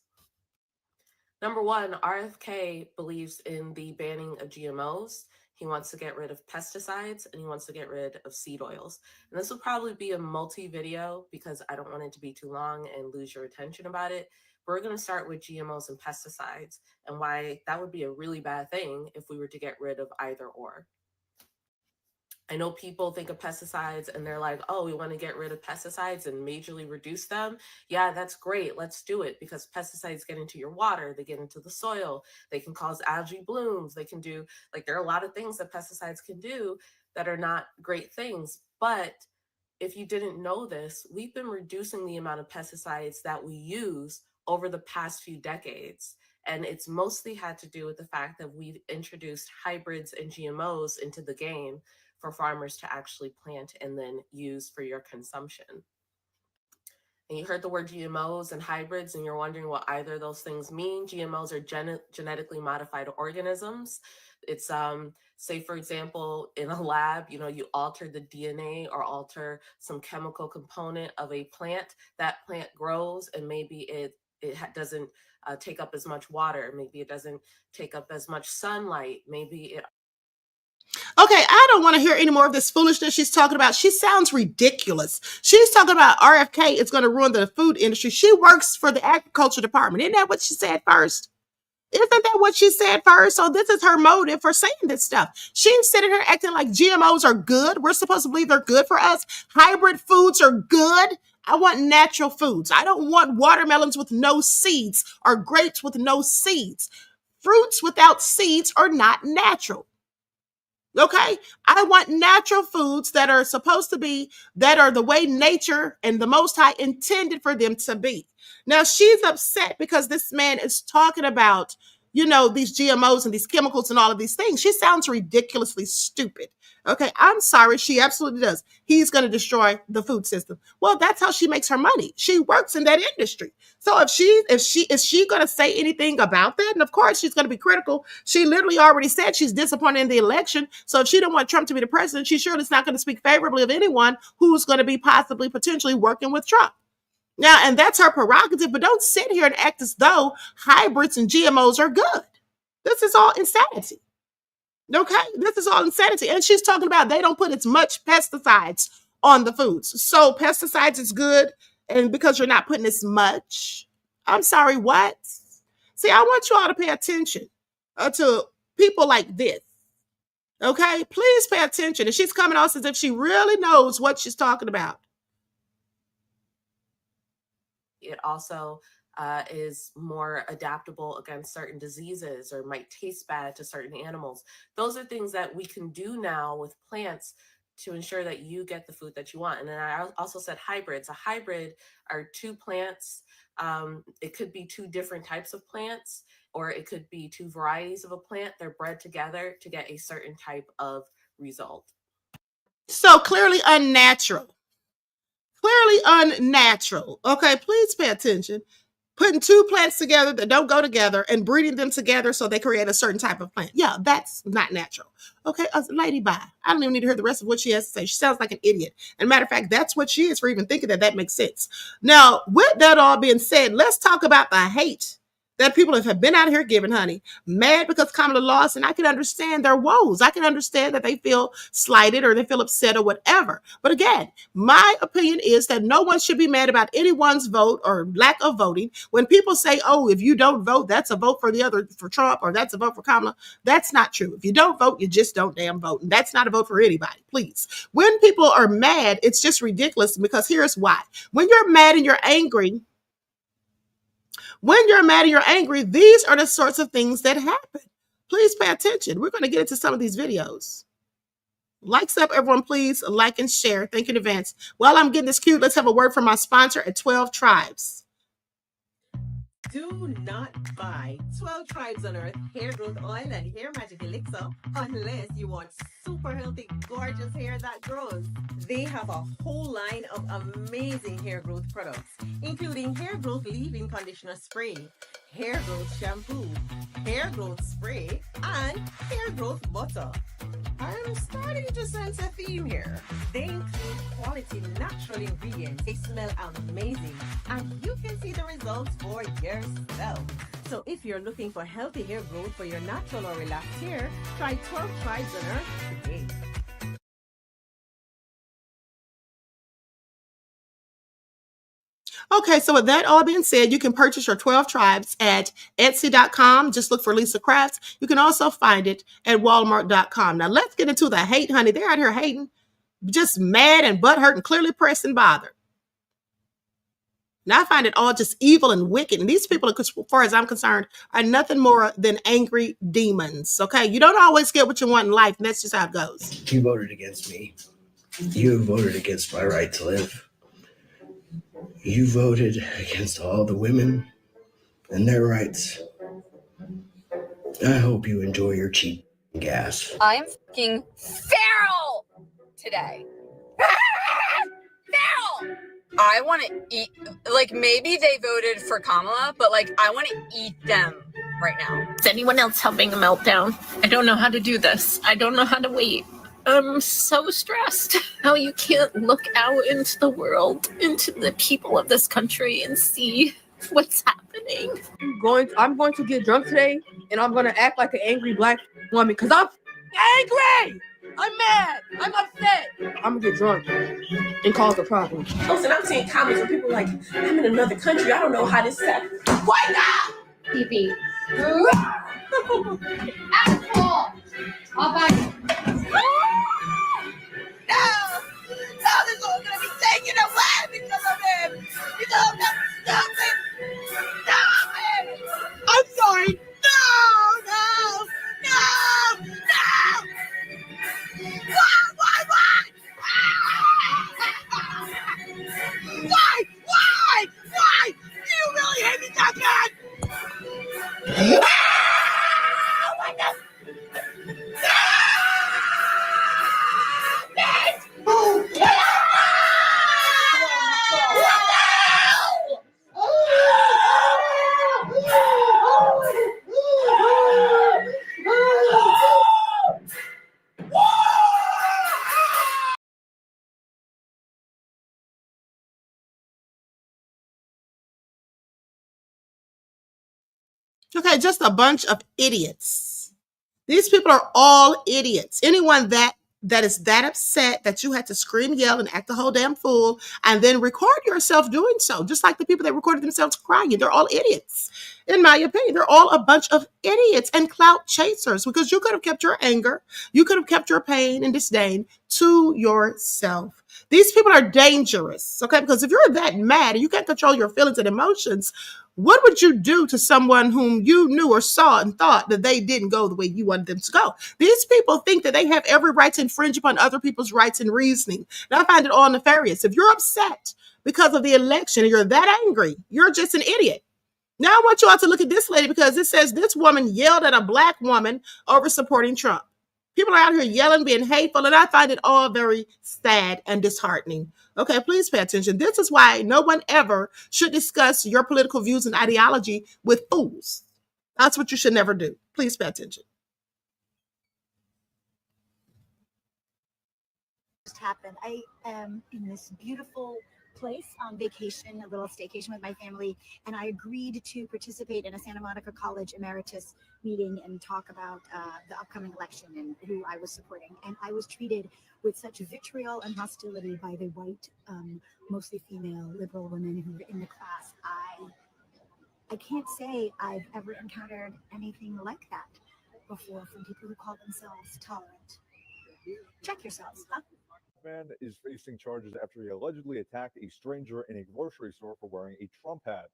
Number one, RFK believes in the banning of GMOs. He wants to get rid of pesticides and he wants to get rid of seed oils. And this will probably be a multi-video because I don't want it to be too long and lose your attention about it. We're going to start with GMOs and pesticides and why that would be a really bad thing if we were to get rid of either or. I know people think of pesticides and they're like, oh, we want to get rid of pesticides and majorly reduce them. Yeah, that's great. Let's do it because pesticides get into your water. They get into the soil. They can cause algae blooms. They can do, there are a lot of things that pesticides can do that are not great things. But if you didn't know this, we've been reducing the amount of pesticides that we use over the past few decades. And it's mostly had to do with the fact that we've introduced hybrids and GMOs into the game for farmers to actually plant and then use for your consumption. And you heard the word GMOs and hybrids and you're wondering what either of those things mean. GMOs are genetically modified organisms. It's say, for example, in a lab, you alter the DNA or alter some chemical component of a plant. That plant grows and maybe it doesn't take up as much water. Maybe it doesn't take up as much sunlight. Maybe it. Okay, I don't want to hear any more of this foolishness she's talking about. She sounds ridiculous. She's talking about RFK is going to ruin the food industry. She works for the agriculture department. Isn't that what she said first? Isn't that what she said first? So this is her motive for saying this stuff. She's sitting here acting like GMOs are good. We're supposed to believe they're good for us. Hybrid foods are good. I want natural foods. I don't want watermelons with no seeds or grapes with no seeds. Fruits without seeds are not natural. Okay, I want natural foods that are supposed to be, that are the way nature and the Most High intended for them to be. Now, she's upset because this man is talking about, these GMOs and these chemicals and all of these things. She sounds ridiculously stupid. Okay, I'm sorry. She absolutely does. He's going to destroy the food system. Well, that's how she makes her money. She works in that industry. So is she going to say anything about that? And of course, she's going to be critical. She literally already said she's disappointed in the election. So if she don't want Trump to be the president, she surely is not going to speak favorably of anyone who's going to be potentially working with Trump. Now, and that's her prerogative, but don't sit here and act as though hybrids and GMOs are good. This is all insanity. Okay, this is all insanity. And she's talking about they don't put as much pesticides on the foods. So pesticides is good, and because you're not putting as much. I'm sorry, what? See, I want you all to pay attention to people like this. Okay, please pay attention. And she's coming off as if she really knows what she's talking about. It also is more adaptable against certain diseases or might taste bad to certain animals. Those are things that we can do now with plants to ensure that you get the food that you want. And then I also said hybrids. A hybrid are two plants. It could be two different types of plants, or it could be two varieties of a plant. They're bred together to get a certain type of result. So clearly unnatural. Clearly unnatural. Okay, please pay attention. Putting two plants together that don't go together and breeding them together so they create a certain type of plant. Yeah, that's not natural. Okay, lady, bye. I don't even need to hear the rest of what she has to say. She sounds like an idiot. And matter of fact, that's what she is for even thinking that makes sense. Now, with that all being said, let's talk about the hate that people have been out here giving, honey, mad because Kamala lost, and I can understand their woes. I can understand that they feel slighted or they feel upset or whatever. But again, my opinion is that no one should be mad about anyone's vote or lack of voting. When people say, oh, if you don't vote, that's a vote for Trump, or that's a vote for Kamala, that's not true. If you don't vote, you just don't damn vote. And that's not a vote for anybody, please. When people are mad, it's just ridiculous, because here's why. When you're mad and you're angry, these are the sorts of things that happen. Please pay attention. We're going to get into some of these videos. Likes up, everyone, please. Like and share. Thank you in advance. While I'm getting this queued, let's have a word from my sponsor at 12 Tribes. Do not buy 12 Tribes on Earth hair growth oil and hair magic elixir unless you want super healthy, gorgeous hair that grows. They have a whole line of amazing hair growth products, including hair growth leave-in conditioner spray, hair growth shampoo, hair growth spray, and hair growth butter. I'm starting to sense a theme here. They include quality natural ingredients. They smell amazing, and you can see the results for yourself. So if you're looking for healthy hair growth for your natural or relaxed hair, try 12 Tribes on Earth today. Okay, so with that all being said, you can purchase your 12 Tribes at Etsy.com. Just look for Lisa Crafts. You can also find it at Walmart.com. Now, let's get into the hate, honey. They're out here hating, just mad and butthurt and clearly pressed and bothered. Now, I find it all just evil and wicked. And these people, as far as I'm concerned, are nothing more than angry demons, okay? You don't always get what you want in life, and that's just how it goes. You voted against me. You voted against my right to live. You voted against all the women and their rights. I hope you enjoy your cheap gas. I'm fucking feral today. Feral! I want to eat, like, maybe they voted for Kamala, but, like, I want to eat them right now. Is anyone else having a meltdown? I don't know how to do this. I don't know how to wait. I'm so stressed. How you can't look out into the world, into the people of this country, and see what's happening. I'm going to get drunk today, and I'm going to act like an angry black woman, because I'm angry! I'm mad! I'm upset! I'm going to get drunk and cause a problem. Listen, I'm seeing comments where people are like, I'm in another country. I don't know how this happened. Why not? TV. Asshole! I'll buy you. No! No, this one's gonna be taken away because of him! Because of that stupid! Stop it! I'm sorry! No! No! No! No! Why? Why? Why? Why? Why? Do you really hate me that bad? What the? Okay, just a bunch of idiots. These people are all idiots. Anyone that is that upset that you had to scream, yell, and act a whole damn fool, and then record yourself doing so, just like the people that recorded themselves crying. They're all idiots, in my opinion. They're all a bunch of idiots and clout chasers, because you could have kept your anger, you could have kept your pain and disdain to yourself. These people are dangerous, okay? Because if you're that mad and you can't control your feelings and emotions, what would you do to someone whom you knew or saw and thought that they didn't go the way you wanted them to go? These people think that they have every right to infringe upon other people's rights and reasoning. And I find it all nefarious. If you're upset because of the election and you're that angry, you're just an idiot. Now I want you all to look at this lady, because it says this woman yelled at a black woman over supporting Trump. People are out here yelling, being hateful, and I find it all very sad and disheartening. Okay, please pay attention. This is why no one ever should discuss your political views and ideology with fools. That's what you should never do. Please pay attention. Just happened. I am in this beautiful place on vacation, a little staycation with my family, and I agreed to participate in a Santa Monica College Emeritus meeting and talk about the upcoming election and who I was supporting. And I was treated with such vitriol and hostility by the white, mostly female liberal women who were in the class. I can't say I've ever encountered anything like that before from people who call themselves tolerant. Check yourselves, huh? Man is facing charges after he allegedly attacked a stranger in a grocery store for wearing a Trump hat.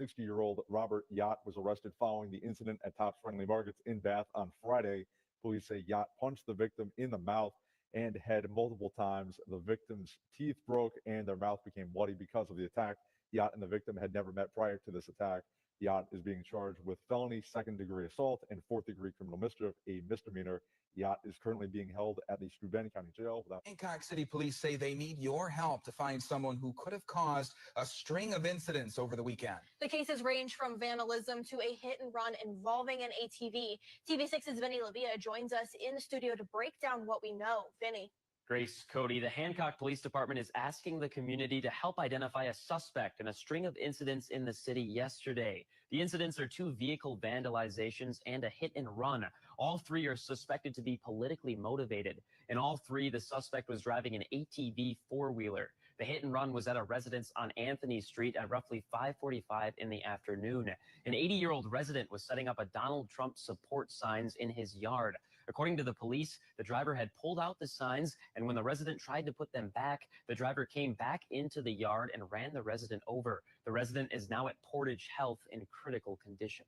60-year-old Robert Yacht was arrested following the incident at Tops Friendly Markets in Bath on Friday. Police say Yacht punched the victim in the mouth and head multiple times. The victim's teeth broke and their mouth became bloody because of the attack. Yacht and the victim had never met prior to this attack. Yacht is being charged with felony second-degree assault and fourth-degree criminal mischief, a misdemeanor. Yacht is currently being held at the Steuben County Jail. Bangkok City police say they need your help to find someone who could have caused a string of incidents over the weekend. The cases range from vandalism to a hit and run involving an ATV. TV6's Vinny Lavia joins us in the studio to break down what we know. Vinny. Grace, Cody, the Hancock Police Department is asking the community to help identify a suspect in a string of incidents in the city yesterday. The incidents are 2 vehicle vandalizations and a hit and run. All 3 are suspected to be politically motivated. In all 3, the suspect was driving an ATV four-wheeler. The hit and run was at a residence on Anthony Street at roughly 5:45 in the afternoon. An 80-year-old resident was setting up a Donald Trump support signs in his yard. According to the police, the driver had pulled out the signs, and when the resident tried to put them back, the driver came back into the yard and ran the resident over. The resident is now at Portage Health in critical condition.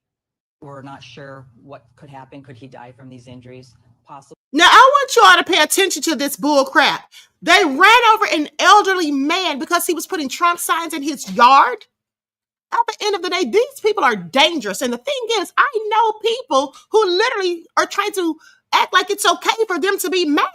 We're not sure what could happen. Could he die from these injuries? Possibly. Now, I want you all to pay attention to this bull crap. They ran over an elderly man because he was putting Trump signs in his yard. At the end of the day, these people are dangerous. And the thing is, I know people who literally are trying to act like it's okay for them to be mad.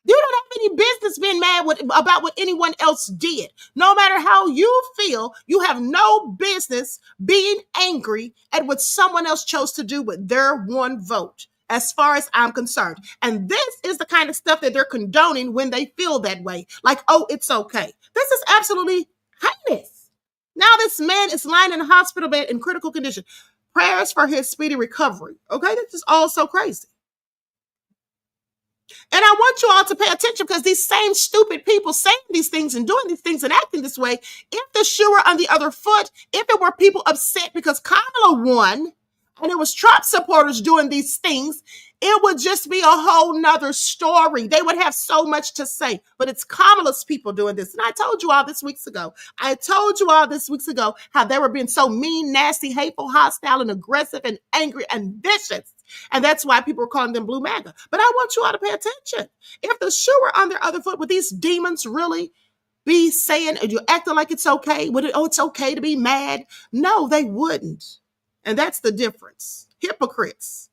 You don't have any business being mad about what anyone else did. No matter how you feel, you have no business being angry at what someone else chose to do with their one vote, as far as I'm concerned. And this is the kind of stuff that they're condoning when they feel that way. Like, oh, it's okay. This is absolutely heinous. Now this man is lying in a hospital bed in critical condition. Prayers for his speedy recovery. Okay, this is all so crazy. And I want you all to pay attention, because these same stupid people saying these things and doing these things and acting this way, if the shoe were on the other foot, if it were people upset because Kamala won, and it was Trump supporters doing these things, it would just be a whole nother story. They would have so much to say, but it's Kamala's people doing this. And I told you all this weeks ago. I told you all this weeks ago how they were being so mean, nasty, hateful, hostile, and aggressive, and angry, and vicious. And that's why people were calling them Blue MAGA. But I want you all to pay attention. If the shoe were on their other foot, would these demons really be saying, are you acting like it's okay? Would it, oh, it's okay to be mad? No, they wouldn't. And that's the difference. Hypocrites.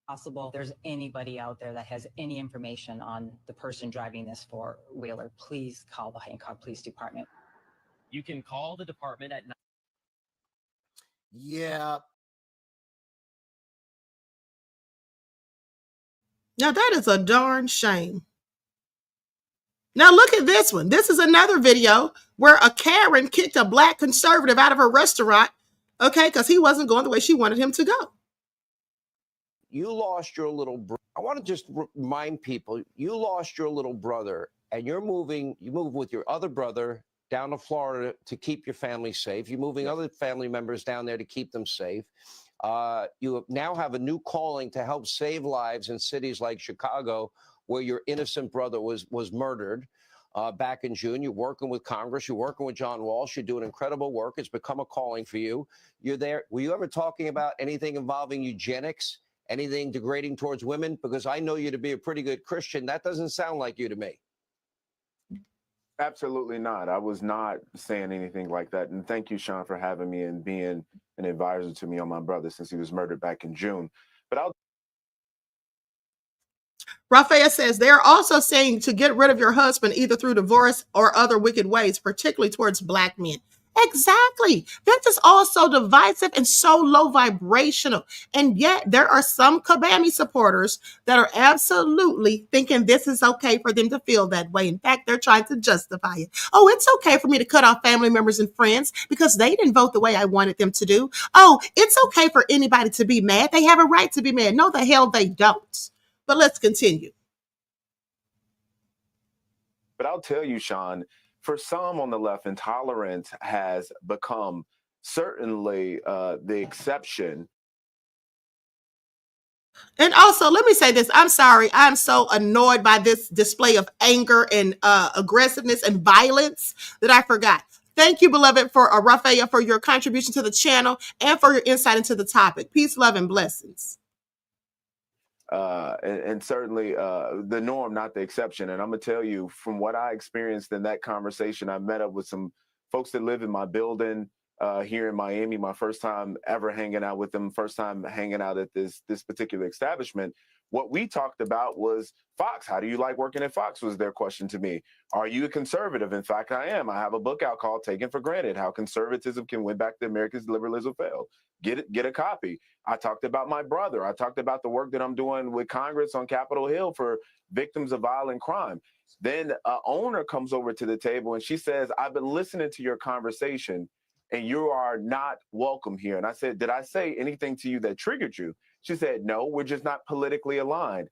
Possible there's anybody out there that has any information on the person driving this four-wheeler, please call the Hancock Police Department. You can call the department at 9. Yeah. Now that is a darn shame. Now look at this one. This is another video where a Karen kicked a black conservative out of her restaurant, okay, because he wasn't going the way she wanted him to go. You lost your little brother. I want to just remind people, you lost your little brother, and you move with your other brother down to Florida to keep your family safe. You're moving other family members down there to keep them safe. You now have a new calling to help save lives in cities like Chicago, where your innocent brother was murdered back in June. You're working with Congress. You're working with John Walsh. You're doing incredible work. It's become a calling for you. You're there. Were you ever talking about anything involving eugenics, anything degrading towards women? Because I know you to be a pretty good Christian. That doesn't sound like you to me. Absolutely not. I was not saying anything like that. And thank you, Sean, for having me and being an advisor to me on my brother since he was murdered back in June. But Raphael says they're also saying to get rid of your husband either through divorce or other wicked ways, particularly towards black men. Exactly. This is all so divisive and so low vibrational. And yet there are some Kabami supporters that are absolutely thinking this is okay for them to feel that way. In fact, they're trying to justify it. Oh, it's okay for me to cut off family members and friends because they didn't vote the way I wanted them to do. Oh, it's okay for anybody to be mad. They have a right to be mad. No, the hell they don't. But let's continue. But I'll tell you, Sean, for some on the left, intolerance has become certainly the exception. And also, let me say this. I'm sorry. I'm so annoyed by this display of anger and aggressiveness and violence that I forgot. Thank you, beloved, for Raphael, for your contribution to the channel and for your insight into the topic. Peace, love, and blessings. And certainly the norm, not the exception. And I'm going to tell you, from what I experienced in that conversation, I met up with some folks that live in my building here in Miami, my first time ever hanging out with them, first time hanging out at this particular establishment. What we talked about was Fox. How do you like working at Fox was their question to me. Are you a conservative? In fact, I am. I have a book out called Taken for Granted, How Conservatism Can Win Back to America's Liberalism Failed. Get a copy. I talked about my brother. I talked about the work that I'm doing with Congress on Capitol Hill for victims of violent crime. Then an owner comes over to the table and she says, I've been listening to your conversation and you are not welcome here. And I said, did I say anything to you that triggered you? She said, no, we're just not politically aligned.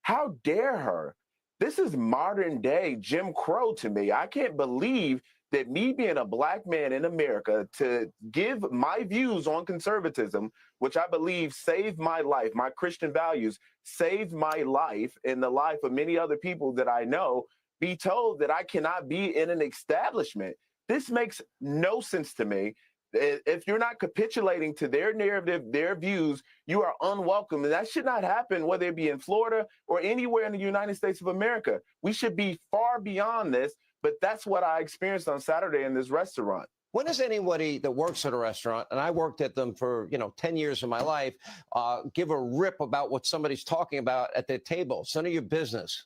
How dare her? This is modern day Jim Crow to me. I can't believe that me being a black man in America to give my views on conservatism, which I believe saved my life, my Christian values saved my life and the life of many other people that I know, be told that I cannot be in an establishment. This makes no sense to me. If you're not capitulating to their narrative, their views, you are unwelcome. And that should not happen, whether it be in Florida or anywhere in the United States of America. We should be far beyond this. But that's what I experienced on Saturday in this restaurant. When does anybody that works at a restaurant, and I worked at them for 10 years of my life, give a rip about what somebody's talking about at their table? It's none of your business.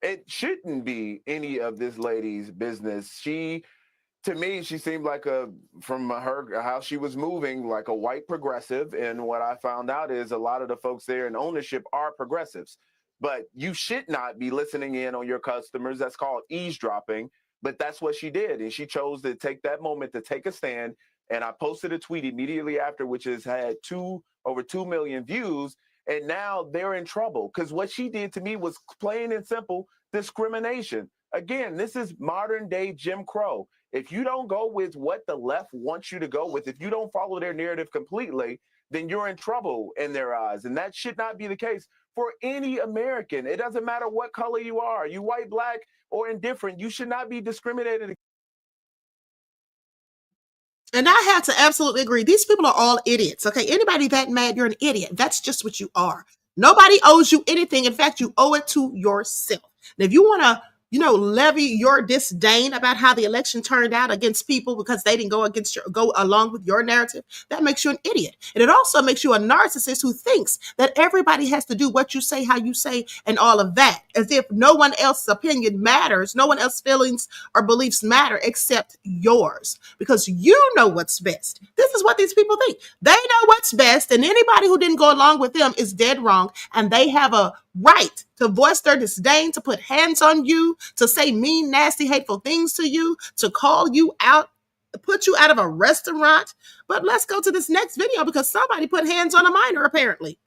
It shouldn't be any of this lady's business. To me, she seemed like from how she was moving, like a white progressive. And what I found out is a lot of the folks there in ownership are progressives. But you should not be listening in on your customers. That's called eavesdropping. But that's what she did. And she chose to take that moment to take a stand. And I posted a tweet immediately after, which has had over 2 million views. And now they're in trouble because what she did to me was plain and simple discrimination. Again, this is modern day Jim Crow. If you don't go with what the left wants you to go with, if you don't follow their narrative completely, then you're in trouble in their eyes. And that should not be the case for any American. It doesn't matter what color you are, you white, black, or indifferent. You should not be discriminated against. And I have to absolutely agree. These people are all idiots. Okay. Anybody that mad, you're an idiot. That's just what you are. Nobody owes you anything. In fact, you owe it to yourself. And if you want to, levy your disdain about how the election turned out against people because they didn't go along with your narrative, that makes you an idiot. And it also makes you a narcissist who thinks that everybody has to do what you say, how you say, and all of that, as if no one else's opinion matters, no one else's feelings or beliefs matter except yours, because you know what's best. This is what these people think. They know what's best, and anybody who didn't go along with them is dead wrong, and they have a right to voice their disdain, to put hands on you, to say mean, nasty, hateful things to you, to call you out, to put you out of a restaurant. But let's go to this next video because somebody put hands on a minor, apparently.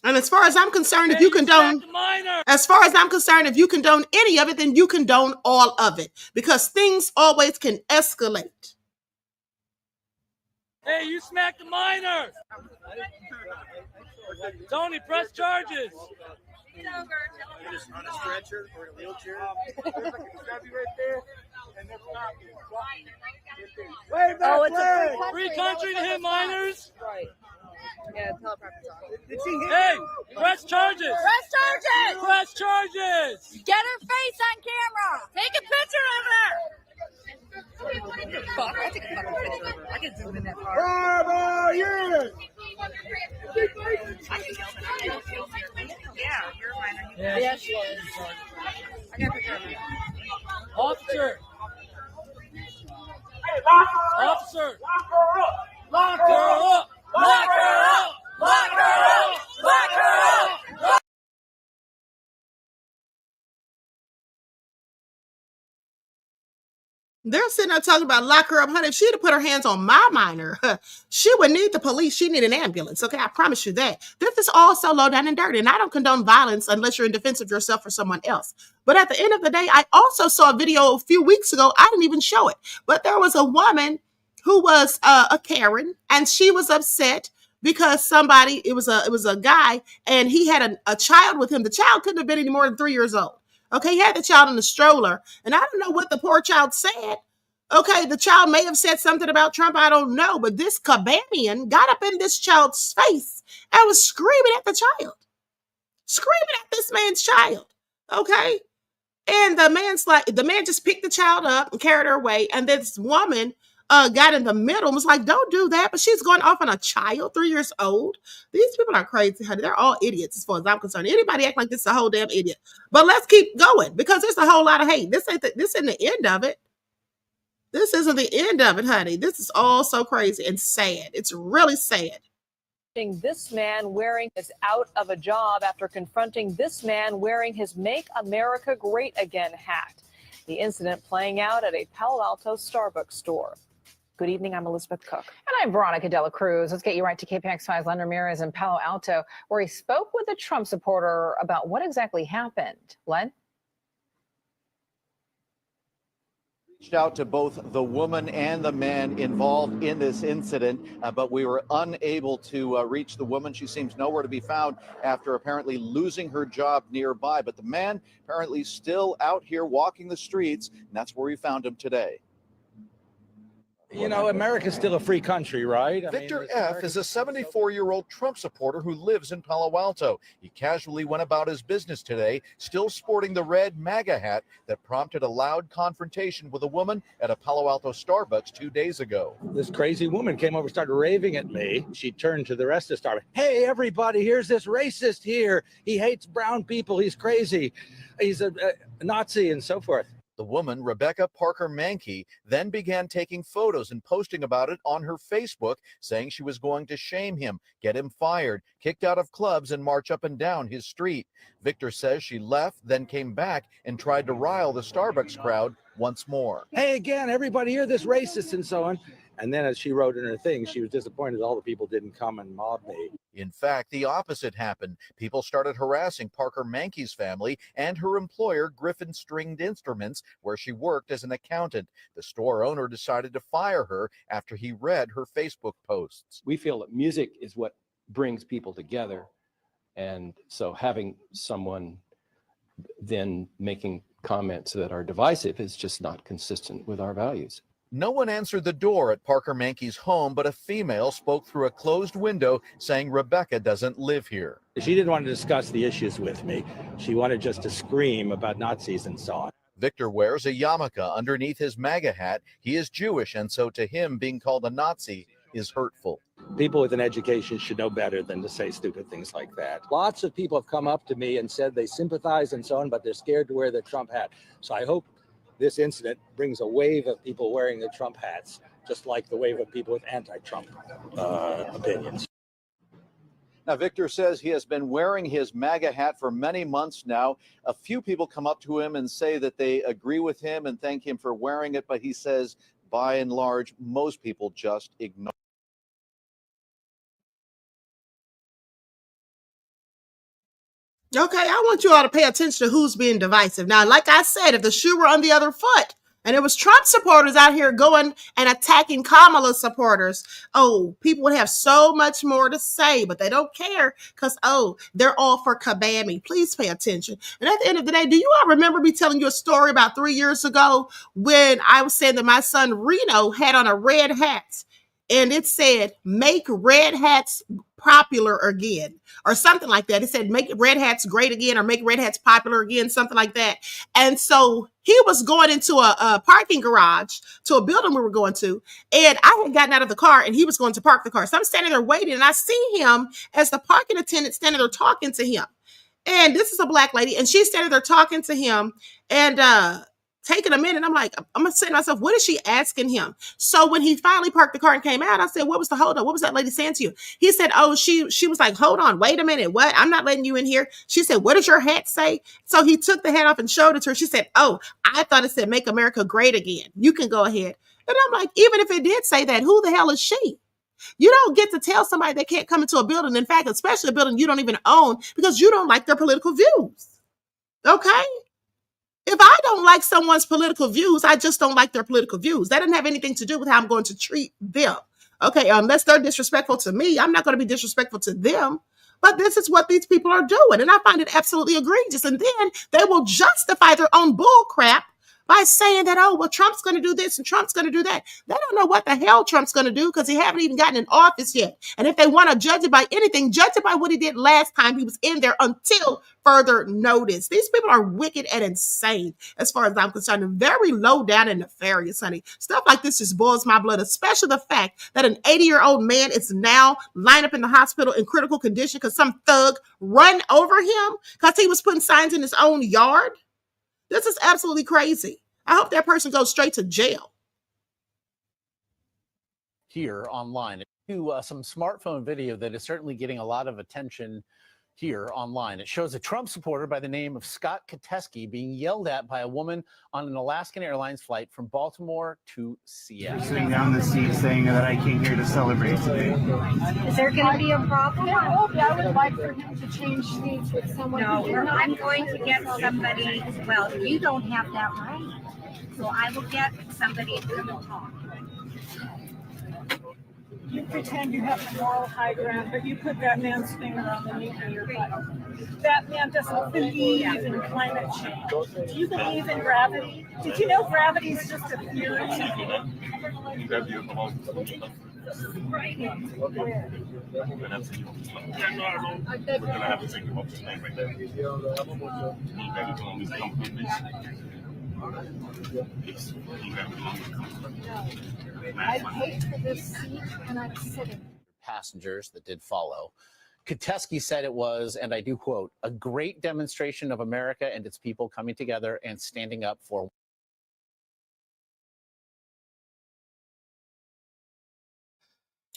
And as far as I'm concerned, if you condone any of it, then you condone all of it, because things always can escalate. Hey, you smacked the minor. Tony, press charges. Just on a stretcher or a wheelchair. There's like a scabby right there, and there's not. Way back there. Free country to hit minors. Right. Yeah, teleprompter's on. Hey, press charges. Press charges. Press charges. Get her face on camera. Take a picture of her. Fuck, I take a fucking picture of her. I can zoom in that far. Bravo, yeah. Yeah, you're a minor. Yeah, she is. I got a picture of her. Officer. Hey, lock her up. Officer. Lock her up. Lock her up. Lock her up. Lock her up. Lock her up. They're sitting there talking about lock her up. Honey, if she'd have put her hands on my minor, she would need the police. She need an ambulance. Okay, I promise you that. This is all so low down and dirty. And I don't condone violence unless you're in defense of yourself or someone else. But at the end of the day, I also saw a video a few weeks ago. I didn't even show it. But there was a woman who was a Karen, and she was upset because it was a guy, and he had a child with him. The child couldn't have been any more than 3 years old. Okay, he had the child in the stroller, and I don't know what the poor child said. Okay, the child may have said something about Trump, I don't know, but this Cabanian got up in this child's face and was screaming at the child. Screaming at this man's child. Okay? And the man just picked the child up and carried her away, and this woman got in the middle and was like, don't do that. But she's going off on a child, 3 years old. These people are crazy, honey. They're all idiots as far as I'm concerned. Anybody act like this is a whole damn idiot. But let's keep going because there's a whole lot of hate. This isn't the end of it. This isn't the end of it, honey. This is all so crazy and sad. It's really sad. This man wearing is out of a job after confronting this man wearing his Make America Great Again hat. The incident playing out at a Palo Alto Starbucks store. Good evening, I'm Elizabeth Cook. And I'm Veronica Dela Cruz. Let's get you right to KPX5's Len Ramirez in Palo Alto, where he spoke with a Trump supporter about what exactly happened. Len? Reached out to both the woman and the man involved in this incident, but we were unable to reach the woman. She seems nowhere to be found after apparently losing her job nearby. But the man apparently still out here walking the streets, and that's where we found him today. You know, America's still a free country, right? Victor F. is a 74-year-old Trump supporter who lives in Palo Alto. He casually went about his business today, still sporting the red MAGA hat that prompted a loud confrontation with a woman at a Palo Alto Starbucks 2 days ago. This crazy woman came over, started raving at me. She turned to the rest of the Starbucks. Hey, everybody, here's this racist here. He hates brown people. He's crazy. He's a Nazi and so forth. The woman, Rebecca Parker Mankey, then began taking photos and posting about it on her Facebook, saying she was going to shame him, get him fired, kicked out of clubs, and march up and down his street. Victor says she left, then came back and tried to rile the Starbucks crowd once more. Hey, again, everybody here, this racist and so on. And then as she wrote in her thing, she was disappointed all the people didn't come and mob me. In fact, the opposite happened. People started harassing Parker Mankey's family and her employer, Griffin Stringed Instruments, where she worked as an accountant. The store owner decided to fire her after he read her Facebook posts. We feel that music is what brings people together. And so having someone then making comments that are divisive is just not consistent with our values. No one answered the door at Parker Mankey's home, but a female spoke through a closed window saying Rebecca doesn't live here. She didn't want to discuss the issues with me. She wanted just to scream about Nazis and so on. Victor wears a yarmulke underneath his MAGA hat. He is Jewish, and so to him, being called a Nazi is hurtful. People with an education should know better than to say stupid things like that. Lots of people have come up to me and said they sympathize and so on, but they're scared to wear the Trump hat. So I hope this incident brings a wave of people wearing the Trump hats, just like the wave of people with anti-Trump opinions. Now, Victor says he has been wearing his MAGA hat for many months now. A few people come up to him and say that they agree with him and thank him for wearing it, but he says, by and large, most people just ignore. Okay, I want you all to pay attention to who's being divisive. Now, like I said, if the shoe were on the other foot and it was Trump supporters out here going and attacking Kamala supporters, oh, people would have so much more to say, but they don't care because, oh, they're all for Kabami. Please pay attention. And at the end of the day, do you all remember me telling you a story about 3 years ago when I was saying that my son Reno had on a red hat? And it said, make red hats popular again, or something like that. It said, make red hats great again, or make red hats popular again, something like that. And so he was going into a parking garage to a building we were going to. And I had gotten out of the car and he was going to park the car. So I'm standing there waiting and I see him as the parking attendant standing there talking to him. And this is a black lady and she's standing there talking to him and, taking a minute, I'm like, I'm gonna say to myself, what is she asking him? So when he finally parked the car and came out, I said, what was the hold up? What was that lady saying to you? He said, oh, she was like, hold on, wait a minute. What? I'm not letting you in here. She said, what does your hat say? So he took the hat off and showed it to her. She said, oh, I thought it said make America great again. You can go ahead. And I'm like, even if it did say that, who the hell is she? You don't get to tell somebody they can't come into a building. In fact, especially a building you don't even own because you don't like their political views. Okay? If I don't like someone's political views, I just don't like their political views. That doesn't have anything to do with how I'm going to treat them. Okay, unless they're disrespectful to me, I'm not going to be disrespectful to them. But this is what these people are doing. And I find it absolutely egregious. And then they will justify their own bull crap by saying that, oh, well, Trump's going to do this and Trump's going to do that. They don't know what the hell Trump's going to do because he haven't even gotten in office yet. And if they want to judge it by anything, judge it by what he did last time he was in there until further notice. These people are wicked and insane as far as I'm concerned, and very low down and nefarious, honey. Stuff like this just boils my blood, especially the fact that an 80-year-old man is now lined up in the hospital in critical condition because some thug run over him because he was putting signs in his own yard. This is absolutely crazy. I hope that person goes straight to jail. Here online to some smartphone video that is certainly getting a lot of attention here online. It shows a Trump supporter by the name of Scott Kateski being yelled at by a woman on an Alaskan Airlines flight from Baltimore to Seattle. Sitting down the seat saying that I came here to celebrate today. Is there going to be a problem? I would like for him to change seats with someone. No, I'm going to get somebody. Well, you don't have that right. So I will get somebody to come and talk. You pretend you have the moral high ground, but you put that man's finger on the nape of your butt. That man doesn't believe in climate change. Do you believe in gravity? Did you know gravity is just a theory? I paid for this seat and I'm sitting. Passengers that did follow. Kateski said it was, and I do quote, a great demonstration of America and its people coming together and standing up for.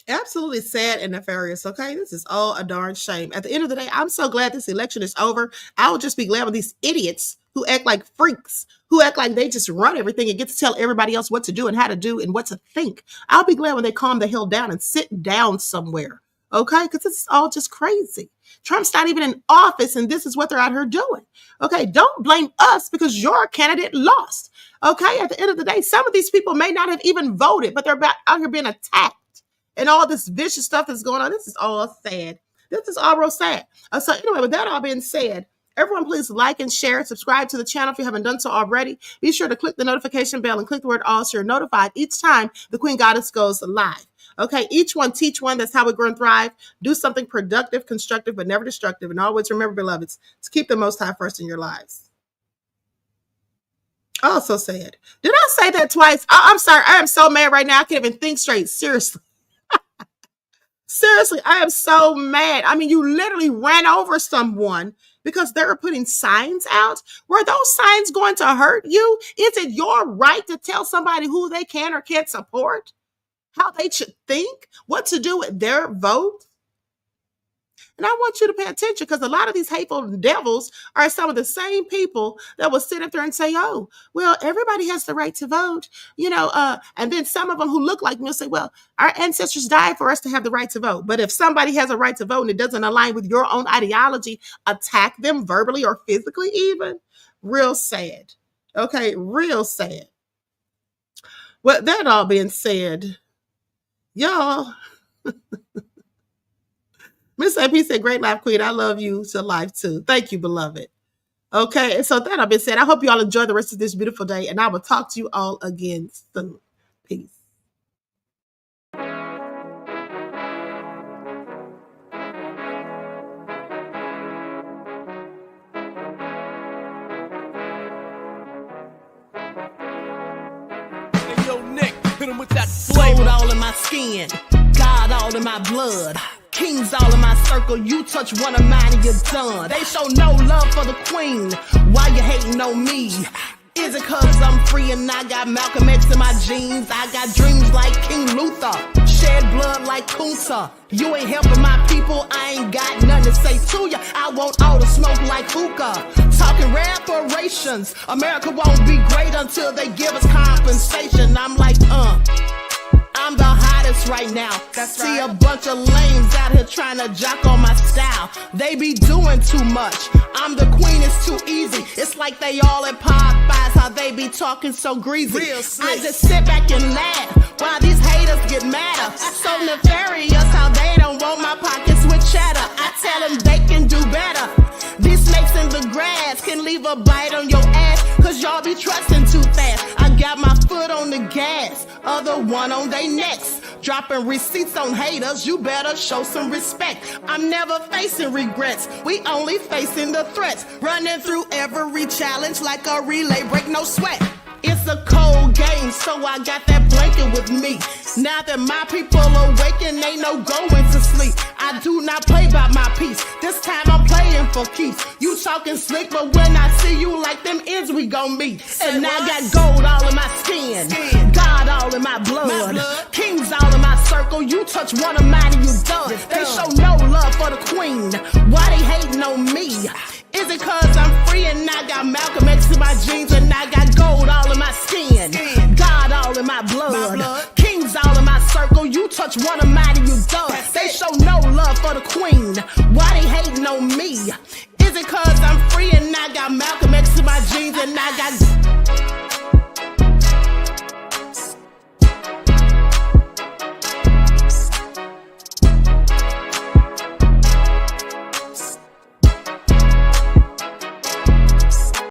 Absolutely sad and nefarious. Okay, this is all a darn shame. At the end of the day, I'm so glad this election is over. I will just be glad with these idiots who act like freaks, who act like they just run everything and get to tell everybody else what to do and how to do and what to think. I'll be glad when they calm the hell down and sit down somewhere. Okay, because this is all just crazy. Trump's not even in office, and this is what they're out here doing. Okay, don't blame us because your candidate lost. Okay, at the end of the day, some of these people may not have even voted, but they're out here being attacked. And all this vicious stuff that's going on. This is all sad. This is all real sad. So anyway, with that all being said, everyone please like and share, subscribe to the channel if you haven't done so already. Be sure to click the notification bell and click the word all so you're notified each time the Queen Goddess goes live. Okay, each one teach one. That's how we grow and thrive. Do something productive, constructive, but never destructive. And always remember, beloveds, to keep the Most High first in your lives. Oh, so sad. Did I say that twice? Oh, I'm sorry. I am so mad right now. I can't even think straight. Seriously. Seriously, I am so mad. I mean, you literally ran over someone because they were putting signs out. Were those signs going to hurt you? Is it your right to tell somebody who they can or can't support? How they should think? What to do with their vote? And I want you to pay attention because a lot of these hateful devils are some of the same people that will sit up there and say, oh, well, everybody has the right to vote, and then some of them who look like me will say, well, our ancestors died for us to have the right to vote. But if somebody has a right to vote and it doesn't align with your own ideology, attack them verbally or physically even. Real sad. Okay, real sad. Well, that all being said, y'all, Miss AP said, great life, Queen. I love you to life too. Thank you, beloved. Okay, and so that all been said, I hope you all enjoy the rest of this beautiful day, and I will talk to you all again soon. Peace. Hey, yo, Nick, hit him with that flavor. Gold all in my skin, God all in my blood. Kings all in my circle, you touch one of mine and you're done. They show no love for the queen, why you hating on me? Is it cause I'm free and I got Malcolm X in my jeans? I got dreams like King Luther, shed blood like Kunta. You ain't helping my people, I ain't got nothing to say to ya. I want all the smoke like hookah. Talking reparations, America won't be great until they give us compensation. I'm like, I'm the hottest right now. See a bunch of lames out here trying to jock on my style. They be doing too much. I'm the queen, it's too easy. It's like they all at Popeyes, how they be talking so greasy. I just sit back and laugh while these haters get madder. So nefarious how they don't want my pockets with cheddar. I tell them they can do better. These snakes in the grass can leave a bite on your ass, cause y'all be trusting too fast. I got my foot on the gas, other one on they necks. Dropping receipts on haters, you better show some respect. I'm never facing regrets, we only facing the threats. Running through every challenge like a relay, break no sweat. It's a cold game, so I got that blanket with me. Now that my people awaken, ain't no going to sleep. I do not play by my piece, this time I'm playing for keeps. You talking slick, but when I see you like them ends, we gon' meet. And I got gold all in my skin, God all in my blood. Kings all in my circle, you touch one of mine and you done. They show no love for the queen, why they hating on me? Is it cause I'm free and I got Malcolm X in my jeans and I got gold all in my skin, God all in my blood. Kings all in my circle, you touch one of mine and you done. They show no love for the queen, why they hating on me? Is it cause I'm free and I got Malcolm X in my jeans and I got